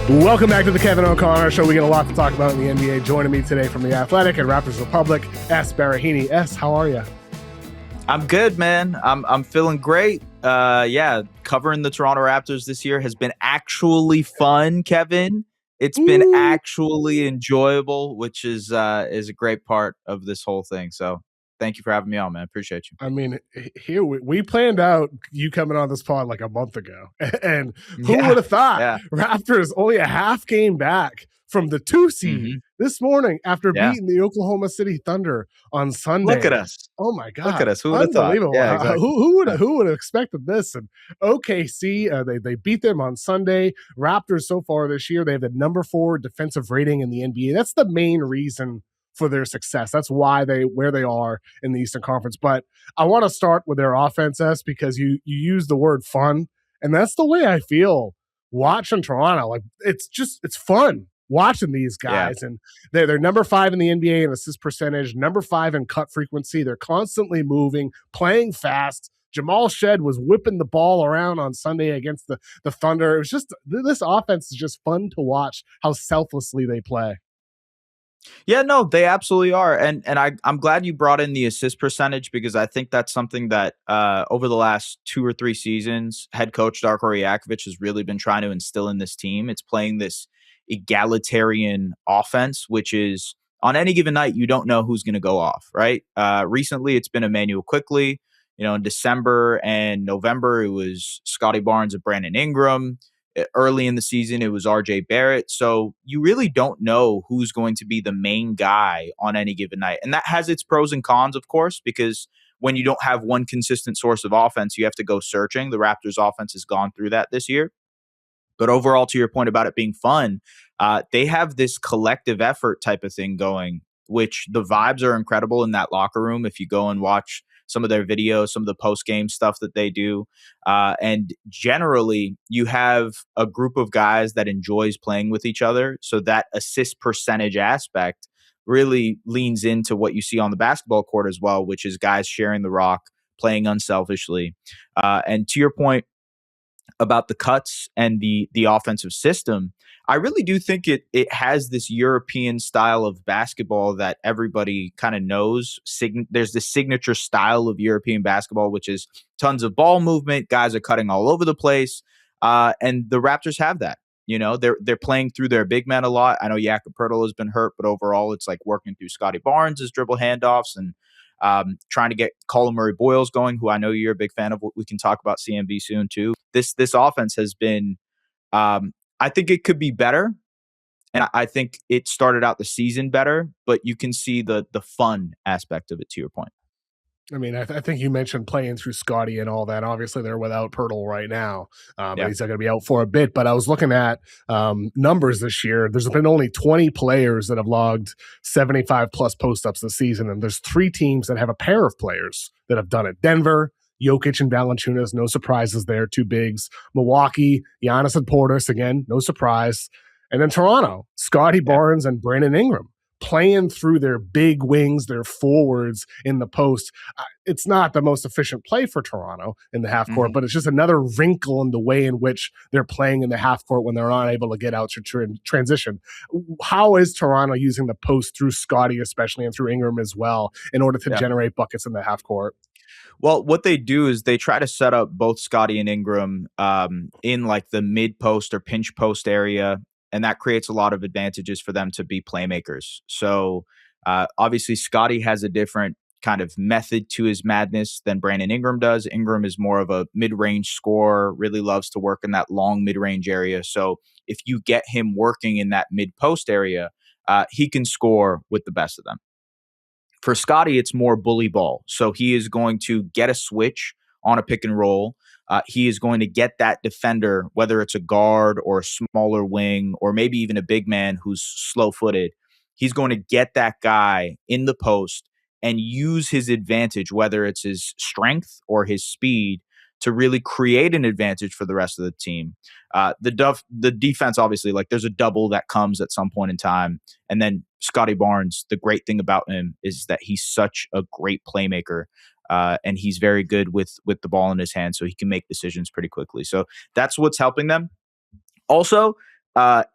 Welcome back to the Kevin O'Connor Show. We got a lot to talk about in the NBA. Joining me today from the Athletic and Raptors Republic, Es Baraheni. Es, how are you? I'm good, man. I'm feeling great. Covering the Toronto Raptors this year has been actually fun, Kevin. It's been actually enjoyable, which is a great part of this whole thing. So thank you for having me on, man. Appreciate you. I mean, here we planned out you coming on this pod like a month ago. And who would have thought Raptors only a half game back from the 2 seed this morning after beating the Oklahoma City Thunder on Sunday. Look at us. Oh my God. Look at us. Who would have thought? Yeah, exactly. Who would have expected this? And OKC, they beat them on Sunday. Raptors so far this year, they have the number 4 defensive rating in the NBA. That's the main reason for their success. That's why where they are in the Eastern Conference. But I want to start with their offense, because you use the word fun, and that's the way I feel watching Toronto. Like it's fun watching these guys, and they're number 5 in the NBA in assist percentage, number 5 in cut frequency. They're constantly moving, playing fast. Jamal Shed was whipping the ball around on Sunday against the Thunder. It was just, this offense is just fun to watch how selflessly they play. Yeah, no, they absolutely are. And I'm glad you brought in the assist percentage, because I think that's something that over the last 2 or 3 seasons, head coach Darko Rajakovic has really been trying to instill in this team. It's playing this egalitarian offense, which is on any given night, you don't know who's going to go off, right? Recently, it's been Emmanuel Quickley. In December and November, it was Scotty Barnes and Brandon Ingram. Early in the season, it was RJ Barrett. So you really don't know who's going to be the main guy on any given night. And that has its pros and cons, of course, because when you don't have one consistent source of offense, you have to go searching. The Raptors offense has gone through that this year. But overall, to your point about it being fun, they have this collective effort type of thing going, which the vibes are incredible in that locker room. If you go and watch some of their videos, some of the post-game stuff that they do. And generally, you have a group of guys that enjoys playing with each other. So that assist percentage aspect really leans into what you see on the basketball court as well, which is guys sharing the rock, playing unselfishly. And to your point about the cuts and the offensive system, I really do think it has this European style of basketball that everybody kind of knows. There's this signature style of European basketball, which is tons of ball movement. Guys are cutting all over the place. And the Raptors have that. They're playing through their big men a lot. I know Jakob Poeltl has been hurt, but overall it's like working through Scotty Barnes' dribble handoffs and trying to get Colin Murray-Boyles going, who I know you're a big fan of. We can talk about CMB soon too. This offense has been I think it could be better, and I think it started out the season better, but you can see the fun aspect of it, to your point. I mean, I think you mentioned playing through Scotty and all that. Obviously, they're without Poeltl right now. He's not going to be out for a bit. But I was looking at numbers this year. There's been only 20 players that have logged 75-plus post-ups this season, and there's 3 teams that have a pair of players that have done it. Denver, Jokic and Valanciunas, no surprises there, 2 bigs. Milwaukee, Giannis and Portis, again, no surprise. And then Toronto, Scotty Barnes and Brandon Ingram, playing through their big wings, their forwards in the post. It's not the most efficient play for Toronto in the half court, but it's just another wrinkle in the way in which they're playing in the half court when they're not able to get out to transition. How is Toronto using the post through Scotty, especially, and through Ingram as well, in order to generate buckets in the half court? Well, what they do is they try to set up both Scotty and Ingram in like the mid post or pinch post area. And that creates a lot of advantages for them to be playmakers. So obviously Scotty has a different kind of method to his madness than Brandon Ingram does. Ingram is more of a mid-range scorer, really loves to work in that long mid-range area. So if you get him working in that mid-post area, he can score with the best of them. For Scotty, it's more bully ball. So he is going to get a switch on a pick and roll. He is going to get that defender, whether it's a guard or a smaller wing, or maybe even a big man who's slow-footed. He's going to get that guy in the post and use his advantage, whether it's his strength or his speed, to really create an advantage for the rest of the team. The defense, obviously, like there's a double that comes at some point in time. And then Scotty Barnes, the great thing about him is that he's such a great playmaker. And he's very good with the ball in his hand, so he can make decisions pretty quickly. So that's what's helping them. Also,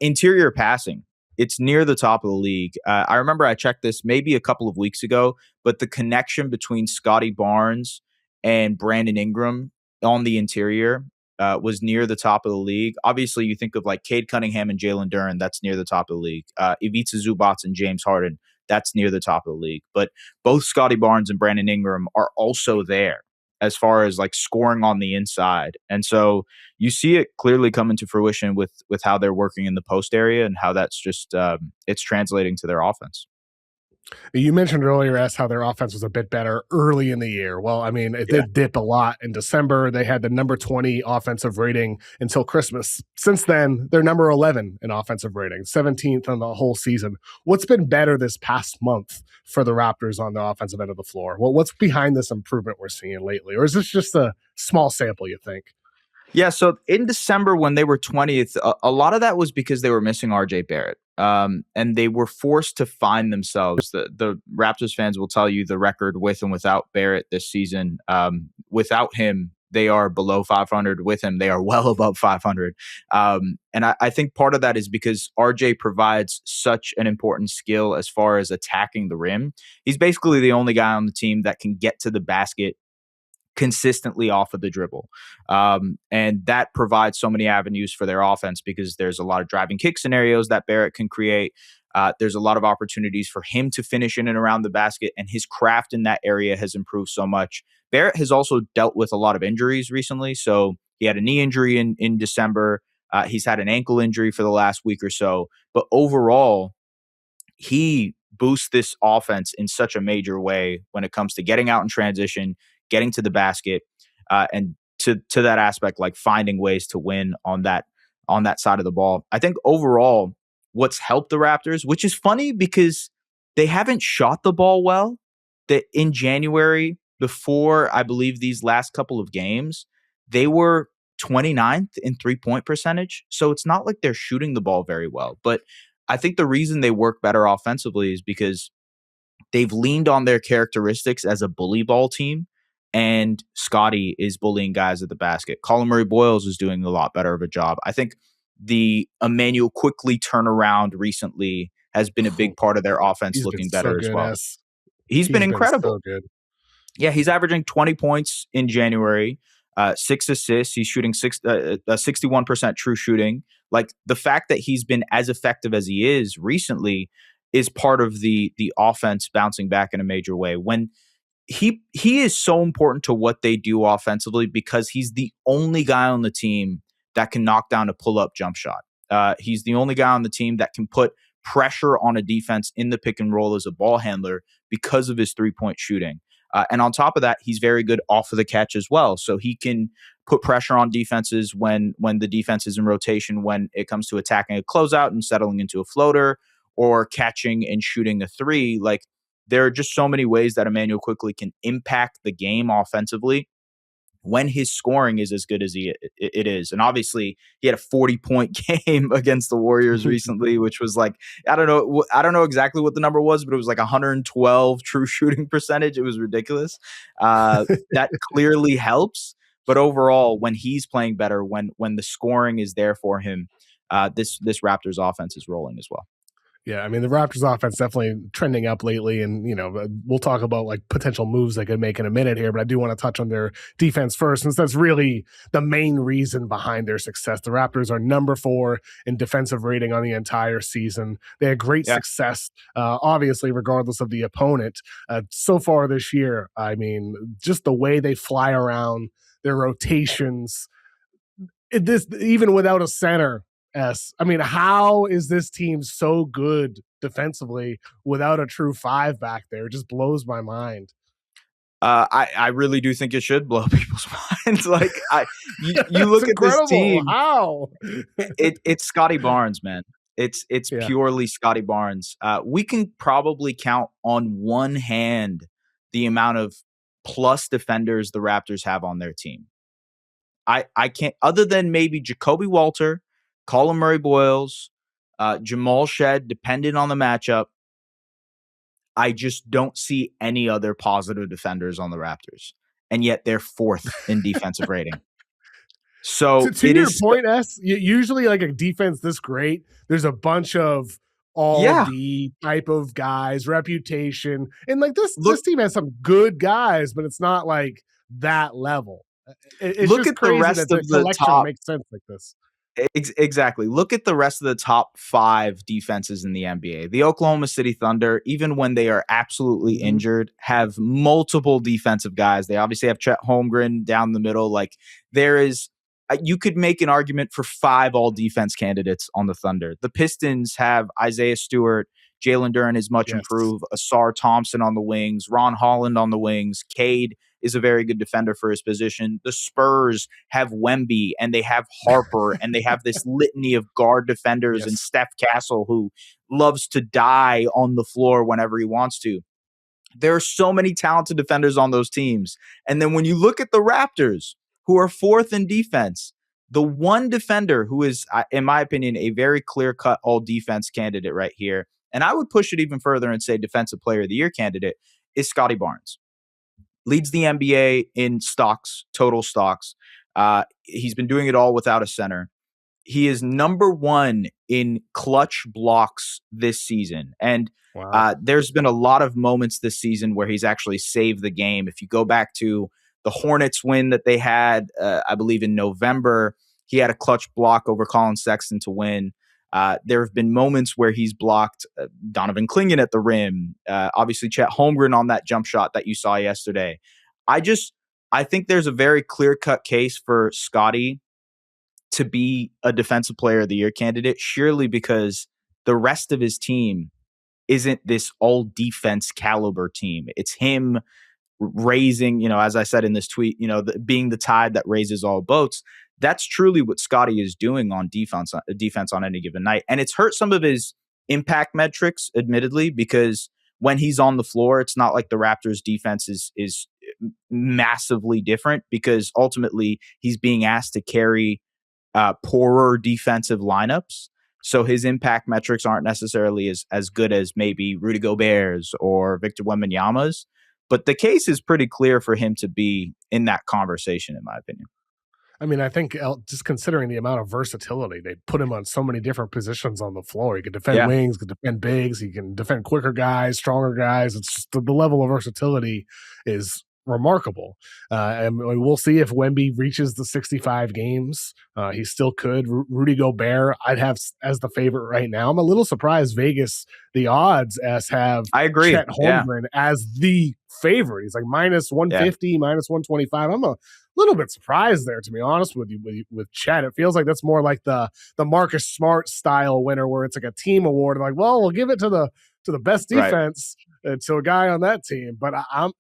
Interior passing. It's near the top of the league. I remember I checked this maybe a couple of weeks ago, but the connection between Scotty Barnes and Brandon Ingram on the interior was near the top of the league. Obviously, you think of like Cade Cunningham and Jalen Duren, that's near the top of the league. Ivica Zubac and James Harden, that's near the top of the league. But both Scotty Barnes and Brandon Ingram are also there as far as like scoring on the inside. And so you see it clearly come into fruition with how they're working in the post area and how that's just it's translating to their offense. You mentioned earlier as how their offense was a bit better early in the year. Well, I mean, it did dip a lot in December. They had the number 20 offensive rating until Christmas. Since then, they're number 11 in offensive rating, 17th on the whole season. What's been better this past month for the Raptors on the offensive end of the floor? Well, what's behind this improvement we're seeing lately? Or is this just a small sample, you think? Yeah, so in December when they were 20th, a lot of that was because they were missing RJ Barrett. And they were forced to find themselves. The Raptors fans will tell you the record with and without Barrett this season. Without him, they are below 500. With him, they are well above 500. And I think part of that is because RJ provides such an important skill as far as attacking the rim. He's basically the only guy on the team that can get to the basket consistently off of the dribble. And that provides so many avenues for their offense because there's a lot of driving kick scenarios that Barrett can create. There's a lot of opportunities for him to finish in and around the basket, and his craft in that area has improved so much. Barrett has also dealt with a lot of injuries recently. So he had a knee injury in December. He's had an ankle injury for the last week or so. But overall, he boosts this offense in such a major way when it comes to getting out in transition, getting to the basket, and to that aspect, like finding ways to win on that side of the ball. I think overall, what's helped the Raptors, which is funny because they haven't shot the ball well. That in January, before I believe these last couple of games, they were 29th in 3-point percentage. So it's not like they're shooting the ball very well. But I think the reason they work better offensively is because they've leaned on their characteristics as a bully ball team. And Scotty is bullying guys at the basket. Colin Murray-Boyles is doing a lot better of a job. I think the Emmanuel Quickly turnaround recently has been a big part of their offense looking better as well. He's been incredible. So good. Yeah, he's averaging 20 points in January, 6 assists. He's shooting 61% true shooting. Like the fact that he's been as effective as he is recently is part of the offense bouncing back in a major way. When he is so important to what they do offensively because he's the only guy on the team that can knock down a pull-up jump shot. He's the only guy on the team that can put pressure on a defense in the pick and roll as a ball handler because of his three-point shooting. And on top of that, he's very good off of the catch as well. So he can put pressure on defenses when the defense is in rotation, when it comes to attacking a closeout and settling into a floater or catching and shooting a three. Like, there are just so many ways that Emmanuel Quickly can impact the game offensively when his scoring is as good as it is. And obviously he had a 40-point game against the Warriors recently, which was like, I don't know exactly what the number was, but it was like 112 true shooting percentage. It was ridiculous. That clearly helps. But overall, when he's playing better, when the scoring is there for him, this Raptors offense is rolling as well. Yeah, I mean, the Raptors offense definitely trending up lately, and, we'll talk about like potential moves they could make in a minute here, but I do want to touch on their defense first, since that's really the main reason behind their success. The Raptors are number 4 in defensive rating on the entire season. They had great success, obviously, regardless of the opponent. So far this year, I mean, just the way they fly around, their rotations, even without a center, I mean, how is this team so good defensively without a true 5 back there? It just blows my mind. I really do think it should blow people's minds. Like, you look at this team. How? It's Scotty Barnes, man. It's purely Scotty Barnes. We can probably count on one hand the amount of plus defenders the Raptors have on their team. I can't, other than maybe Jacoby Walter, Colin Murray-Boyles, Jamal Shed, depending on the matchup. I just don't see any other positive defenders on the Raptors. And yet they're 4th in defensive rating. So To it your is, point, usually like a defense this great, there's a bunch of all yeah. D type of guys, reputation, and like this Look, team has some good guys, but it's not like that level. It's look just at the crazy rest that the of the collection top. makes sense like this. Exactly. Look at the rest of the top 5 defenses in the NBA. The Oklahoma City Thunder, even when they are absolutely injured, have multiple defensive guys. They obviously have Chet Holmgren down the middle. Like there is, you could make an argument for 5 all defense candidates on the Thunder. The Pistons have Isaiah Stewart, Jalen Duren is much Yes. improved, Asar Thompson on the wings, Ron Holland on the wings, Cade is a very good defender for his position. The Spurs have Wemby and they have Harper and they have this litany of guard defenders and Steph Castle who loves to die on the floor whenever he wants to. There are so many talented defenders on those teams. And then when you look at the Raptors, who are 4th in defense, the one defender who is, in my opinion, a very clear-cut all-defense candidate right here, and I would push it even further and say defensive player of the year candidate, is Scotty Barnes. Leads the NBA in stocks, total stocks. He's been doing it all without a center. He is number 1 in clutch blocks this season. And there's been a lot of moments this season where he's actually saved the game. If you go back to the Hornets win that they had, I believe in November, he had a clutch block over Colin Sexton to win. There have been moments where he's blocked Donovan Clingan at the rim. Obviously, Chet Holmgren on that jump shot that you saw yesterday. I think there's a very clear-cut case for Scotty to be a defensive player of the year candidate, surely because the rest of his team isn't this all defense caliber team. It's him raising, as I said in this tweet, being the tide that raises all boats. That's truly what Scotty is doing on defense on any given night. And it's hurt some of his impact metrics, admittedly, because when he's on the floor, it's not like the Raptors defense is massively different, because ultimately he's being asked to carry poorer defensive lineups. So his impact metrics aren't necessarily as good as maybe Rudy Gobert's or Victor Wembanyama's. But the case is pretty clear for him to be in that conversation, in my opinion. I mean, I think just considering the amount of versatility, they put him on so many different positions on the floor. He can defend wings, he can defend bigs, he can defend quicker guys, stronger guys. It's just the level of versatility is remarkable. And we'll see if Wemby reaches the 65 games. He still could. Rudy Gobert, I'd have as the favorite right now. I'm a little surprised Vegas, the odds have I agree. Chet Holmgren as the favorite. He's like minus 150, minus 125. I'm a little bit surprised there, to be honest with you, with Chet. It feels like that's more like the Marcus Smart style winner, where it's like a team award. Like, well, we'll give it to the best defense to a guy on that team. But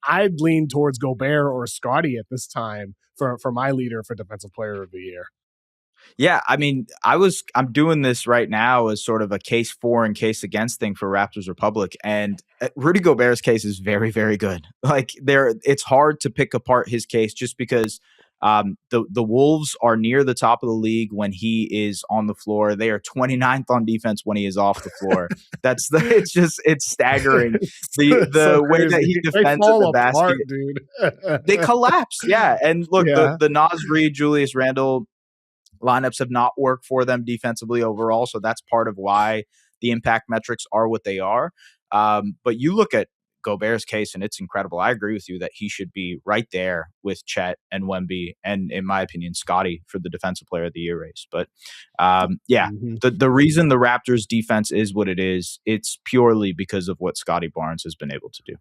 I'd lean towards Gobert or Scotty at this time for my leader for defensive player of the year. Yeah, I mean, I'm doing this right now as sort of a case for and case against thing for Raptors Republic, and Rudy Gobert's case is very, very good. Like it's hard to pick apart his case just because the Wolves are near the top of the league when he is on the floor. They are 29th on defense when he is off the floor. It's staggering. The way that he defends at the basket, apart, dude. They collapse. Yeah, and look, the Naz Reid, Julius Randle lineups have not worked for them defensively overall. So that's part of why the impact metrics are what they are. But you look at Gobert's case and it's incredible. I agree with you that he should be right there with Chet and Wemby and, in my opinion, Scotty for the defensive player of the year race. But the reason the Raptors defense is what it is, it's purely because of what Scotty Barnes has been able to do.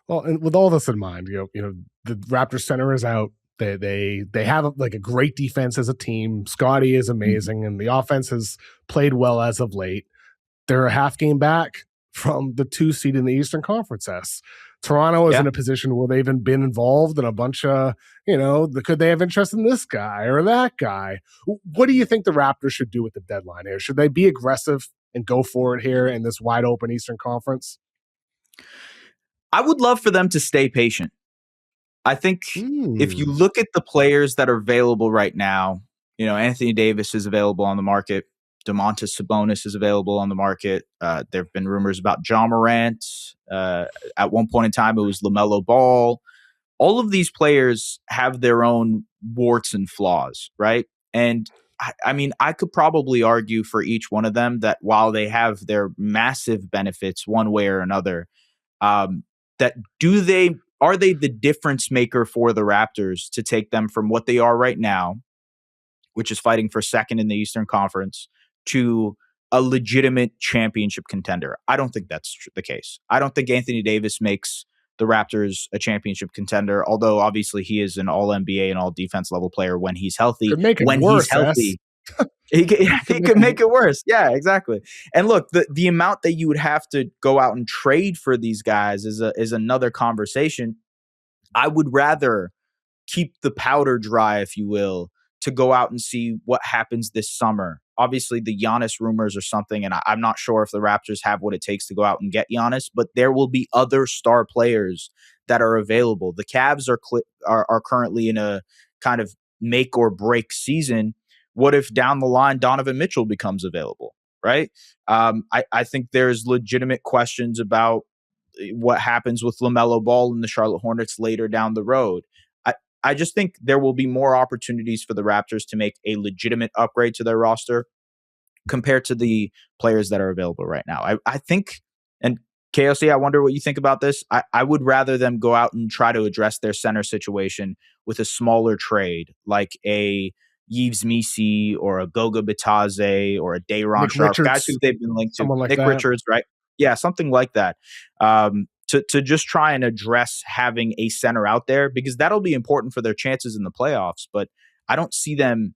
Well, and with all this in mind, the Raptors center is out. They have a great defense as a team. Scotty is amazing, and the offense has played well as of late. They're a half game back from the 2 seed in the Eastern Conference. Toronto is in a position where they've been involved in a bunch of, could they have interest in this guy or that guy? What do you think the Raptors should do with the deadline here? Should they be aggressive and go for it here in this wide open Eastern Conference? I would love for them to stay patient. I think if you look at the players that are available right now, Anthony Davis is available on the market. Domantas Sabonis is available on the market. There have been rumors about Ja Morant. At one point in time, it was LaMelo Ball. All of these players have their own warts and flaws, right? And I mean, I could probably argue for each one of them that while they have their massive benefits one way or another, that are they the difference maker for the Raptors to take them from what they are right now, which is fighting for second in the Eastern Conference, to a legitimate championship contender? I don't think that's the case. I don't think Anthony Davis makes the Raptors a championship contender, although obviously he is an all NBA and all defense level player when he's healthy. Could make it when worse, he's healthy, he could make it worse. Yeah, exactly. And look, the amount that you would have to go out and trade for these guys is another conversation. I would rather keep the powder dry, if you will, to go out and see what happens this summer. Obviously, the Giannis rumors or something, and I'm not sure if the Raptors have what it takes to go out and get Giannis, but there will be other star players that are available. The Cavs are currently in a kind of make or break season. What if down the line Donovan Mitchell becomes available, right? I think there's legitimate questions about what happens with LaMelo Ball and the Charlotte Hornets later down the road. I just think there will be more opportunities for the Raptors to make a legitimate upgrade to their roster compared to the players that are available right now. I think, and KOC, I wonder what you think about this. I would rather them go out and try to address their center situation with a smaller trade, like a Yves Missi or a Goga Bitadze or a Day'Ron Sharpe, guys who they've been linked to. Like Nick Richards, right? Yeah, something like that. To just try and address having a center out there, because that'll be important for their chances in the playoffs. But I don't see them.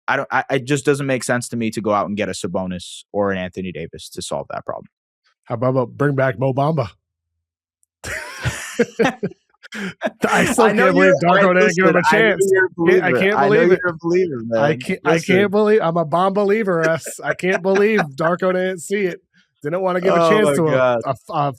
It just doesn't make sense to me to go out and get a Sabonis or an Anthony Davis to solve that problem. How about bring back Mo Bamba? I still can't believe Darko didn't give him a chance. I can't believe it. You're a believer, man. I can't believe I'm a bomb believer. I can't believe Darko didn't see it. Didn't want to give a chance to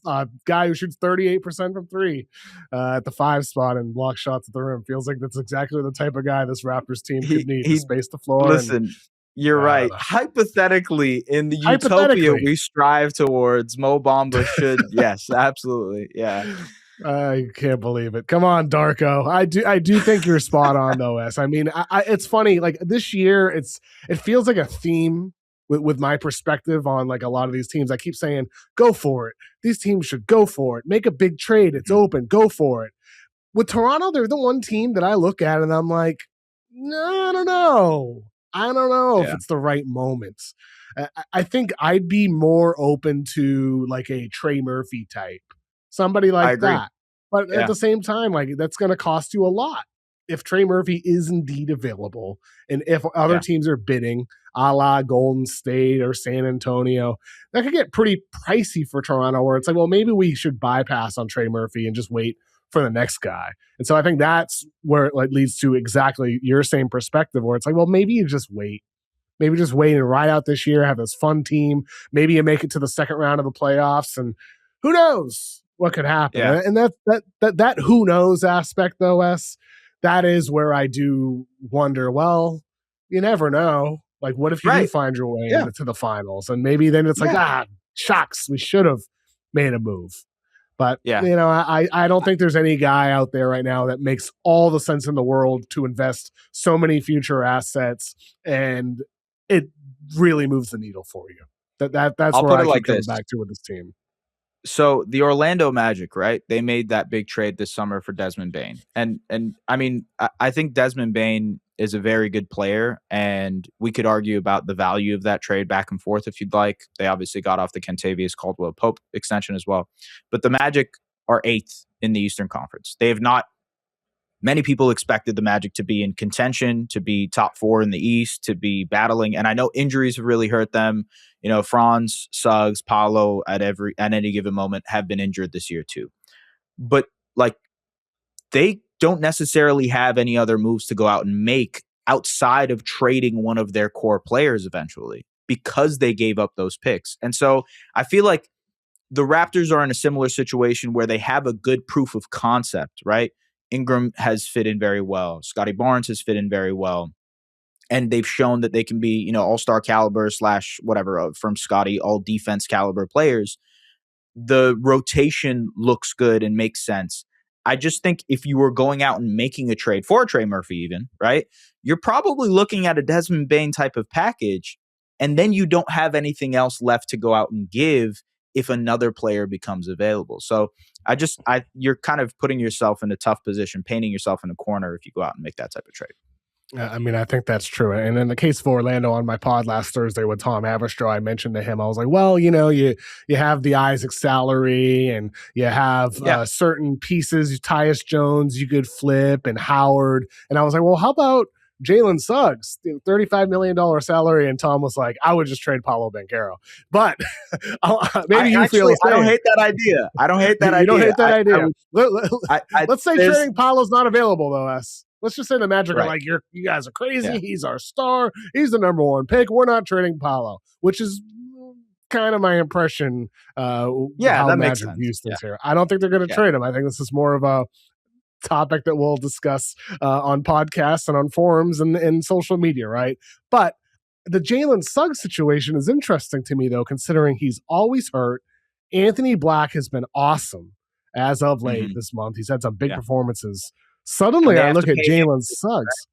a guy who shoots 38% from three at the 5 spot and block shots at the rim. Feels like that's exactly the type of guy this Raptors team could need to space the floor. Listen, you're right. Hypothetically, in the utopia we strive towards, Mo Bamba should, yes, absolutely, yeah. I can't believe it. Come on, Darko. I do think you're spot on, though, S. I mean, it's funny. Like this year, it feels like a theme. With my perspective on like a lot of these teams, I keep saying, go for it. These teams should go for it. Make a big trade. It's open. Go for it. With Toronto, they're the one team that I look at and I'm like, no, I don't know. I don't know if it's the right moment. I think I'd be more open to like a Trey Murphy type, somebody like that. But at the same time, like that's going to cost you a lot. If Trey Murphy is indeed available and if other teams are bidding, a la Golden State or San Antonio, that could get pretty pricey for Toronto where it's like, well, maybe we should bypass on Trey Murphy and just wait for the next guy. And so I think that's where it like leads to exactly your same perspective where it's like, well, maybe you just wait. Maybe just wait and ride out this year, have this fun team. Maybe you make it to the second round of the playoffs and who knows what could happen. Yeah. And that who knows aspect though, Wes, that is where I do wonder, well, you never know. Like, what if you do find your way to the finals? And maybe then it's like, shucks, we should have made a move. But, you know, I don't think there's any guy out there right now that makes all the sense in the world to invest so many future assets, and it really moves the needle for you. That's where I keep coming back to with this team. So the Orlando Magic, right? They made that big trade this summer for Desmond Bane. And I mean, I think Desmond Bane is a very good player, and we could argue about the value of that trade back and forth if you'd like. They obviously got off the Kentavious Caldwell-Pope extension as well. But the Magic are 8th in the Eastern Conference. They have not many people expected the Magic to be in contention, to be top 4 in the East, to be battling. And I know injuries have really hurt them. You know, Franz, Suggs, Paolo at any given moment have been injured this year too. But like, they don't necessarily have any other moves to go out and make outside of trading one of their core players eventually, because they gave up those picks. And so I feel like the Raptors are in a similar situation where they have a good proof of concept, right? Ingram has fit in very well. Scotty Barnes has fit in very well. And they've shown that they can be, you know, all-star caliber / whatever from Scotty, all defense caliber players. The rotation looks good and makes sense. I just think if you were going out and making a trade for Trey Murphy even, right, you're probably looking at a Desmond Bane type of package, and then you don't have anything else left to go out and give if another player becomes available. So you're kind of putting yourself in a tough position, painting yourself in a corner if you go out and make that type of trade. I mean, I think that's true. And in the case of Orlando, on my pod last Thursday with Tom Avestro, I mentioned to him, I was like, well, you have the Isaac salary and you have certain pieces, Tyus Jones, you could flip, and Howard. And I was like, well, how about Jalen Suggs, $35 million salary? And Tom was like, I would just trade Paolo Banchero. But maybe you feel the same. I don't hate that idea. I don't hate that idea. You don't hate that idea. Let's say trading Paolo's not available, though, S. Let's just say the Magic are like, you guys are crazy. Yeah. He's our star. He's the number one pick. We're not trading Paolo, which is kind of my impression. How that makes Magic sense. Views things here. I don't think they're going to trade him. I think this is more of a topic that we'll discuss on podcasts and on forums and social media, right? But the Jalen Suggs situation is interesting to me, though, considering he's always hurt. Anthony Black has been awesome as of late this month. He's had some big performances. Suddenly, I look at Jalen Suggs,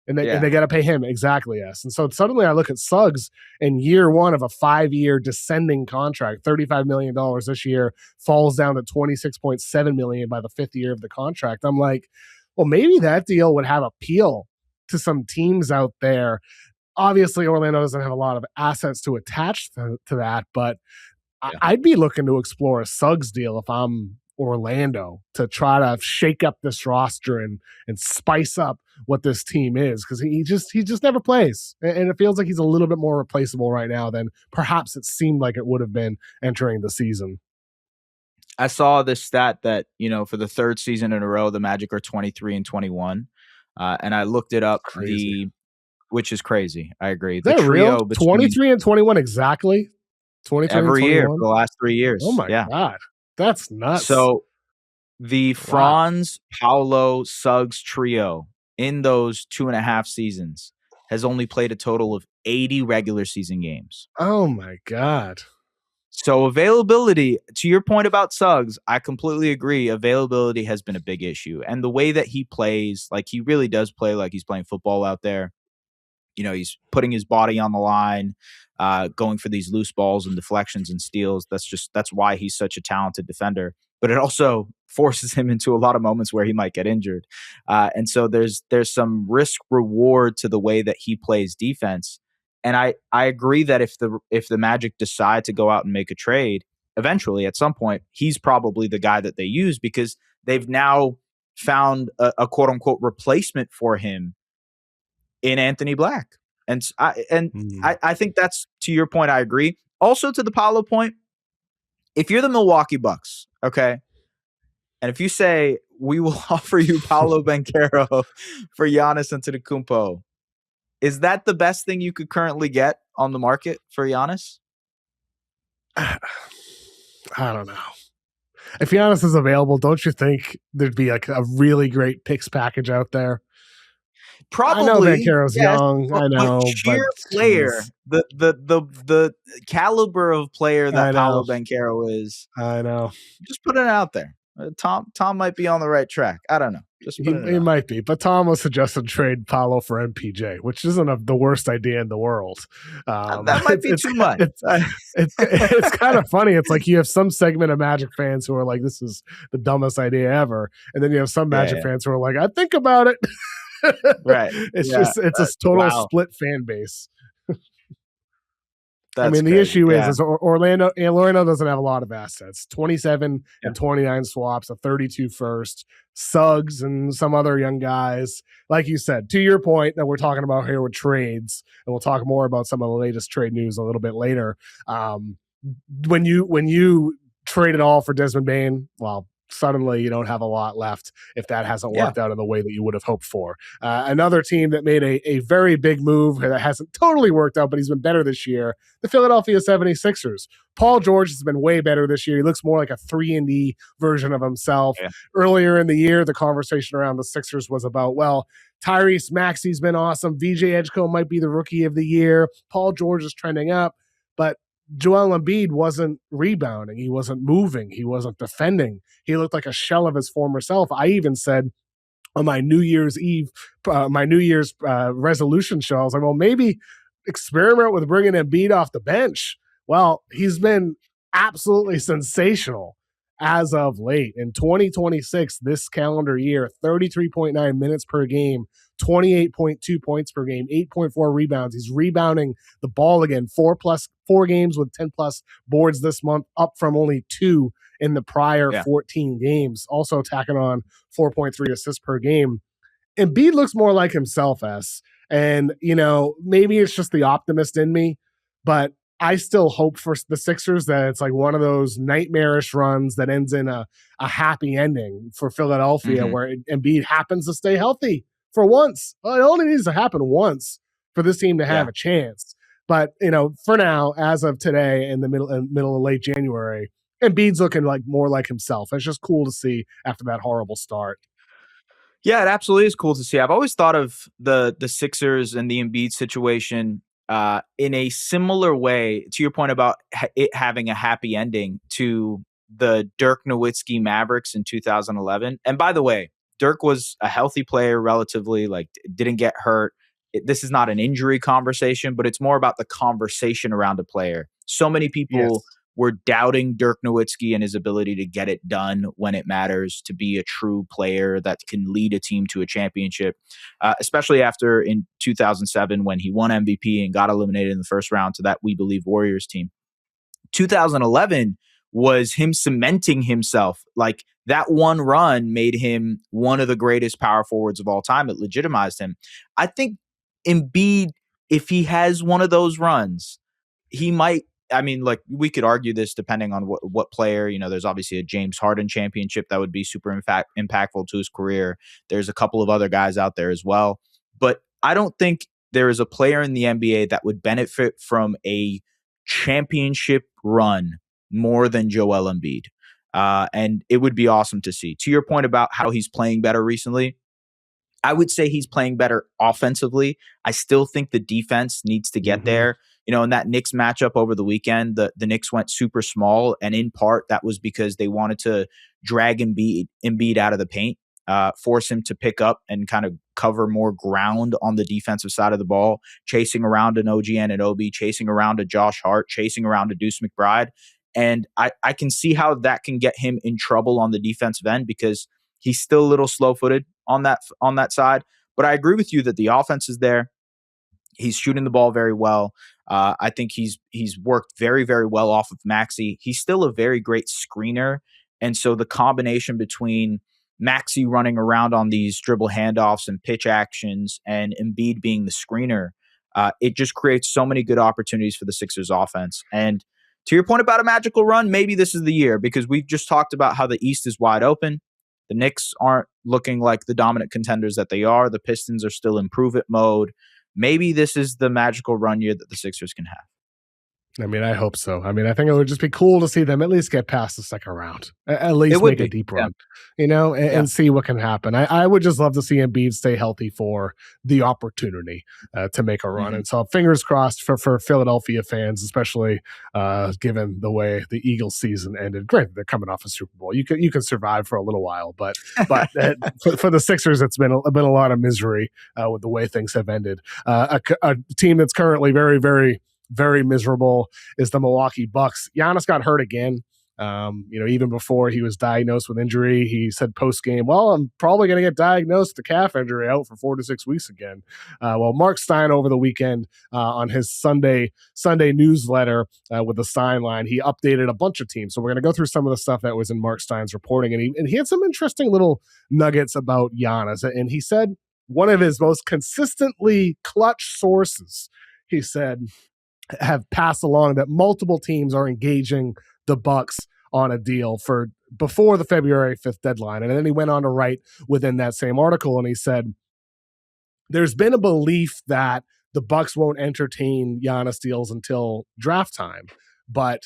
and they got to pay him. Exactly, yes. And so suddenly I look at Suggs in year one of a 5-year descending contract, $35 million this year, falls down to $26.7 million by the 5th year of the contract. I'm like, well, maybe that deal would have appeal to some teams out there. Obviously, Orlando doesn't have a lot of assets to attach to that, but I'd be looking to explore a Suggs deal if I'm Orlando to try to shake up this roster and spice up what this team is, because he just never plays, and it feels like he's a little bit more replaceable right now than perhaps it seemed like it would have been entering the season. I saw this stat that for the 3rd season in a row the Magic are 23-21, and I looked it up, which is crazy. I agree. Is that real? 23-21 exactly. 23 every year for the last 3 years. Oh my god. That's nuts. So the Franz, Paolo, Suggs trio in those 2.5 seasons has only played a total of 80 regular season games. Oh my God. So availability, to your point about Suggs, I completely agree. Availability has been a big issue. And the way that he plays, like he really does play like he's playing football out there. He's putting his body on the line, going for these loose balls and deflections and steals. That's why he's such a talented defender. But it also forces him into a lot of moments where he might get injured. And so there's some risk reward to the way that he plays defense. And I agree that if the Magic decide to go out and make a trade, eventually at some point, he's probably the guy that they use, because they've now found a quote unquote replacement for him in Anthony Black. And I think that's, to your point, I agree. Also to the Paolo point, if you're the Milwaukee Bucks, okay, and if you say, we will offer you Paolo Banchero for Giannis Antetokounmpo, is that the best thing you could currently get on the market for Giannis? I don't know. If Giannis is available, don't you think there'd be like a really great picks package out there? Probably. I know Banchero's young. I know, but player, the caliber of player that Paolo Banchero is. I know. Just put it out there. Tom might be on the right track. I don't know. He might be, but Tom was suggesting trade Paolo for MPJ, which isn't the worst idea in the world. That might be too much. It's kind of funny. It's like you have some segment of Magic fans who are like, "This is the dumbest idea ever," and then you have some Magic fans who are like, "I think about it." Right. It's a total split fan base. The issue is Orlando doesn't have a lot of assets. 27 and 29 swaps, a 32 first, Suggs and some other young guys. Like you said, to your point that we're talking about here with trades, and we'll talk more about some of the latest trade news a little bit later. When you trade it all for Desmond Bane, well, suddenly you don't have a lot left if that hasn't worked out in the way that you would have hoped for. Another team that made a very big move that hasn't totally worked out, but he's been better this year, the Philadelphia 76ers. Paul George has been way better this year. He looks more like a 3-and-D version of himself. Yeah. Earlier in the year, the conversation around the Sixers was about, well, Tyrese Maxey's been awesome. VJ Edgecombe might be the rookie of the year. Paul George is trending up. But Joel Embiid wasn't rebounding. He wasn't moving. He wasn't defending. He looked like a shell of his former self. I even said on my New Year's Eve, my New Year's resolution show, I was like, well, maybe experiment with bringing Embiid off the bench. Well, he's been absolutely sensational as of late. In 2026, this calendar year, 33.9 minutes per game, 28.2 points per game, 8.4 rebounds. He's rebounding the ball again. 4 games with 10 plus boards this month, up from only 2 in the prior 14 games. Also tacking on 4.3 assists per game. Embiid looks more like himself, and, maybe it's just the optimist in me, but I still hope for the Sixers that it's like one of those nightmarish runs that ends in a happy ending for Philadelphia, where Embiid happens to stay healthy for once. Well, it only needs to happen once for this team to have a chance. But, for now, as of today, in the middle of late January, Embiid's looking like more like himself. It's just cool to see after that horrible start. Yeah, it absolutely is cool to see. I've always thought of the Sixers and the Embiid situation in a similar way, to your point about it having a happy ending, to the Dirk Nowitzki Mavericks in 2011. And by the way, Dirk was a healthy player, relatively, didn't get hurt. This is not an injury conversation, but it's more about the conversation around a player. So many people were doubting Dirk Nowitzki and his ability to get it done when it matters, to be a true player that can lead a team to a championship, especially after in 2007 when he won MVP and got eliminated in the first round to that We Believe Warriors team. 2011 was him cementing himself. Like, that one run made him one of the greatest power forwards of all time. It legitimized him. I think Embiid, if he has one of those runs, he might, we could argue this depending on what player. There's obviously a James Harden championship that would be super impactful to his career. There's a couple of other guys out there as well. But I don't think there is a player in the NBA that would benefit from a championship run more than Joel Embiid. And it would be awesome to see. To your point about how he's playing better recently, I would say he's playing better offensively. I still think the defense needs to get there. In that Knicks matchup over the weekend, the Knicks went super small, and in part that was because they wanted to drag Embiid out of the paint, force him to pick up and kind of cover more ground on the defensive side of the ball, chasing around an OG Anunoby, chasing around a Josh Hart, chasing around a Deuce McBride. And I can see how that can get him in trouble on the defensive end, because he's still a little slow-footed on that side. But I agree with you that the offense is there. He's shooting the ball very well. I think he's worked very, very well off of Maxey. He's still a very great screener. And so the combination between Maxey running around on these dribble handoffs and pitch actions and Embiid being the screener, it just creates so many good opportunities for the Sixers offense. And to your point about a magical run, maybe this is the year, because we've just talked about how the East is wide open. The Knicks aren't looking like the dominant contenders that they are. The Pistons are still in prove-it mode. Maybe this is the magical run year that the Sixers can have. I hope so. I think it would just be cool to see them at least get past the second round, at least make a deep run, and see what can happen. I would just love to see Embiid stay healthy for the opportunity to make a run. And so fingers crossed for Philadelphia fans, especially given the way the Eagles season ended. Granted, they're coming off a Super Bowl. You can survive for a little while, but for the Sixers, it's been a lot of misery with the way things have ended. A team that's currently very, very, very miserable is the Milwaukee Bucks. Giannis got hurt again. Even before he was diagnosed with injury, he said post-game, well, I'm probably going to get diagnosed with a calf injury, out for 4 to 6 weeks again. Mark Stein over the weekend on his Sunday newsletter with the Stein line, he updated a bunch of teams. So we're going to go through some of the stuff that was in Mark Stein's reporting, and he had some interesting little nuggets about Giannis. And he said one of his most consistently clutch sources, he said, have passed along that multiple teams are engaging the Bucks on a deal for before the February 5th deadline. And then he went on to write within that same article, and he said, there's been a belief that the Bucks won't entertain Giannis deals until draft time, but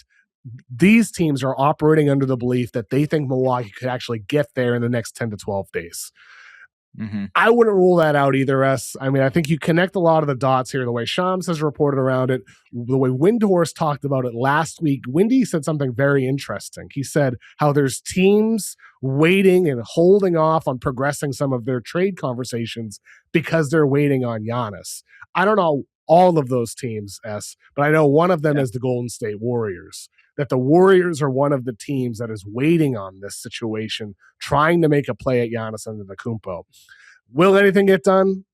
these teams are operating under the belief that they think Milwaukee could actually get there in the next 10 to 12 days. Mm-hmm. I wouldn't rule that out either, S. I mean, I think you connect a lot of the dots here, the way Shams has reported around it, the way Windhorst talked about it last week. Windy said something very interesting. He said how there's teams waiting and holding off on progressing some of their trade conversations because they're waiting on Giannis. I don't know all of those teams, S, but I know one of them is the Golden State Warriors. That the Warriors are one of the teams that is waiting on this situation, trying to make a play at Giannis Antetokounmpo. Will anything get done?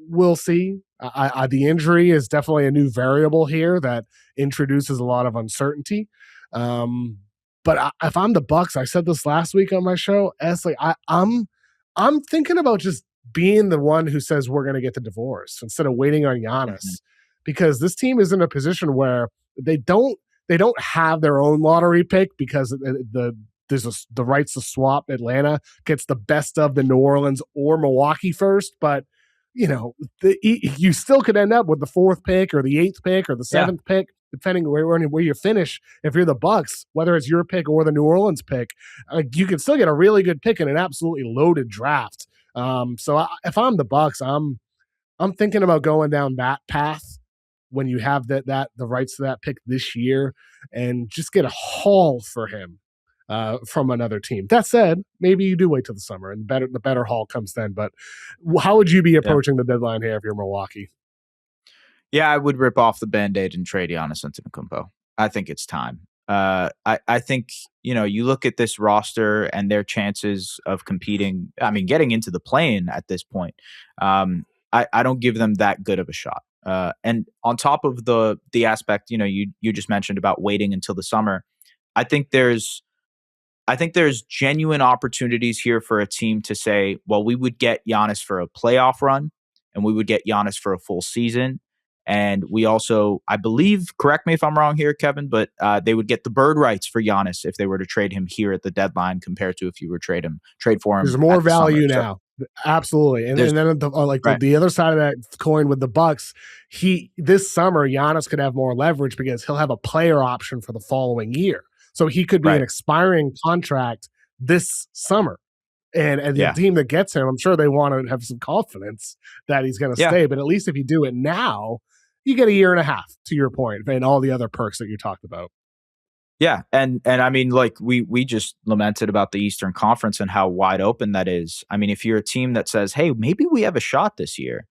We'll see. The injury is definitely a new variable here that introduces a lot of uncertainty. But if I'm the Bucks, I said this last week on my show. I'm thinking about just being the one who says we're going to get the divorce instead of waiting on Giannis, because this team is in a position where they don't have their own lottery pick because the rights to swap. Atlanta gets the best of the New Orleans or Milwaukee first, but you still could end up with the 4th pick or the 8th pick or the 7th pick, depending where you finish. If you're the Bucks, whether it's your pick or the New Orleans pick, you can still get a really good pick in an absolutely loaded draft. If I'm the Bucks, I'm thinking about going down that path when you have the rights to that pick this year and just get a haul for him from another team. That said, maybe you do wait till the summer and the better haul comes then. But how would you be approaching the deadline here if you're Milwaukee? Yeah, I would rip off the Band-Aid and trade Giannis Antetokounmpo. I think it's time. I think, you look at this roster and their chances of competing, getting into the play-in at this point. I don't give them that good of a shot. And on top of the aspect, you just mentioned about waiting until the summer, I think there's genuine opportunities here for a team to say, well, we would get Giannis for a playoff run and we would get Giannis for a full season. And we also, I believe, correct me if I'm wrong here, Kevin, but they would get the bird rights for Giannis if they were to trade him here at the deadline compared to if you were trade for him. There's more value now. Absolutely. And then the other side of that coin with the Bucks, this summer, Giannis could have more leverage because he'll have a player option for the following year. So he could be an expiring contract this summer. And the team that gets him, I'm sure they want to have some confidence that he's going to stay. But at least if you do it now, you get a year and a half, to your point, and all the other perks that you talked about. Yeah. And we just lamented about the Eastern Conference and how wide open that is. If you're a team that says, hey, maybe we have a shot this year,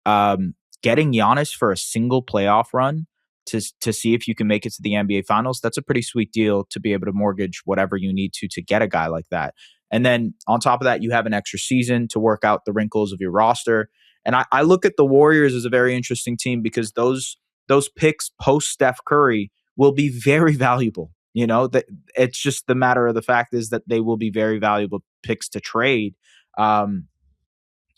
getting Giannis for a single playoff run to see if you can make it to the NBA Finals, that's a pretty sweet deal to be able to mortgage whatever you need to get a guy like that. And then on top of that, you have an extra season to work out the wrinkles of your roster. And I look at the Warriors as a very interesting team because those picks post Steph Curry will be very valuable. It's just the matter of the fact is that they will be very valuable picks to trade. And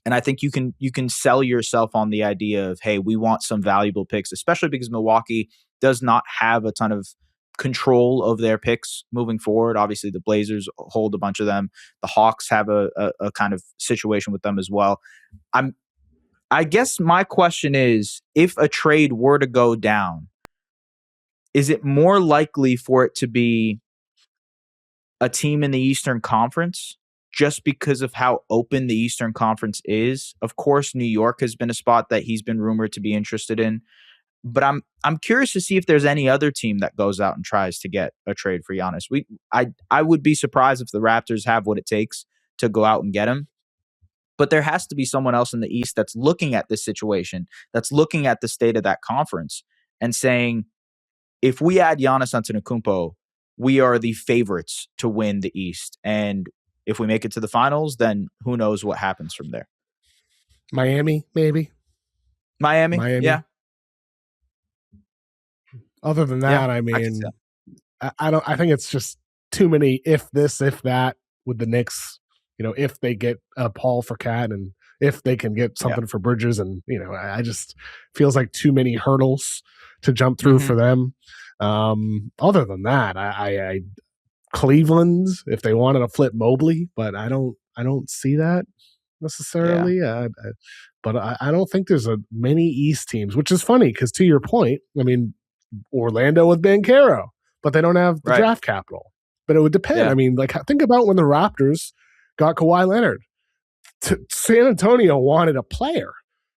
I think you can sell yourself on the idea of, hey, we want some valuable picks, especially because Milwaukee does not have a ton of control of their picks moving forward. Obviously, the Blazers hold a bunch of them. The Hawks have a kind of situation with them as well. I guess my question is, if a trade were to go down, is it more likely for it to be a team in the Eastern Conference just because of how open the Eastern Conference is? Of course, New York has been a spot that he's been rumored to be interested in. But I'm curious to see if there's any other team that goes out and tries to get a trade for Giannis. I would be surprised if the Raptors have what it takes to go out and get him. But there has to be someone else in the East that's looking at this situation, that's looking at the state of that conference and saying, if we add Giannis Antetokounmpo, we are the favorites to win the East. And if we make it to the finals, then who knows what happens from there. Miami, maybe. Miami. Yeah. Other than that, I think it's just too many if this, if that with the Knicks. If they get a Paul for Cat and if they can get something for Bridges, and I just feels like too many hurdles to jump through for them. Other than that, I Cleveland, if they wanted to flip Mobley, but I don't see that necessarily. But I don't think there's many East teams, which is funny because to your point, Orlando with Banchero, but they don't have the draft capital. But it would depend. Think about when the Raptors got Kawhi Leonard. San Antonio wanted a player.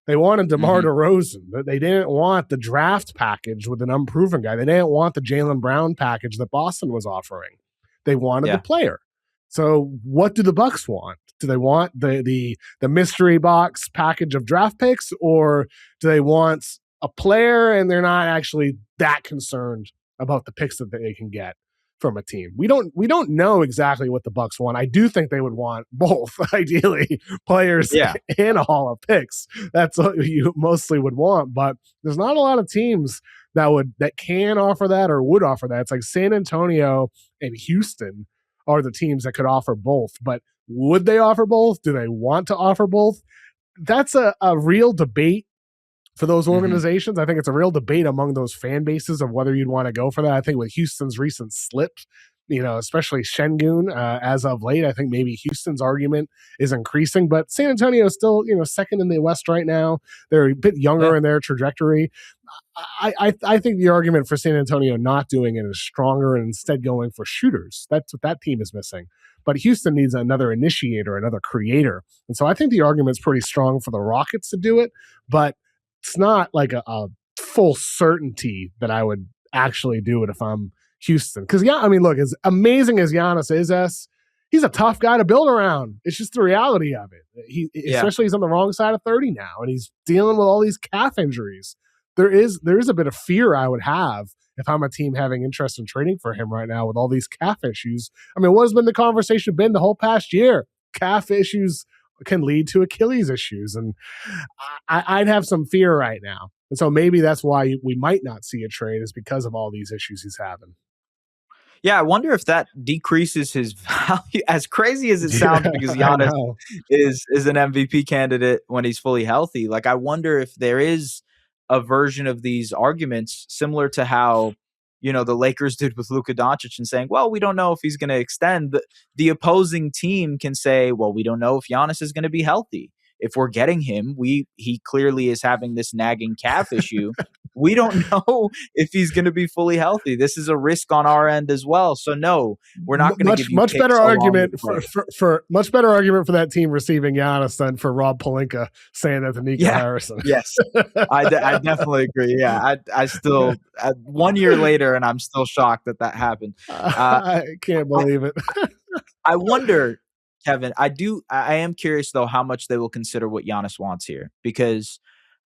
They wanted DeMar Mm-hmm. DeRozan. They didn't want the draft package with an unproven guy. They didn't want the Jaylen Brown package that Boston was offering. They wanted the player. So what do the Bucks want? Do they want the mystery box package of draft picks, or do they want a player and they're not actually that concerned about the picks that they can get from a team? We don't know exactly what the Bucks want. I do think they would want both, ideally, players and a haul of picks. That's what you mostly would want, but there's not a lot of teams that can offer that or would offer that. It's like San Antonio and Houston are the teams that could offer both, but would they offer both? Do they want to offer both? That's a real debate for those organizations. I think it's a real debate among those fan bases of whether you'd want to go for that. I think with Houston's recent slip, especially Şengün, as of late, I think maybe Houston's argument is increasing, but San Antonio is still, second in the West right now. They're a bit younger in their trajectory. I think the argument for San Antonio not doing it is stronger and instead going for shooters. That's what that team is missing. But Houston needs another initiator, another creator. And so I think the argument's pretty strong for the Rockets to do it, but it's not like a full certainty that I would actually do it if I'm Houston. Because, look, as amazing as Giannis is, he's a tough guy to build around. It's just the reality of it. Especially he's on the wrong side of 30 now, and he's dealing with all these calf injuries. There is a bit of fear I would have if I'm a team having interest in trading for him right now with all these calf issues. What has been the conversation been the whole past year? Calf issues can lead to Achilles issues, and I'd have some fear right now. And so maybe that's why we might not see a trade, is because of all these issues he's having. Yeah, I wonder if that decreases his value. As crazy as it sounds, because Giannis is an MVP candidate when he's fully healthy. Like, I wonder if there is a version of these arguments similar to how, the Lakers did with Luka Doncic, and saying, well, we don't know if he's going to extend. The opposing team can say, well, we don't know if Giannis is going to be healthy. If we're getting him, he clearly is having this nagging calf issue. We don't know if he's going to be fully healthy. This is a risk on our end as well. So no, we're not going to give you much better argument for much better argument for that team receiving Giannis than for Rob Pelinka saying that to Nico Harrison. Yes, I definitely agree. Yeah, I still 1 year later, and I'm still shocked that happened. I can't believe it. I wonder, Kevin, I am curious though how much they will consider what Giannis wants here, because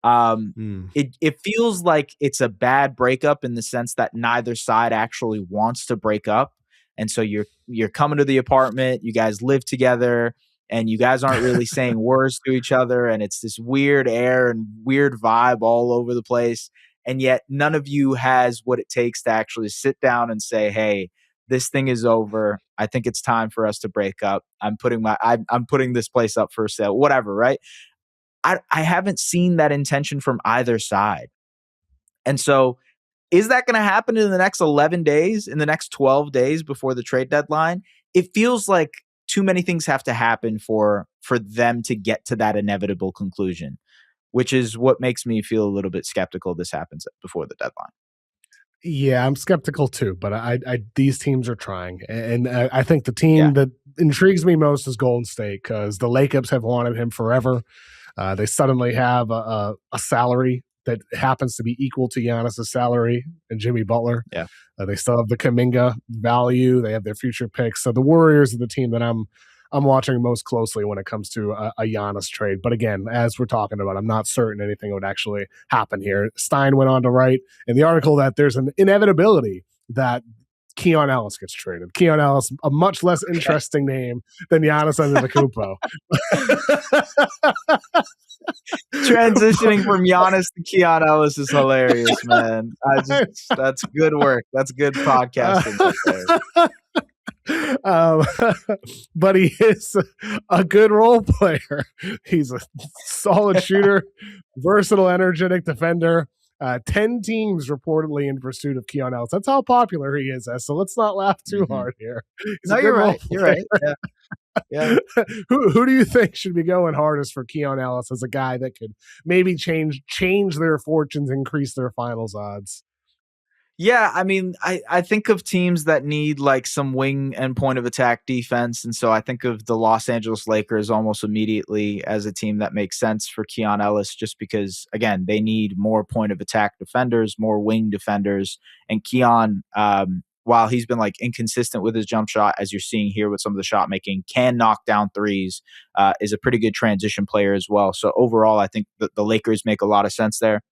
it feels like it's a bad breakup in the sense that neither side actually wants to break up. And so you're coming to the apartment, you guys live together, and you guys aren't really saying words to each other, and it's this weird air and weird vibe all over the place. And yet none of you has what it takes to actually sit down and say, hey, this thing is over. I think it's time for us to break up. I'm putting this place up for sale, whatever, right? I haven't seen that intention from either side. And so is that going to happen in the next 11 days, in the next 12 days before the trade deadline? It feels like too many things have to happen for them to get to that inevitable conclusion, which is what makes me feel a little bit skeptical this happens before the deadline. Yeah, I'm skeptical too, but these teams are trying, and I think the team that intrigues me most is Golden State, because the Lakers have wanted him forever. They suddenly have a salary that happens to be equal to Giannis' salary and Jimmy Butler. Yeah, they still have the Kuminga value. They have their future picks. So the Warriors are the team that I'm watching most closely when it comes to a Giannis trade. But again, as we're talking about, I'm not certain anything would actually happen here. Stein went on to write in the article that there's an inevitability that Keon Ellis gets traded. Keon Ellis, a much less interesting name than Giannis Antetokounmpo. Transitioning from Giannis to Keon Ellis is hilarious, man. That's good work. That's good podcasting. But he is a good role player. He's a solid shooter, versatile, energetic defender. 10 teams reportedly in pursuit of Keon Ellis. That's how popular he is. So let's not laugh too hard here. You're right. You're right. Yeah. Who do you think should be going hardest for Keon Ellis as a guy that could maybe change their fortunes, increase their finals odds? Yeah, I mean, I think of teams that need like some wing and point of attack defense. And so I think of the Los Angeles Lakers almost immediately as a team that makes sense for Keon Ellis, just because, again, they need more point of attack defenders, more wing defenders. And Keon, while he's been like inconsistent with his jump shot, as you're seeing here with some of the shot making, can knock down threes, is a pretty good transition player as well. So overall, I think that the Lakers make a lot of sense there.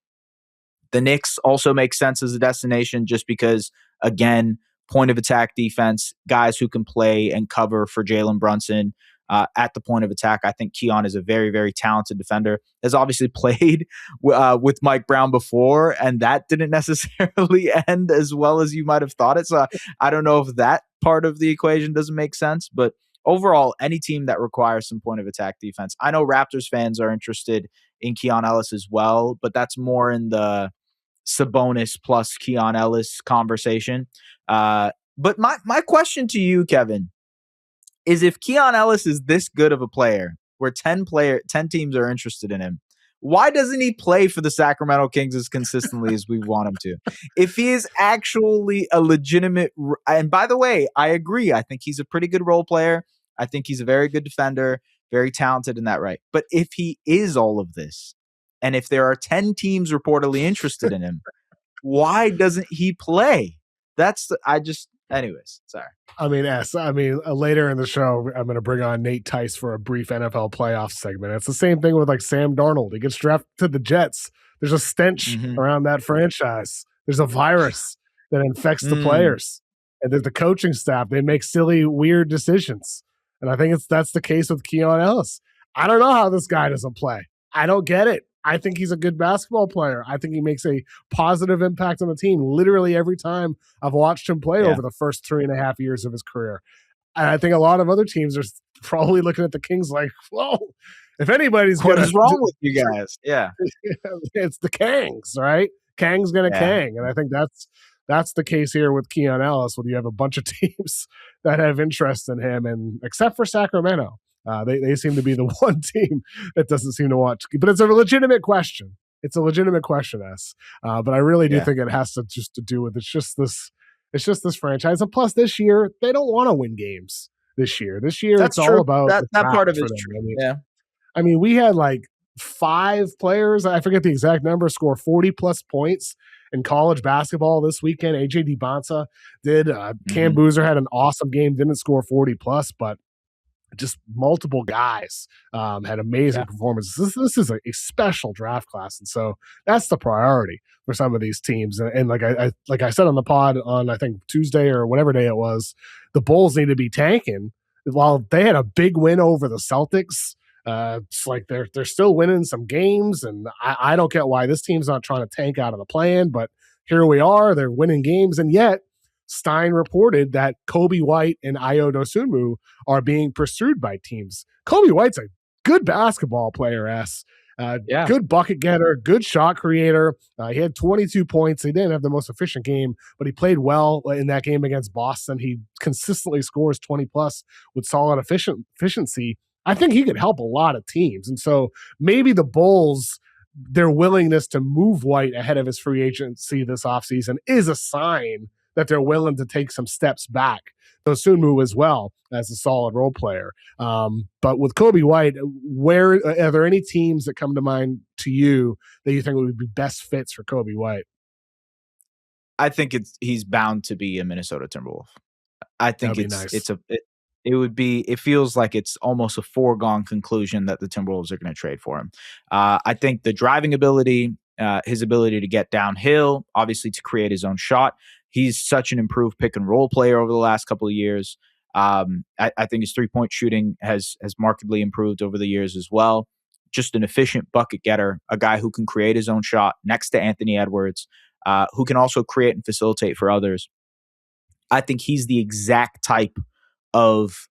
The Knicks also make sense as a destination just because, again, point of attack defense, guys who can play and cover for Jalen Brunson at the point of attack. I think Keon is a very, very talented defender. Has obviously played with Mike Brown before, and that didn't necessarily end as well as you might have thought it. So I don't know if that part of the equation doesn't make sense, but overall, any team that requires some point of attack defense. I know Raptors fans are interested in Keon Ellis as well, but that's more in the Sabonis plus Keon Ellis conversation. But my question to you, Kevin, is if Keon Ellis is this good of a player, where 10 teams are interested in him, why doesn't he play for the Sacramento Kings as consistently as we want him to? If he is actually a legitimate, and by the way, I agree. I think he's a pretty good role player. I think he's a very good defender, very talented in that right. But if he is all of this, and if there are 10 teams reportedly interested in him, why doesn't he play? Anyways, sorry. I mean, later in the show, I'm going to bring on Nate Tice for a brief NFL playoff segment. It's the same thing with like Sam Darnold. He gets drafted to the Jets. There's a stench around that franchise. There's a virus that infects the players. And there's the coaching staff. They make silly, weird decisions. And I think that's the case with Keon Ellis. I don't know how this guy doesn't play. I don't get it. I think he's a good basketball player. I think he makes a positive impact on the team literally every time I've watched him play over the first 3.5 years of his career. And I think a lot of other teams are probably looking at the Kings like, whoa, if anybody's what is wrong with you guys? Yeah. It's the Kangs, right? Kang's going to Kang. And I think that's the case here with Keon Ellis, when you have a bunch of teams that have interest in him, and except for Sacramento. They seem to be the one team that doesn't seem to want to, but it's a legitimate question. It's a legitimate question, S. But I really do think it has to just to do with it's just this franchise. And plus, this year they don't want to win games. This year, that's it's true. all about that part of it is true. I mean, we had like 5 players. I forget the exact number. Score 40+ points in college basketball this weekend. AJ DiBonta did. Cam Boozer had an awesome game. Didn't score 40+, but just multiple guys had amazing performances. This is a special draft class, and so that's the priority for some of these teams. And like I said on the pod on I think Tuesday or whatever day it was, the Bulls need to be tanking. While they had a big win over the Celtics, it's like they're still winning some games, and I don't get why this team's not trying to tank out of the plan. But here we are, they're winning games, and yet Stein reported that Kobe White and Ayo Dosunmu are being pursued by teams. Kobe White's a good basketball player, good bucket getter, good shot creator. He had 22 points. He didn't have the most efficient game, but he played well in that game against Boston. He consistently scores 20+ with solid efficiency. I think he could help a lot of teams. And so maybe the Bulls, their willingness to move White ahead of his free agency this offseason is a sign that they're willing to take some steps back. Dosunmu as well as a solid role player. But with Kobe White, where are there any teams that come to mind to you that you think would be best fits for Kobe White? I think he's bound to be a Minnesota Timberwolf. I think it feels like it's almost a foregone conclusion that the Timberwolves are going to trade for him. I think the driving ability, his ability to get downhill, obviously to create his own shot. He's such an improved pick and roll player over the last couple of years. I think his 3-point shooting has markedly improved over the years as well. Just an efficient bucket getter, a guy who can create his own shot next to Anthony Edwards, who can also create and facilitate for others. I think he's the exact type of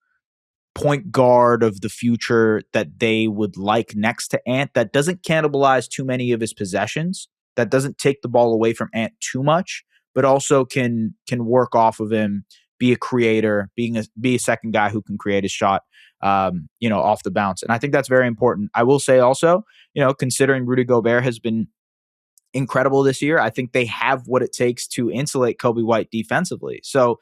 point guard of the future that they would like next to Ant, that doesn't cannibalize too many of his possessions, that doesn't take the ball away from Ant too much, but also can work off of him, be a creator, be a second guy who can create his shot, off the bounce. And I think that's very important. I will say also, considering Rudy Gobert has been incredible this year. I think they have what it takes to insulate Kobe White defensively. So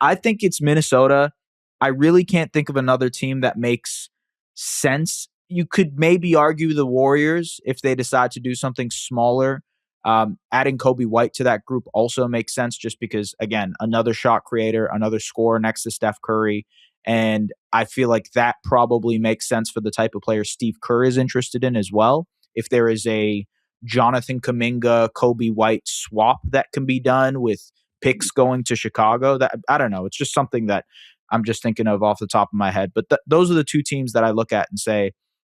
I think it's Minnesota. I really can't think of another team that makes sense. You could maybe argue the Warriors if they decide to do something smaller. Adding Kobe White to that group also makes sense just because, again, another shot creator, another scorer next to Steph Curry. And I feel like that probably makes sense for the type of player Steve Kerr is interested in as well. If there is a Jonathan Kuminga, Kobe White swap that can be done with picks going to Chicago, that I don't know. It's just something that I'm just thinking of off the top of my head. But those are the two teams that I look at and say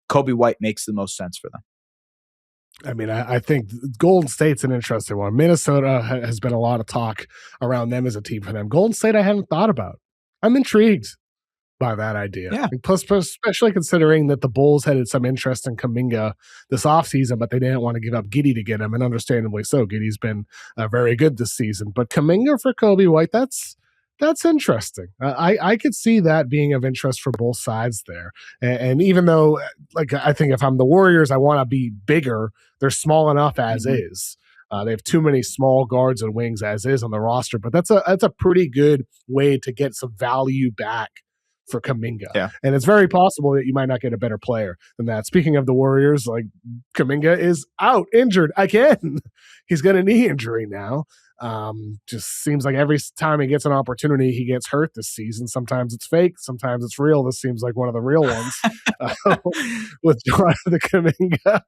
Kobe White makes the most sense for them. I mean, I think Golden State's an interesting one. Minnesota has been a lot of talk around them as a team for them. Golden State, I hadn't thought about. I'm intrigued by that idea. Yeah. Plus, especially considering that the Bulls had some interest in Kuminga this offseason, but they didn't want to give up Giddey to get him, and understandably so. Giddey's been very good this season. But Kuminga for Kobe White, that's interesting. I could see that being of interest for both sides there. And even though, like, I think if I'm the Warriors, I want to be bigger. They're small enough as is. They have too many small guards and wings as is on the roster. But that's a pretty good way to get some value back for Kuminga. Yeah. And it's very possible that you might not get a better player than that. Speaking of the Warriors, like, Kuminga is out, injured again. He's got a knee injury now. Just seems like every time he gets an opportunity, he gets hurt this season. Sometimes it's fake, sometimes it's real. This seems like one of the real ones with Jonathan Kuminga.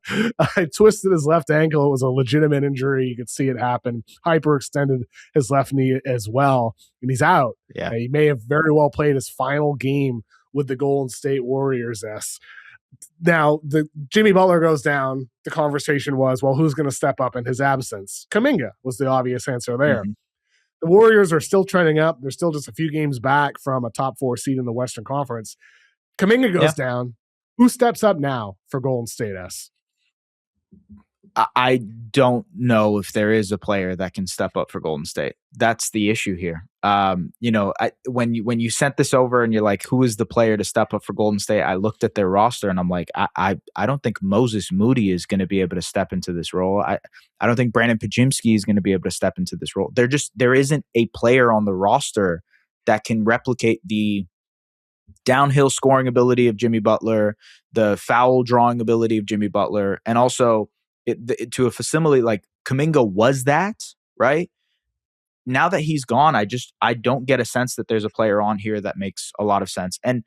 I twisted his left ankle. It was a legitimate injury. You could see it happen. Hyperextended his left knee as well, and he's out. Yeah, he may have very well played his final game with the Golden State Warriors. Now, the Jimmy Butler goes down. The conversation was, well, who's going to step up in his absence? Kuminga was the obvious answer there. Mm-hmm. The Warriors are still trending up. They're still just a few games back from a top 4 seed in the Western Conference. Kuminga goes down. Who steps up now for Golden State? I don't know if there is a player that can step up for Golden State. That's the issue here. When you sent this over and you're like, who is the player to step up for Golden State? I looked at their roster and I'm like, I don't think Moses Moody is going to be able to step into this role. I don't think Brandon Pajimski is going to be able to step into this role. There isn't a player on the roster that can replicate the downhill scoring ability of Jimmy Butler, the foul drawing ability of Jimmy Butler, and also to a facsimile like Kuminga was that, right? Now that he's gone, I don't get a sense that there's a player on here that makes a lot of sense. And,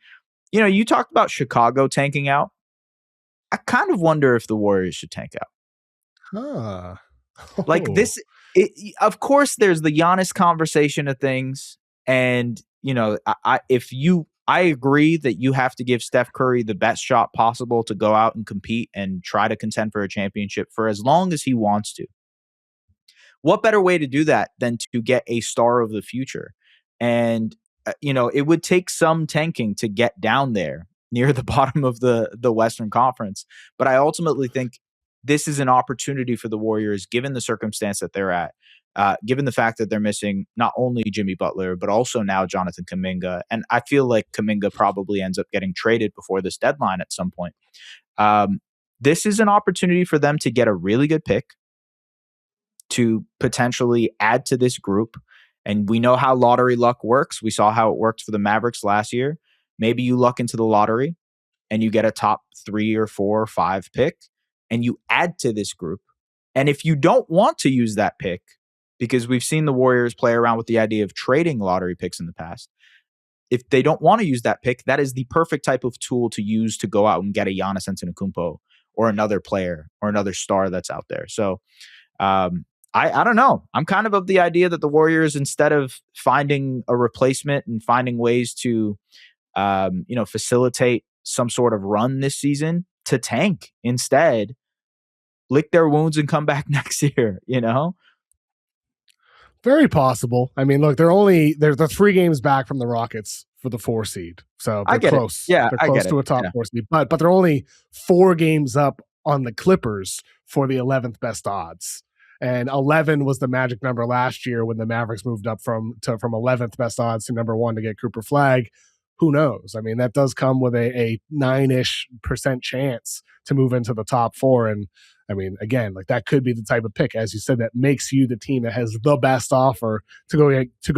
you talked about Chicago tanking out. I kind of wonder if the Warriors should tank out. Like this, of course, there's the Giannis conversation of things. And, I agree that you have to give Steph Curry the best shot possible to go out and compete and try to contend for a championship for as long as he wants to. What better way to do that than to get a star of the future? And, it would take some tanking to get down there near the bottom of the Western Conference. But I ultimately think this is an opportunity for the Warriors, given the circumstance that they're at. Given the fact that they're missing not only Jimmy Butler, but also now Jonathan Kuminga. And I feel like Kuminga probably ends up getting traded before this deadline at some point. This is an opportunity for them to get a really good pick to potentially add to this group. And we know how lottery luck works. We saw how it worked for the Mavericks last year. Maybe you luck into the lottery and you get a top 3 or 4 or 5 pick and you add to this group. And if you don't want to use that pick, because we've seen the Warriors play around with the idea of trading lottery picks in the past. If they don't want to use that pick, that is the perfect type of tool to use to go out and get a Giannis Antetokounmpo or another player or another star that's out there. So I don't know. I'm kind of the idea that the Warriors, instead of finding a replacement and finding ways to, facilitate some sort of run this season, to tank instead, lick their wounds and come back next year, Very possible. I mean, look, they're 3 games back from the Rockets for the 4 seed. So they're close. Yeah, they're close to a top 4 seed. But they're only 4 games up on the Clippers for the 11th best odds. And 11 was the magic number last year when the Mavericks moved up from 11th best odds to number 1 to get Cooper Flag. Who knows? I mean, that does come with a 9-ish% chance to move into the top 4. And I mean, again, like that could be the type of pick, as you said, that makes you the team that has the best offer to go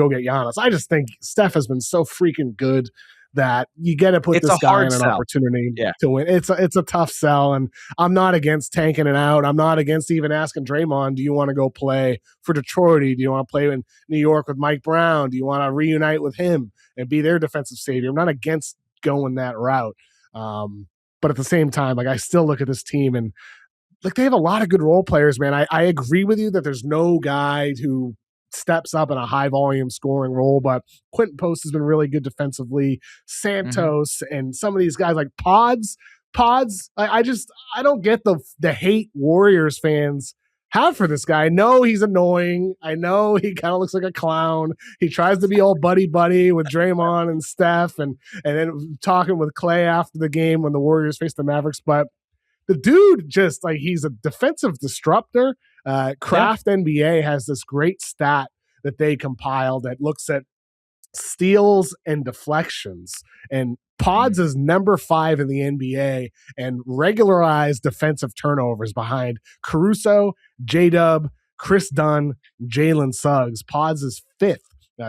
get Giannis. I just think Steph has been so freaking good that you got to put this guy in an opportunity to win. It's a tough sell, and I'm not against tanking it out. I'm not against even asking Draymond, do you want to go play for Detroit? Do you want to play in New York with Mike Brown? Do you want to reunite with him and be their defensive savior? I'm not against going that route. But at the same time, like I still look at this team and like they have a lot of good role players, man. I agree with you that there's no guy who steps up in a high volume scoring role, but Quentin Post has been really good defensively. Santos and some of these guys like Pods. I don't get the hate Warriors fans have for this guy. I know he's annoying. I know he kind of looks like a clown. He tries to be all buddy with Draymond and Steph and then talking with Clay after the game when the Warriors faced the Mavericks. But the dude just like he's a defensive disruptor. Craft NBA has this great stat that they compiled that looks at steals and deflections, and Pods is number 5 in the NBA and regularized defensive turnovers behind Caruso, J-Dub, Chris Dunn, Jalen Suggs. Pods is 5th,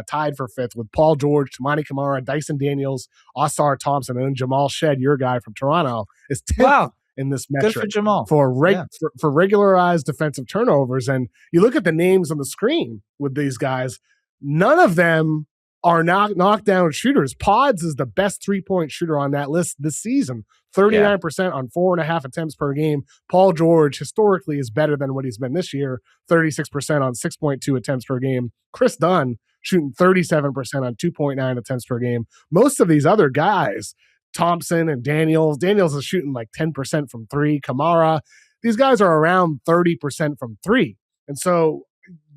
tied for 5th with Paul George, Tamani Kamara, Dyson Daniels, Osar Thompson, and then Jamal Shed, your guy from Toronto, is 10th in this metric. Good for Jamal. For regularized defensive turnovers. And you look at the names on the screen with these guys, none of them are knockdown shooters. Pods is the best 3-point shooter on that list this season, 39% on 4.5 attempts per game. Paul George historically is better than what he's been this year, 36% on 6.2 attempts per game. Chris Dunn shooting 37% on 2.9 attempts per game. Most of these other guys, Thompson and Daniels is shooting like 10% from 3. Kamara, these guys are around 30% from 3. And so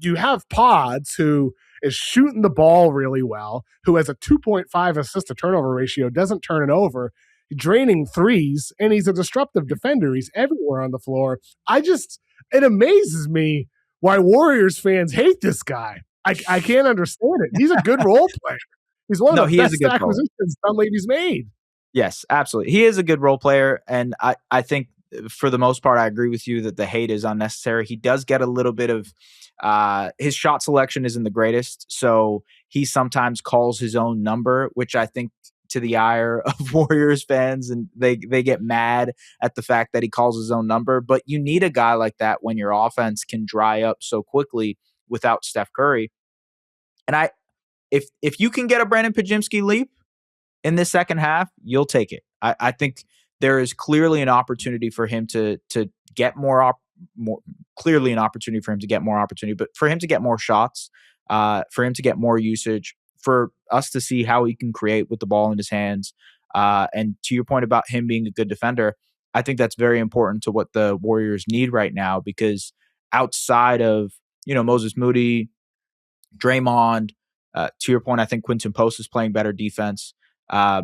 you have Pods, who is shooting the ball really well, who has a 2.5 assist to turnover ratio, doesn't turn it over, draining threes, and he's a disruptive defender. He's everywhere on the floor. It amazes me why Warriors fans hate this guy. I can't understand it. He's a good role player. He's one of the best acquisitions Dunleavy's made. Yes, absolutely. He is a good role player, and I think for the most part, I agree with you that the hate is unnecessary. He does get a little bit of his shot selection isn't the greatest, so he sometimes calls his own number, which I think to the ire of Warriors fans, and they get mad at the fact that he calls his own number. But you need a guy like that when your offense can dry up so quickly without Steph Curry. And if you can get a Brandon Podziemski leap in this second half, you'll take it. I think there is clearly an opportunity for him to get clearly an opportunity for him to get more opportunity, but for him to get more shots, for him to get more usage, for us to see how he can create with the ball in his hands. And to your point about him being a good defender, I think that's very important to what the Warriors need right now, because outside of, Moses Moody, Draymond, to your point, I think Quentin Post is playing better defense.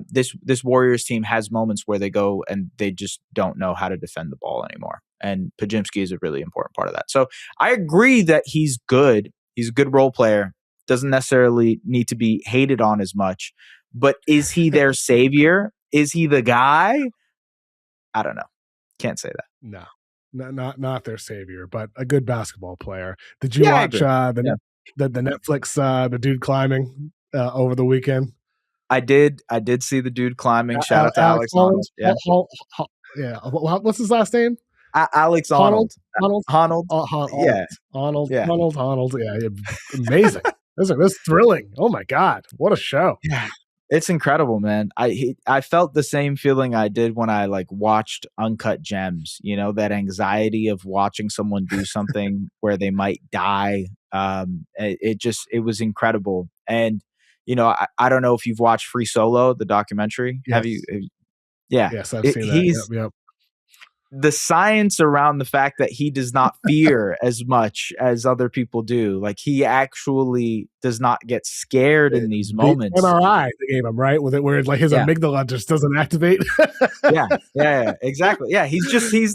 This Warriors team has moments where they go and they just don't know how to defend the ball anymore. And Podziemski is a really important part of that. So I agree that he's good. He's a good role player. Doesn't necessarily need to be hated on as much. But is he their savior? Is he the guy? I don't know. Can't say that. No, not their savior, but a good basketball player. Did you watch the Netflix the dude climbing over the weekend? I did see the dude climbing. Shout out to Alex Honnold. Yeah. What's his last name? Alex Honnold. Honnold. Yeah. Honnold. Yeah. Amazing. This is thrilling. Oh my God. What a show. Yeah. It's incredible, man. I felt the same feeling I did when I watched Uncut Gems, that anxiety of watching someone do something where they might die. It was incredible. And I don't know if you've watched Free Solo, the documentary. Yes. Have you? Yeah. Yes, I've seen that. Yep. The science around the fact that he does not fear as much as other people do. Like, he actually does not get scared in these moments. MRI they gave him, right? With it, where his amygdala just doesn't activate. yeah, exactly. Yeah, he does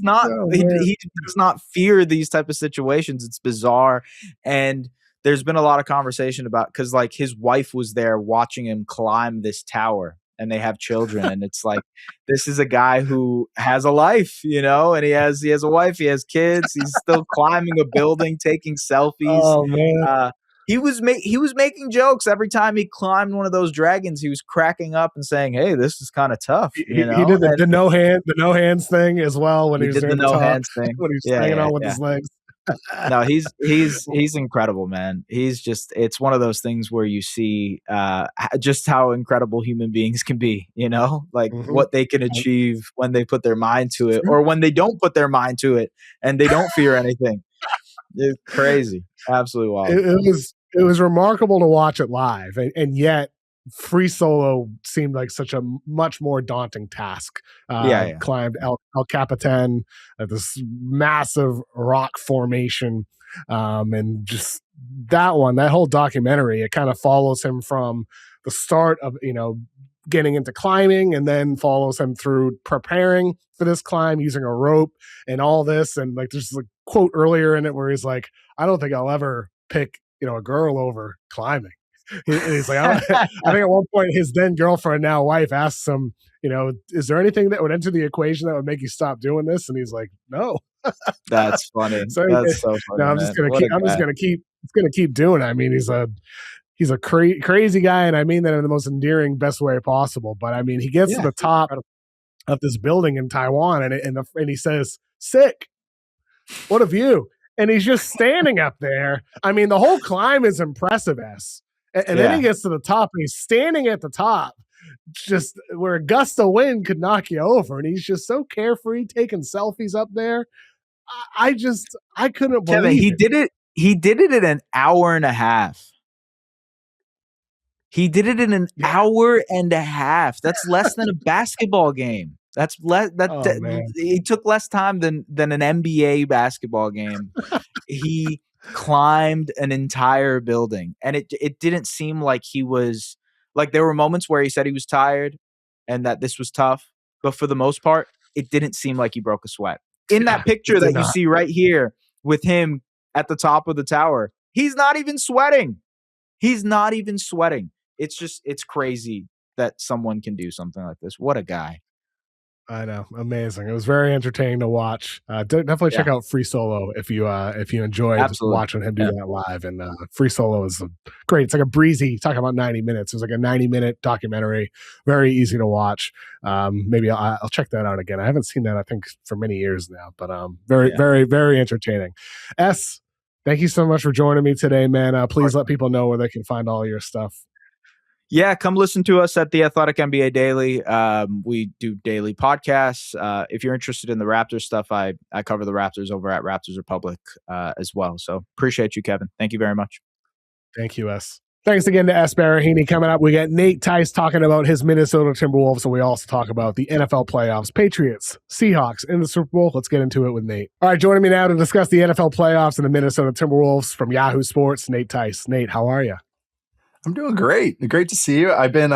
not fear these type of situations. It's bizarre. And there's been a lot of conversation about, because his wife was there watching him climb this tower. and they have children. And it's like, this is a guy who has a life, and he has a wife, he has kids. He's still climbing a building, taking selfies. Oh man. He was making jokes every time he climbed one of those dragons. He was cracking up and saying, "Hey, this is kind of tough." He did the no hands thing as well when he was doing the no hands thing when he was hanging on with his legs. No, he's incredible, man. It's one of those things where you see just how incredible human beings can be, like what they can achieve when they put their mind to it, or when they don't put their mind to it and they don't fear anything. It's crazy. Absolutely wild. It was remarkable to watch it live, and yet free solo seemed like such a much more daunting task. Climbed El Capitan, this massive rock formation, and just that whole documentary, it kind of follows him from the start of getting into climbing, and then follows him through preparing for this climb using a rope and all this. And like there's a quote earlier in it where he's like, "I don't think I'll ever pick a girl over climbing." He's like, I think at one point his then girlfriend, now wife, asks him, "Is there anything that would enter the equation that would make you stop doing this?" And he's like, "No." That's funny. So that's so funny. No, I'm just gonna keep doing it. I mean, he's a crazy guy, and I mean that in the most endearing, best way possible. But I mean, he gets to the top of this building in Taiwan, and he says, "Sick. What a view!" And he's just standing up there. I mean, the whole climb is impressive, and then he gets to the top, and he's standing at the top, just where a gust of wind could knock you over, and he's just so carefree, taking selfies up there. I couldn't believe Kevin, he did it in an hour and a half. He did it in an hour and a half. That's less than a basketball game. That's less. He took less time than an NBA basketball game. He climbed an entire building, and it didn't seem like he was like, there were moments where he said he was tired and that this was tough, but for the most part, it didn't seem like he broke a sweat. In that picture that you see right here with him at the top of the tower, he's not even sweating. It's crazy that someone can do something like this. What a guy. I know. Amazing. It was very entertaining to watch. Definitely check out Free Solo if you enjoyed watching him do that live. And Free Solo is great. It's like a breezy, talking about 90 minutes. It was like a 90-minute documentary, very easy to watch. Maybe I'll check that out again. I haven't seen that, I think, for many years now, but very, very entertaining. S, thank you so much for joining me today, man. Please let people know where they can find all your stuff. Yeah, come listen to us at the Athletic NBA Daily. We do daily podcasts. If you're interested in the Raptors stuff, I cover the Raptors over at Raptors Republic as well. So appreciate you, Kevin. Thank you very much. Thank you, S. Thanks again to Es Baraheni. Coming up, we got Nate Tice talking about his Minnesota Timberwolves, and we also talk about the NFL playoffs, Patriots, Seahawks in the Super Bowl. Let's get into it with Nate. All right, joining me now to discuss the NFL playoffs and the Minnesota Timberwolves from Yahoo Sports, Nate Tice. Nate, how are you? I'm doing great. Great to see you. I've been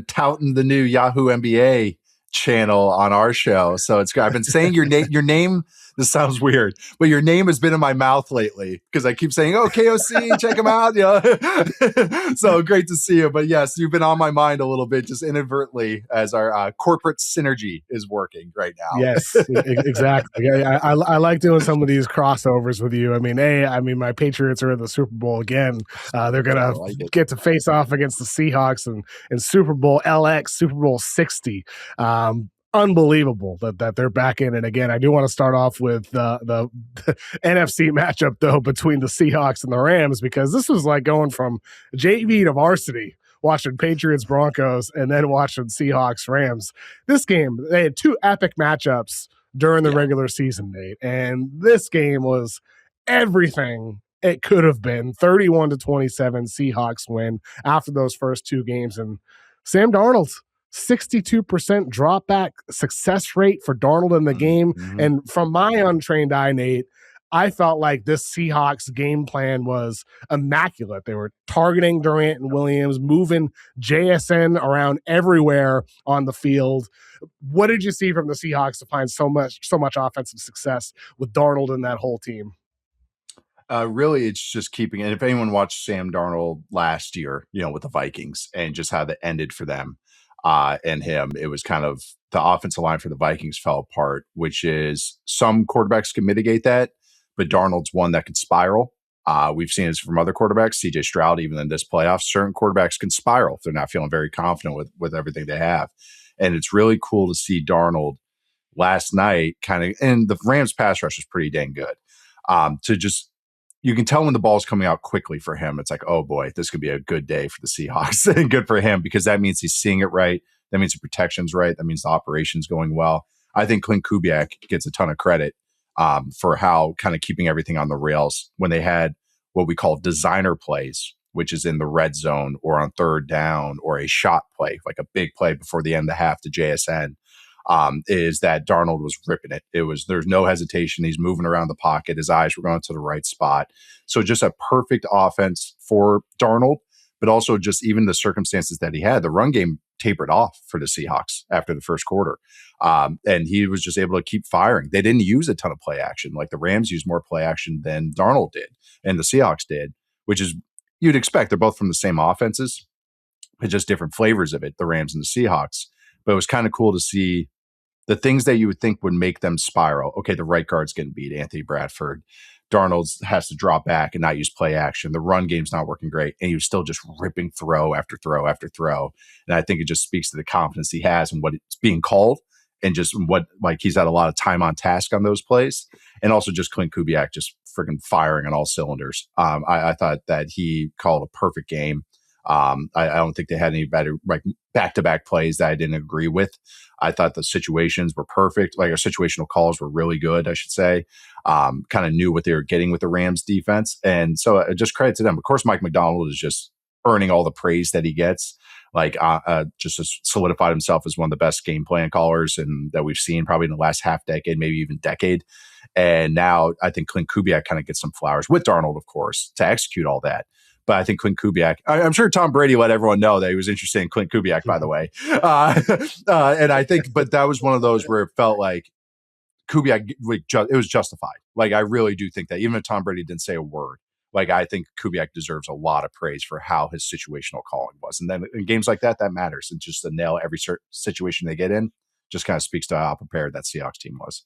touting the new Yahoo NBA channel on our show, so it's good. I've been saying your name. This sounds weird, but your name has been in my mouth lately because I keep saying, "Oh, KOC, check him out." So great to see you. But yes, you've been on my mind a little bit, just inadvertently, as our corporate synergy is working right now. Yes, exactly. I like doing some of these crossovers with you. I mean, my Patriots are in the Super Bowl again. They're gonna get to face off against the Seahawks in Super Bowl LX, Super Bowl 60. Unbelievable that they're back in it again. I do want to start off with the NFC matchup, though, between the Seahawks and the Rams, because this was like going from JV to varsity, watching Patriots Broncos and then watching Seahawks Rams. This game, they had two epic matchups during the regular season, Nate, and this game was everything it could have been. 31-27 Seahawks win after those first two games, and Sam Darnold, 62% drop back success rate for Darnold in the game. Mm-hmm. And from my untrained eye, Nate, I felt like this Seahawks game plan was immaculate. They were targeting Durant and Williams, moving JSN around everywhere on the field. What did you see from the Seahawks to find so much offensive success with Darnold and that whole team? Really, it's just keeping it. If anyone watched Sam Darnold last year, with the Vikings and just how that ended for them, and him. It was kind of the offensive line for the Vikings fell apart, which is some quarterbacks can mitigate that, but Darnold's one that could spiral. We've seen this from other quarterbacks, CJ Stroud, even in this playoff. Certain quarterbacks can spiral if they're not feeling very confident with everything they have. And it's really cool to see Darnold last night and the Rams pass rush is pretty dang good. You can tell when the ball's coming out quickly for him. It's like, oh boy, this could be a good day for the Seahawks and good for him because that means he's seeing it right. That means the protection's right. That means the operation's going well. I think Clint Kubiak gets a ton of credit for how kind of keeping everything on the rails when they had what we call designer plays, which is in the red zone or on third down or a shot play, like a big play before the end of the half to JSN. Is that Darnold was ripping it. There's no hesitation. He's moving around the pocket. His eyes were going to the right spot. So just a perfect offense for Darnold, but also just even the circumstances that he had. The run game tapered off for the Seahawks after the first quarter. And he was just able to keep firing. They didn't use a ton of play action. Like the Rams used more play action than Darnold did and the Seahawks did, which is you'd expect. They're both from the same offenses, but just different flavors of it, the Rams and the Seahawks. But it was kind of cool to see the things that you would think would make them spiral. Okay, the right guard's getting beat, Anthony Bradford. Darnold has to drop back and not use play action. The run game's not working great. And he was still just ripping throw after throw after throw. And I think it just speaks to the confidence he has and what it's being called and just what, like, he's had a lot of time on task on those plays. And also just Clint Kubiak just freaking firing on all cylinders. I thought that he called a perfect game. I don't think they had any better like back-to-back plays that I didn't agree with. I thought the situations were perfect. Like our situational calls were really good, I should say. Kind of knew what they were getting with the Rams defense. And so just credit to them. Of course, Mike McDonald is just earning all the praise that he gets. Like just solidified himself as one of the best game plan callers and that we've seen probably in the last half decade, maybe even decade. And now I think Clint Kubiak kind of gets some flowers with Darnold, of course, to execute all that. But I think Clint Kubiak, I'm sure Tom Brady let everyone know that he was interested in Clint Kubiak, by the way. And I think, but that was one of those where it felt like Kubiak, it was justified. Like, I really do think that even if Tom Brady didn't say a word, like, I think Kubiak deserves a lot of praise for how his situational calling was. And then in games like that, that matters. And just to nail every situation they get in just kind of speaks to how prepared that Seahawks team was.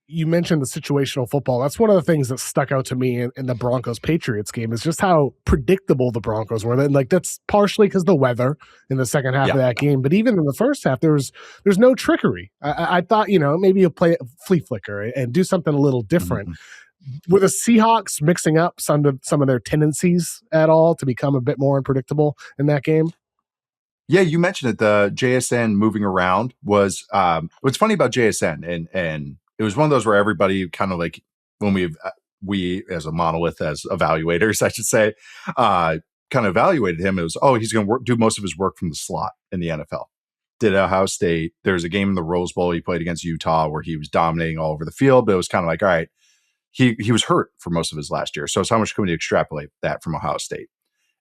You mentioned the situational football. That's one of the things that stuck out to me in the Broncos Patriots game is just how predictable the Broncos were. And like that's partially because the weather in the second half of that game. But even in the first half, there's no trickery. I thought, maybe you'll play flea flicker and do something a little different. Mm-hmm. Were the Seahawks mixing up some of their tendencies at all to become a bit more unpredictable in that game? Yeah, you mentioned it. The JSN moving around was what's funny about JSN and it was one of those where everybody kind of like when we as a monolith, as evaluators, I should say, kind of evaluated him. It was, he's going to do most of his work from the slot in the NFL. Did at Ohio State. There was a game in the Rose Bowl he played against Utah where he was dominating all over the field, but it was kind of like, all right, he was hurt for most of his last year. So it's how much can we extrapolate that from Ohio State?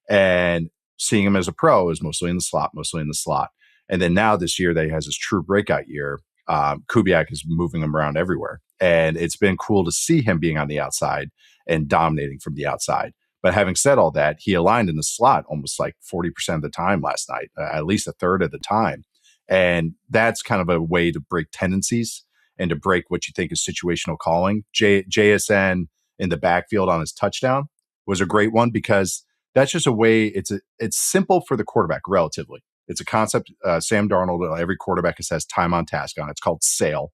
And seeing him as a pro is mostly in the slot. And then now this year that he has his true breakout year, Kubiak is moving him around everywhere. And it's been cool to see him being on the outside and dominating from the outside. But having said all that, he aligned in the slot almost like 40% of the time last night, at least a third of the time. And that's kind of a way to break tendencies and to break what you think is situational calling. JSN in the backfield on his touchdown was a great one because that's just a way, it's simple for the quarterback relatively. It's a concept Sam Darnold, every quarterback has time on task on. It's called SAIL.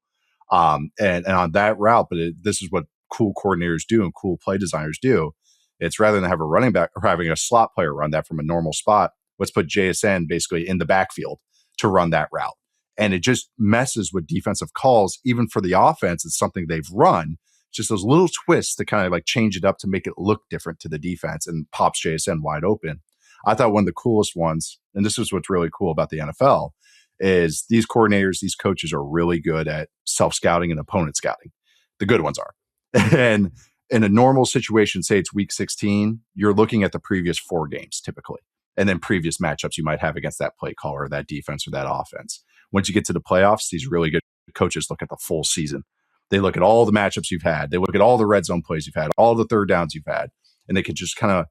And on that route, but this is what cool coordinators do and cool play designers do. It's rather than have a running back or having a slot player run that from a normal spot, let's put JSN basically in the backfield to run that route. And it just messes with defensive calls. Even for the offense, it's something they've run. Just those little twists to kind of like change it up to make it look different to the defense and pops JSN wide open. I thought one of the coolest ones, and this is what's really cool about the NFL, is these coordinators, these coaches are really good at self-scouting and opponent scouting. The good ones are. And in a normal situation, say it's week 16, you're looking at the previous 4 games typically, and then previous matchups you might have against that play caller or that defense or that offense. Once you get to the playoffs, these really good coaches look at the full season. They look at all the matchups you've had. They look at all the red zone plays you've had, all the third downs you've had, and they can just kind of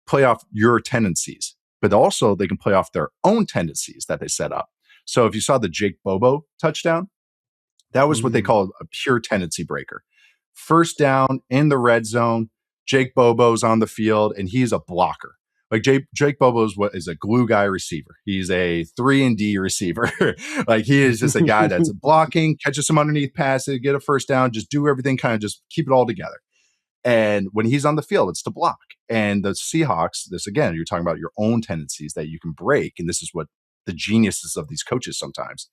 play off your tendencies but also they can play off their own tendencies that they set up. So if you saw the Jake Bobo touchdown, that was what they call a pure tendency breaker. First down in the red zone, Jake Bobo's on the field, and he's a blocker. Like Jake Bobo is a glue guy receiver. He's a 3-and-D receiver. Like he is just a guy that's blocking, catches some underneath passes, get a first down, just do everything, kind of just keep it all together. And when he's on the field, it's to block. And the Seahawks, this again, you're talking about your own tendencies that you can break. And this is what the geniuses of these coaches sometimes.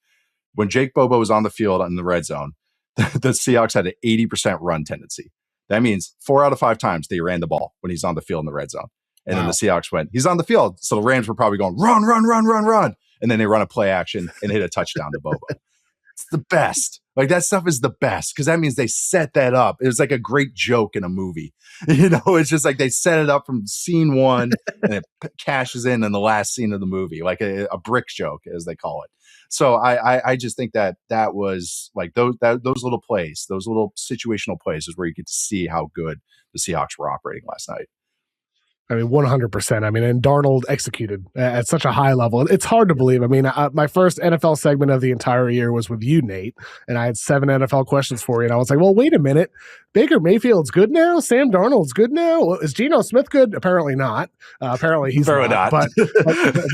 When Jake Bobo was on the field in the red zone, the Seahawks had an 80% run tendency. That means 4 out of 5 times they ran the ball when he's on the field in the red zone. And then the Seahawks went, he's on the field. So the Rams were probably going, run, run, run, run, run. And then they run a play action and hit a touchdown to Bobo. It's the best. Like that stuff is the best because that means they set that up. It was like a great joke in a movie. It's just like they set it up from scene 1 and it cashes in the last scene of the movie, like a brick joke, as they call it. So I just think that was like those little plays, those little situational plays is where you get to see how good the Seahawks were operating last night. I mean, 100%. I mean, and Darnold executed at such a high level. It's hard to believe. I mean, my first NFL segment of the entire year was with you, Nate, and I had 7 NFL questions for you. And I was like, well, wait a minute. Baker Mayfield's good now? Sam Darnold's good now? Is Geno Smith good? Apparently not. Apparently he's not. But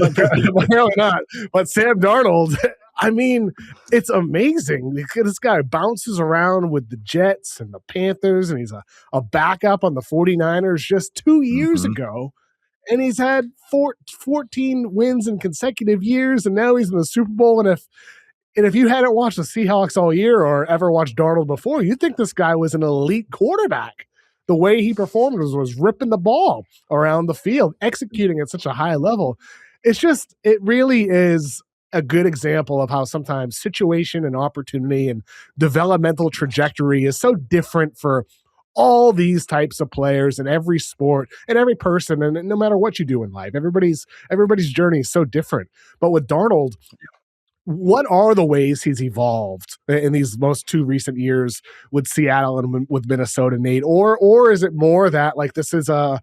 apparently not. But Sam Darnold, I mean, it's amazing. This guy bounces around with the Jets and the Panthers, and he's a backup on the 49ers just 2 years ago. And he's had 14 wins in consecutive years, and now he's in the Super Bowl. And if you hadn't watched the Seahawks all year or ever watched Darnold before, you'd think this guy was an elite quarterback. The way he performed was ripping the ball around the field, executing at such a high level. It really is a good example of how sometimes situation and opportunity and developmental trajectory is so different for all these types of players in every sport and every person. And no matter what you do in life, everybody's journey is so different. But with Darnold, what are the ways he's evolved in these most 2 recent years with Seattle and with Minnesota, Nate? Or is it more that like this is a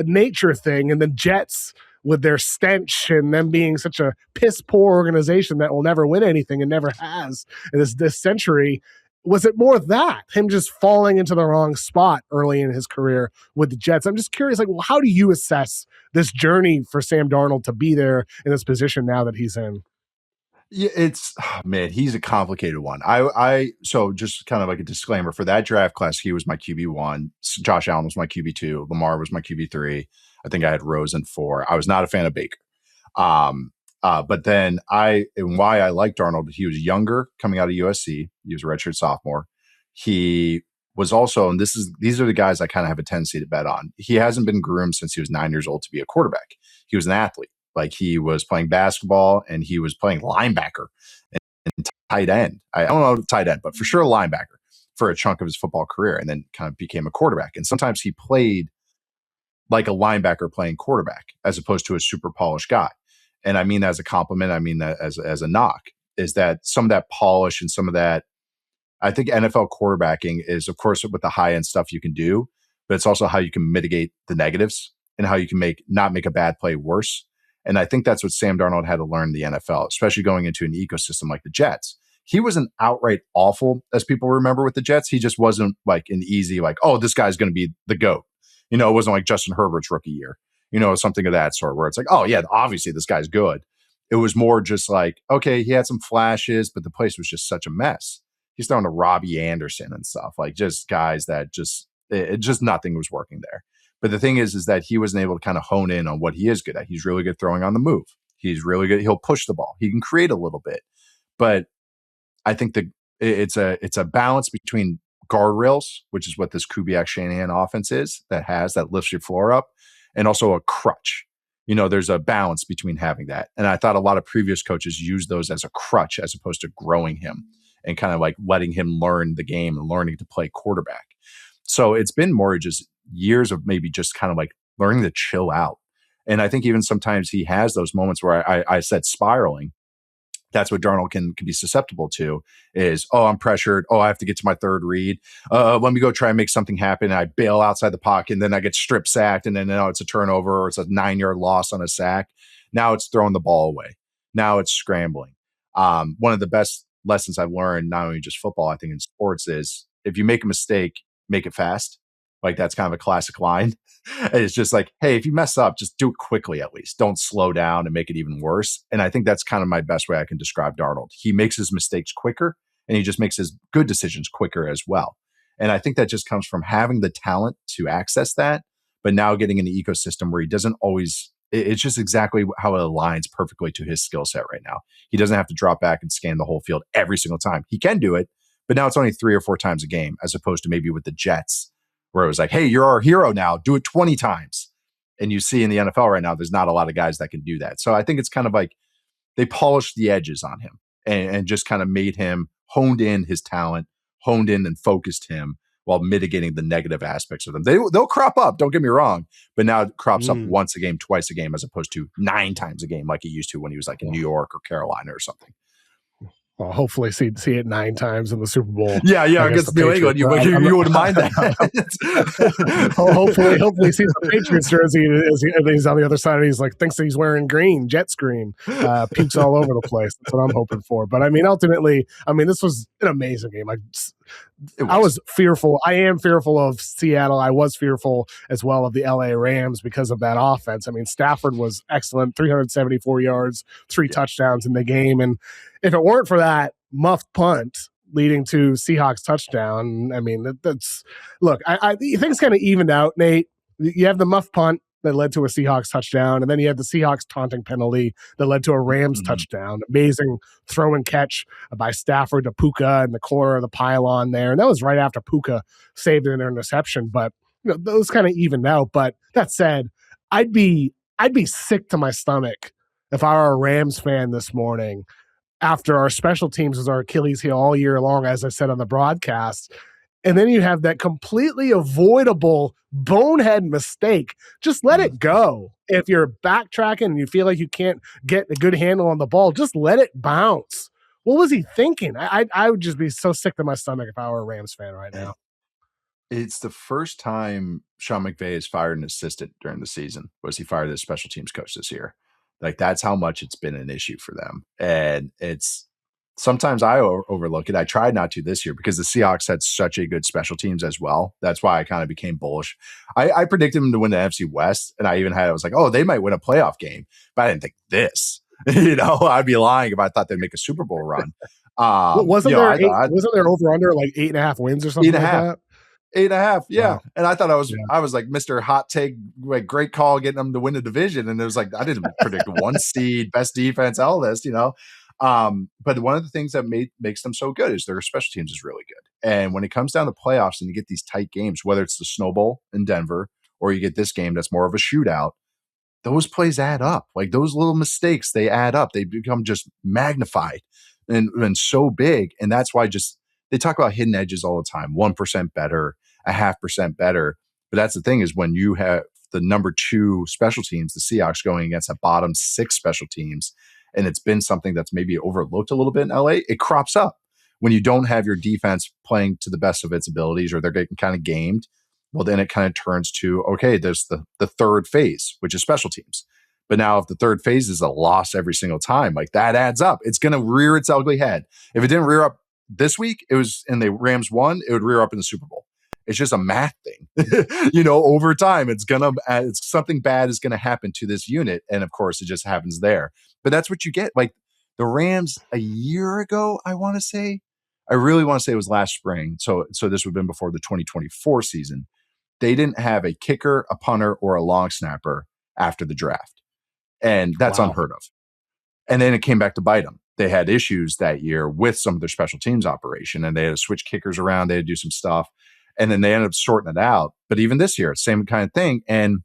nature thing, and the Jets with their stench and them being such a piss poor organization that will never win anything and never has in this century? Was it more that him just falling into the wrong spot early in his career with the Jets? I'm just curious, like, well, how do you assess this journey for Sam Darnold to be there in this position now that he's in? Yeah, he's a complicated one. So just kind of like a disclaimer for that draft class, he was my QB1. Josh Allen was my QB2. Lamar was my QB3. I think I had Rosen 4. I was not a fan of Baker. But then why I like Darnold, he was younger coming out of USC. He was a redshirt sophomore. He was also, and these are the guys I kind of have a tendency to bet on. He hasn't been groomed since he was 9 years old to be a quarterback. He was an athlete. Like he was playing basketball and he was playing linebacker and tight end. I don't know tight end, but for sure a linebacker for a chunk of his football career, and then kind of became a quarterback. And sometimes he played like a linebacker playing quarterback as opposed to a super polished guy. And I mean that as a compliment. I mean that as a knock, is that some of that polish and some of that, I think NFL quarterbacking is, of course, with the high end stuff you can do, but it's also how you can mitigate the negatives and how you can not make a bad play worse. And I think that's what Sam Darnold had to learn in the NFL, especially going into an ecosystem like the Jets. He wasn't outright awful, as people remember with the Jets. He just wasn't like an easy, like, oh, this guy's going to be the GOAT. It wasn't like Justin Herbert's rookie year, something of that sort, where it's like, oh, yeah, obviously this guy's good. It was more just like, okay, he had some flashes, but the place was just such a mess. He's throwing to Robbie Anderson and stuff, like just guys that just nothing was working there. But the thing is that he wasn't able to kind of hone in on what he is good at. He's really good throwing on the move. He's really good. He'll push the ball. He can create a little bit. But I think it's a balance between guardrails, which is what this Kubiak Shanahan offense is, that lifts your floor up, and also a crutch. There's a balance between having that. And I thought a lot of previous coaches used those as a crutch as opposed to growing him and kind of like letting him learn the game and learning to play quarterback. So it's been more just years of maybe just kind of like learning to chill out. And I think even sometimes he has those moments where I said spiraling. That's what Darnold can be susceptible to is, oh, I'm pressured. Oh, I have to get to my third read. Let me go try and make something happen. And I bail outside the pocket, and then I get strip sacked, and then now it's a turnover or it's a 9-yard loss on a sack. Now it's throwing the ball away. Now it's scrambling. One of the best lessons I've learned, not only just football, I think in sports, is if you make a mistake, make it fast. Like that's kind of a classic line. It's just like, hey, if you mess up, just do it quickly at least. Don't slow down and make it even worse. And I think that's kind of my best way I can describe Darnold. He makes his mistakes quicker, and he just makes his good decisions quicker as well. And I think that just comes from having the talent to access that, but now getting in the ecosystem where he doesn't always, it's just exactly how it aligns perfectly to his skill set right now. He doesn't have to drop back and scan the whole field every single time. He can do it, but now it's only 3 or 4 times a game, as opposed to maybe with the Jets, where it was like, hey, you're our hero now, do it 20 times. And you see in the NFL right now, there's not a lot of guys that can do that. So I think it's kind of like they polished the edges on him and just kind of made him, honed in his talent, honed in and focused him while mitigating the negative aspects of them. They'll crop up, don't get me wrong, but now it crops up once a game, twice a game, as opposed to 9 times a game like he used to when he was like in New York or Carolina or something. Well, hopefully see it 9 times in the Super Bowl. Yeah, against New England. You wouldn't mind that. hopefully sees the Patriots jersey and he's on the other side and he's like, thinks he's wearing green, Jets green, pukes all over the place. That's what I'm hoping for. But I mean, ultimately, this was an amazing game. I was fearful. I am fearful of Seattle. I was fearful as well of the LA Rams because of that offense. I mean, Stafford was excellent, 374 yards, 3 touchdowns in the game. And if it weren't for that muffed punt leading to Seahawks touchdown, I mean, look, I things kind of evened out, Nate. You have the muffed punt that led to a Seahawks touchdown, and then you had the Seahawks taunting penalty that led to a Rams touchdown. Amazing throw and catch by Stafford to Puka in the corner of the pylon there, and that was right after Puka saved an interception. But those kind of evened out. But that said, I'd be sick to my stomach if I were a Rams fan this morning after our special teams was our Achilles heel all year long, as I said on the broadcast. And then you have that completely avoidable bonehead mistake. Just let it go. If you're backtracking and you feel like you can't get a good handle on the ball, just let it bounce. What was he thinking? I would just be so sick to my stomach if I were a Rams fan right now. It's the first time Sean McVay has fired an assistant during the season. Was he fired as special teams coach this year? Like, that's how much it's been an issue for them. And it's sometimes I overlook it. I tried not to this year because the Seahawks had such a good special teams as well. That's why I kind of became bullish. I predicted them to win the NFC West. And I was like, oh, they might win a playoff game, but I didn't think this. I'd be lying if I thought they'd make a Super Bowl run. Wasn't there over under like 8.5 wins or something like that? 8.5, yeah. Wow. And I thought I was like Mr. Hot Take, like, great call getting them to win the division. And it was like, I didn't predict 1 seed, best defense, all this, But one of the things that makes them so good is their special teams is really good. And when it comes down to playoffs and you get these tight games, whether it's the Snow Bowl in Denver or you get this game that's more of a shootout, those plays add up. Like, those little mistakes, they add up. They become just magnified and so big. And that's why they talk about hidden edges all the time, 1% better, 0.5% better. But that's the thing, is when you have the number 2 special teams, the Seahawks, going against a bottom 6 special teams, and it's been something that's maybe overlooked a little bit in LA, it crops up. When you don't have your defense playing to the best of its abilities, or they're getting kind of gamed, well, then it kind of turns to, okay, there's the third phase, which is special teams. But now if the third phase is a loss every single time, like, that adds up. It's going to rear its ugly head. If it didn't rear up this week, and the Rams won, it would rear up in the Super Bowl. It's just a math thing. Over time, it's something bad is going to happen to this unit. And of course, it just happens there. But that's what you get. Like, the Rams a year ago, I really want to say it was last spring. So this would have been before the 2024 season. They didn't have a kicker, a punter, or a long snapper after the draft. And that's unheard of. And then it came back to bite them. They had issues that year with some of their special teams operation, and they had to switch kickers around. They had to do some stuff, and then they ended up sorting it out. But even this year, same kind of thing. And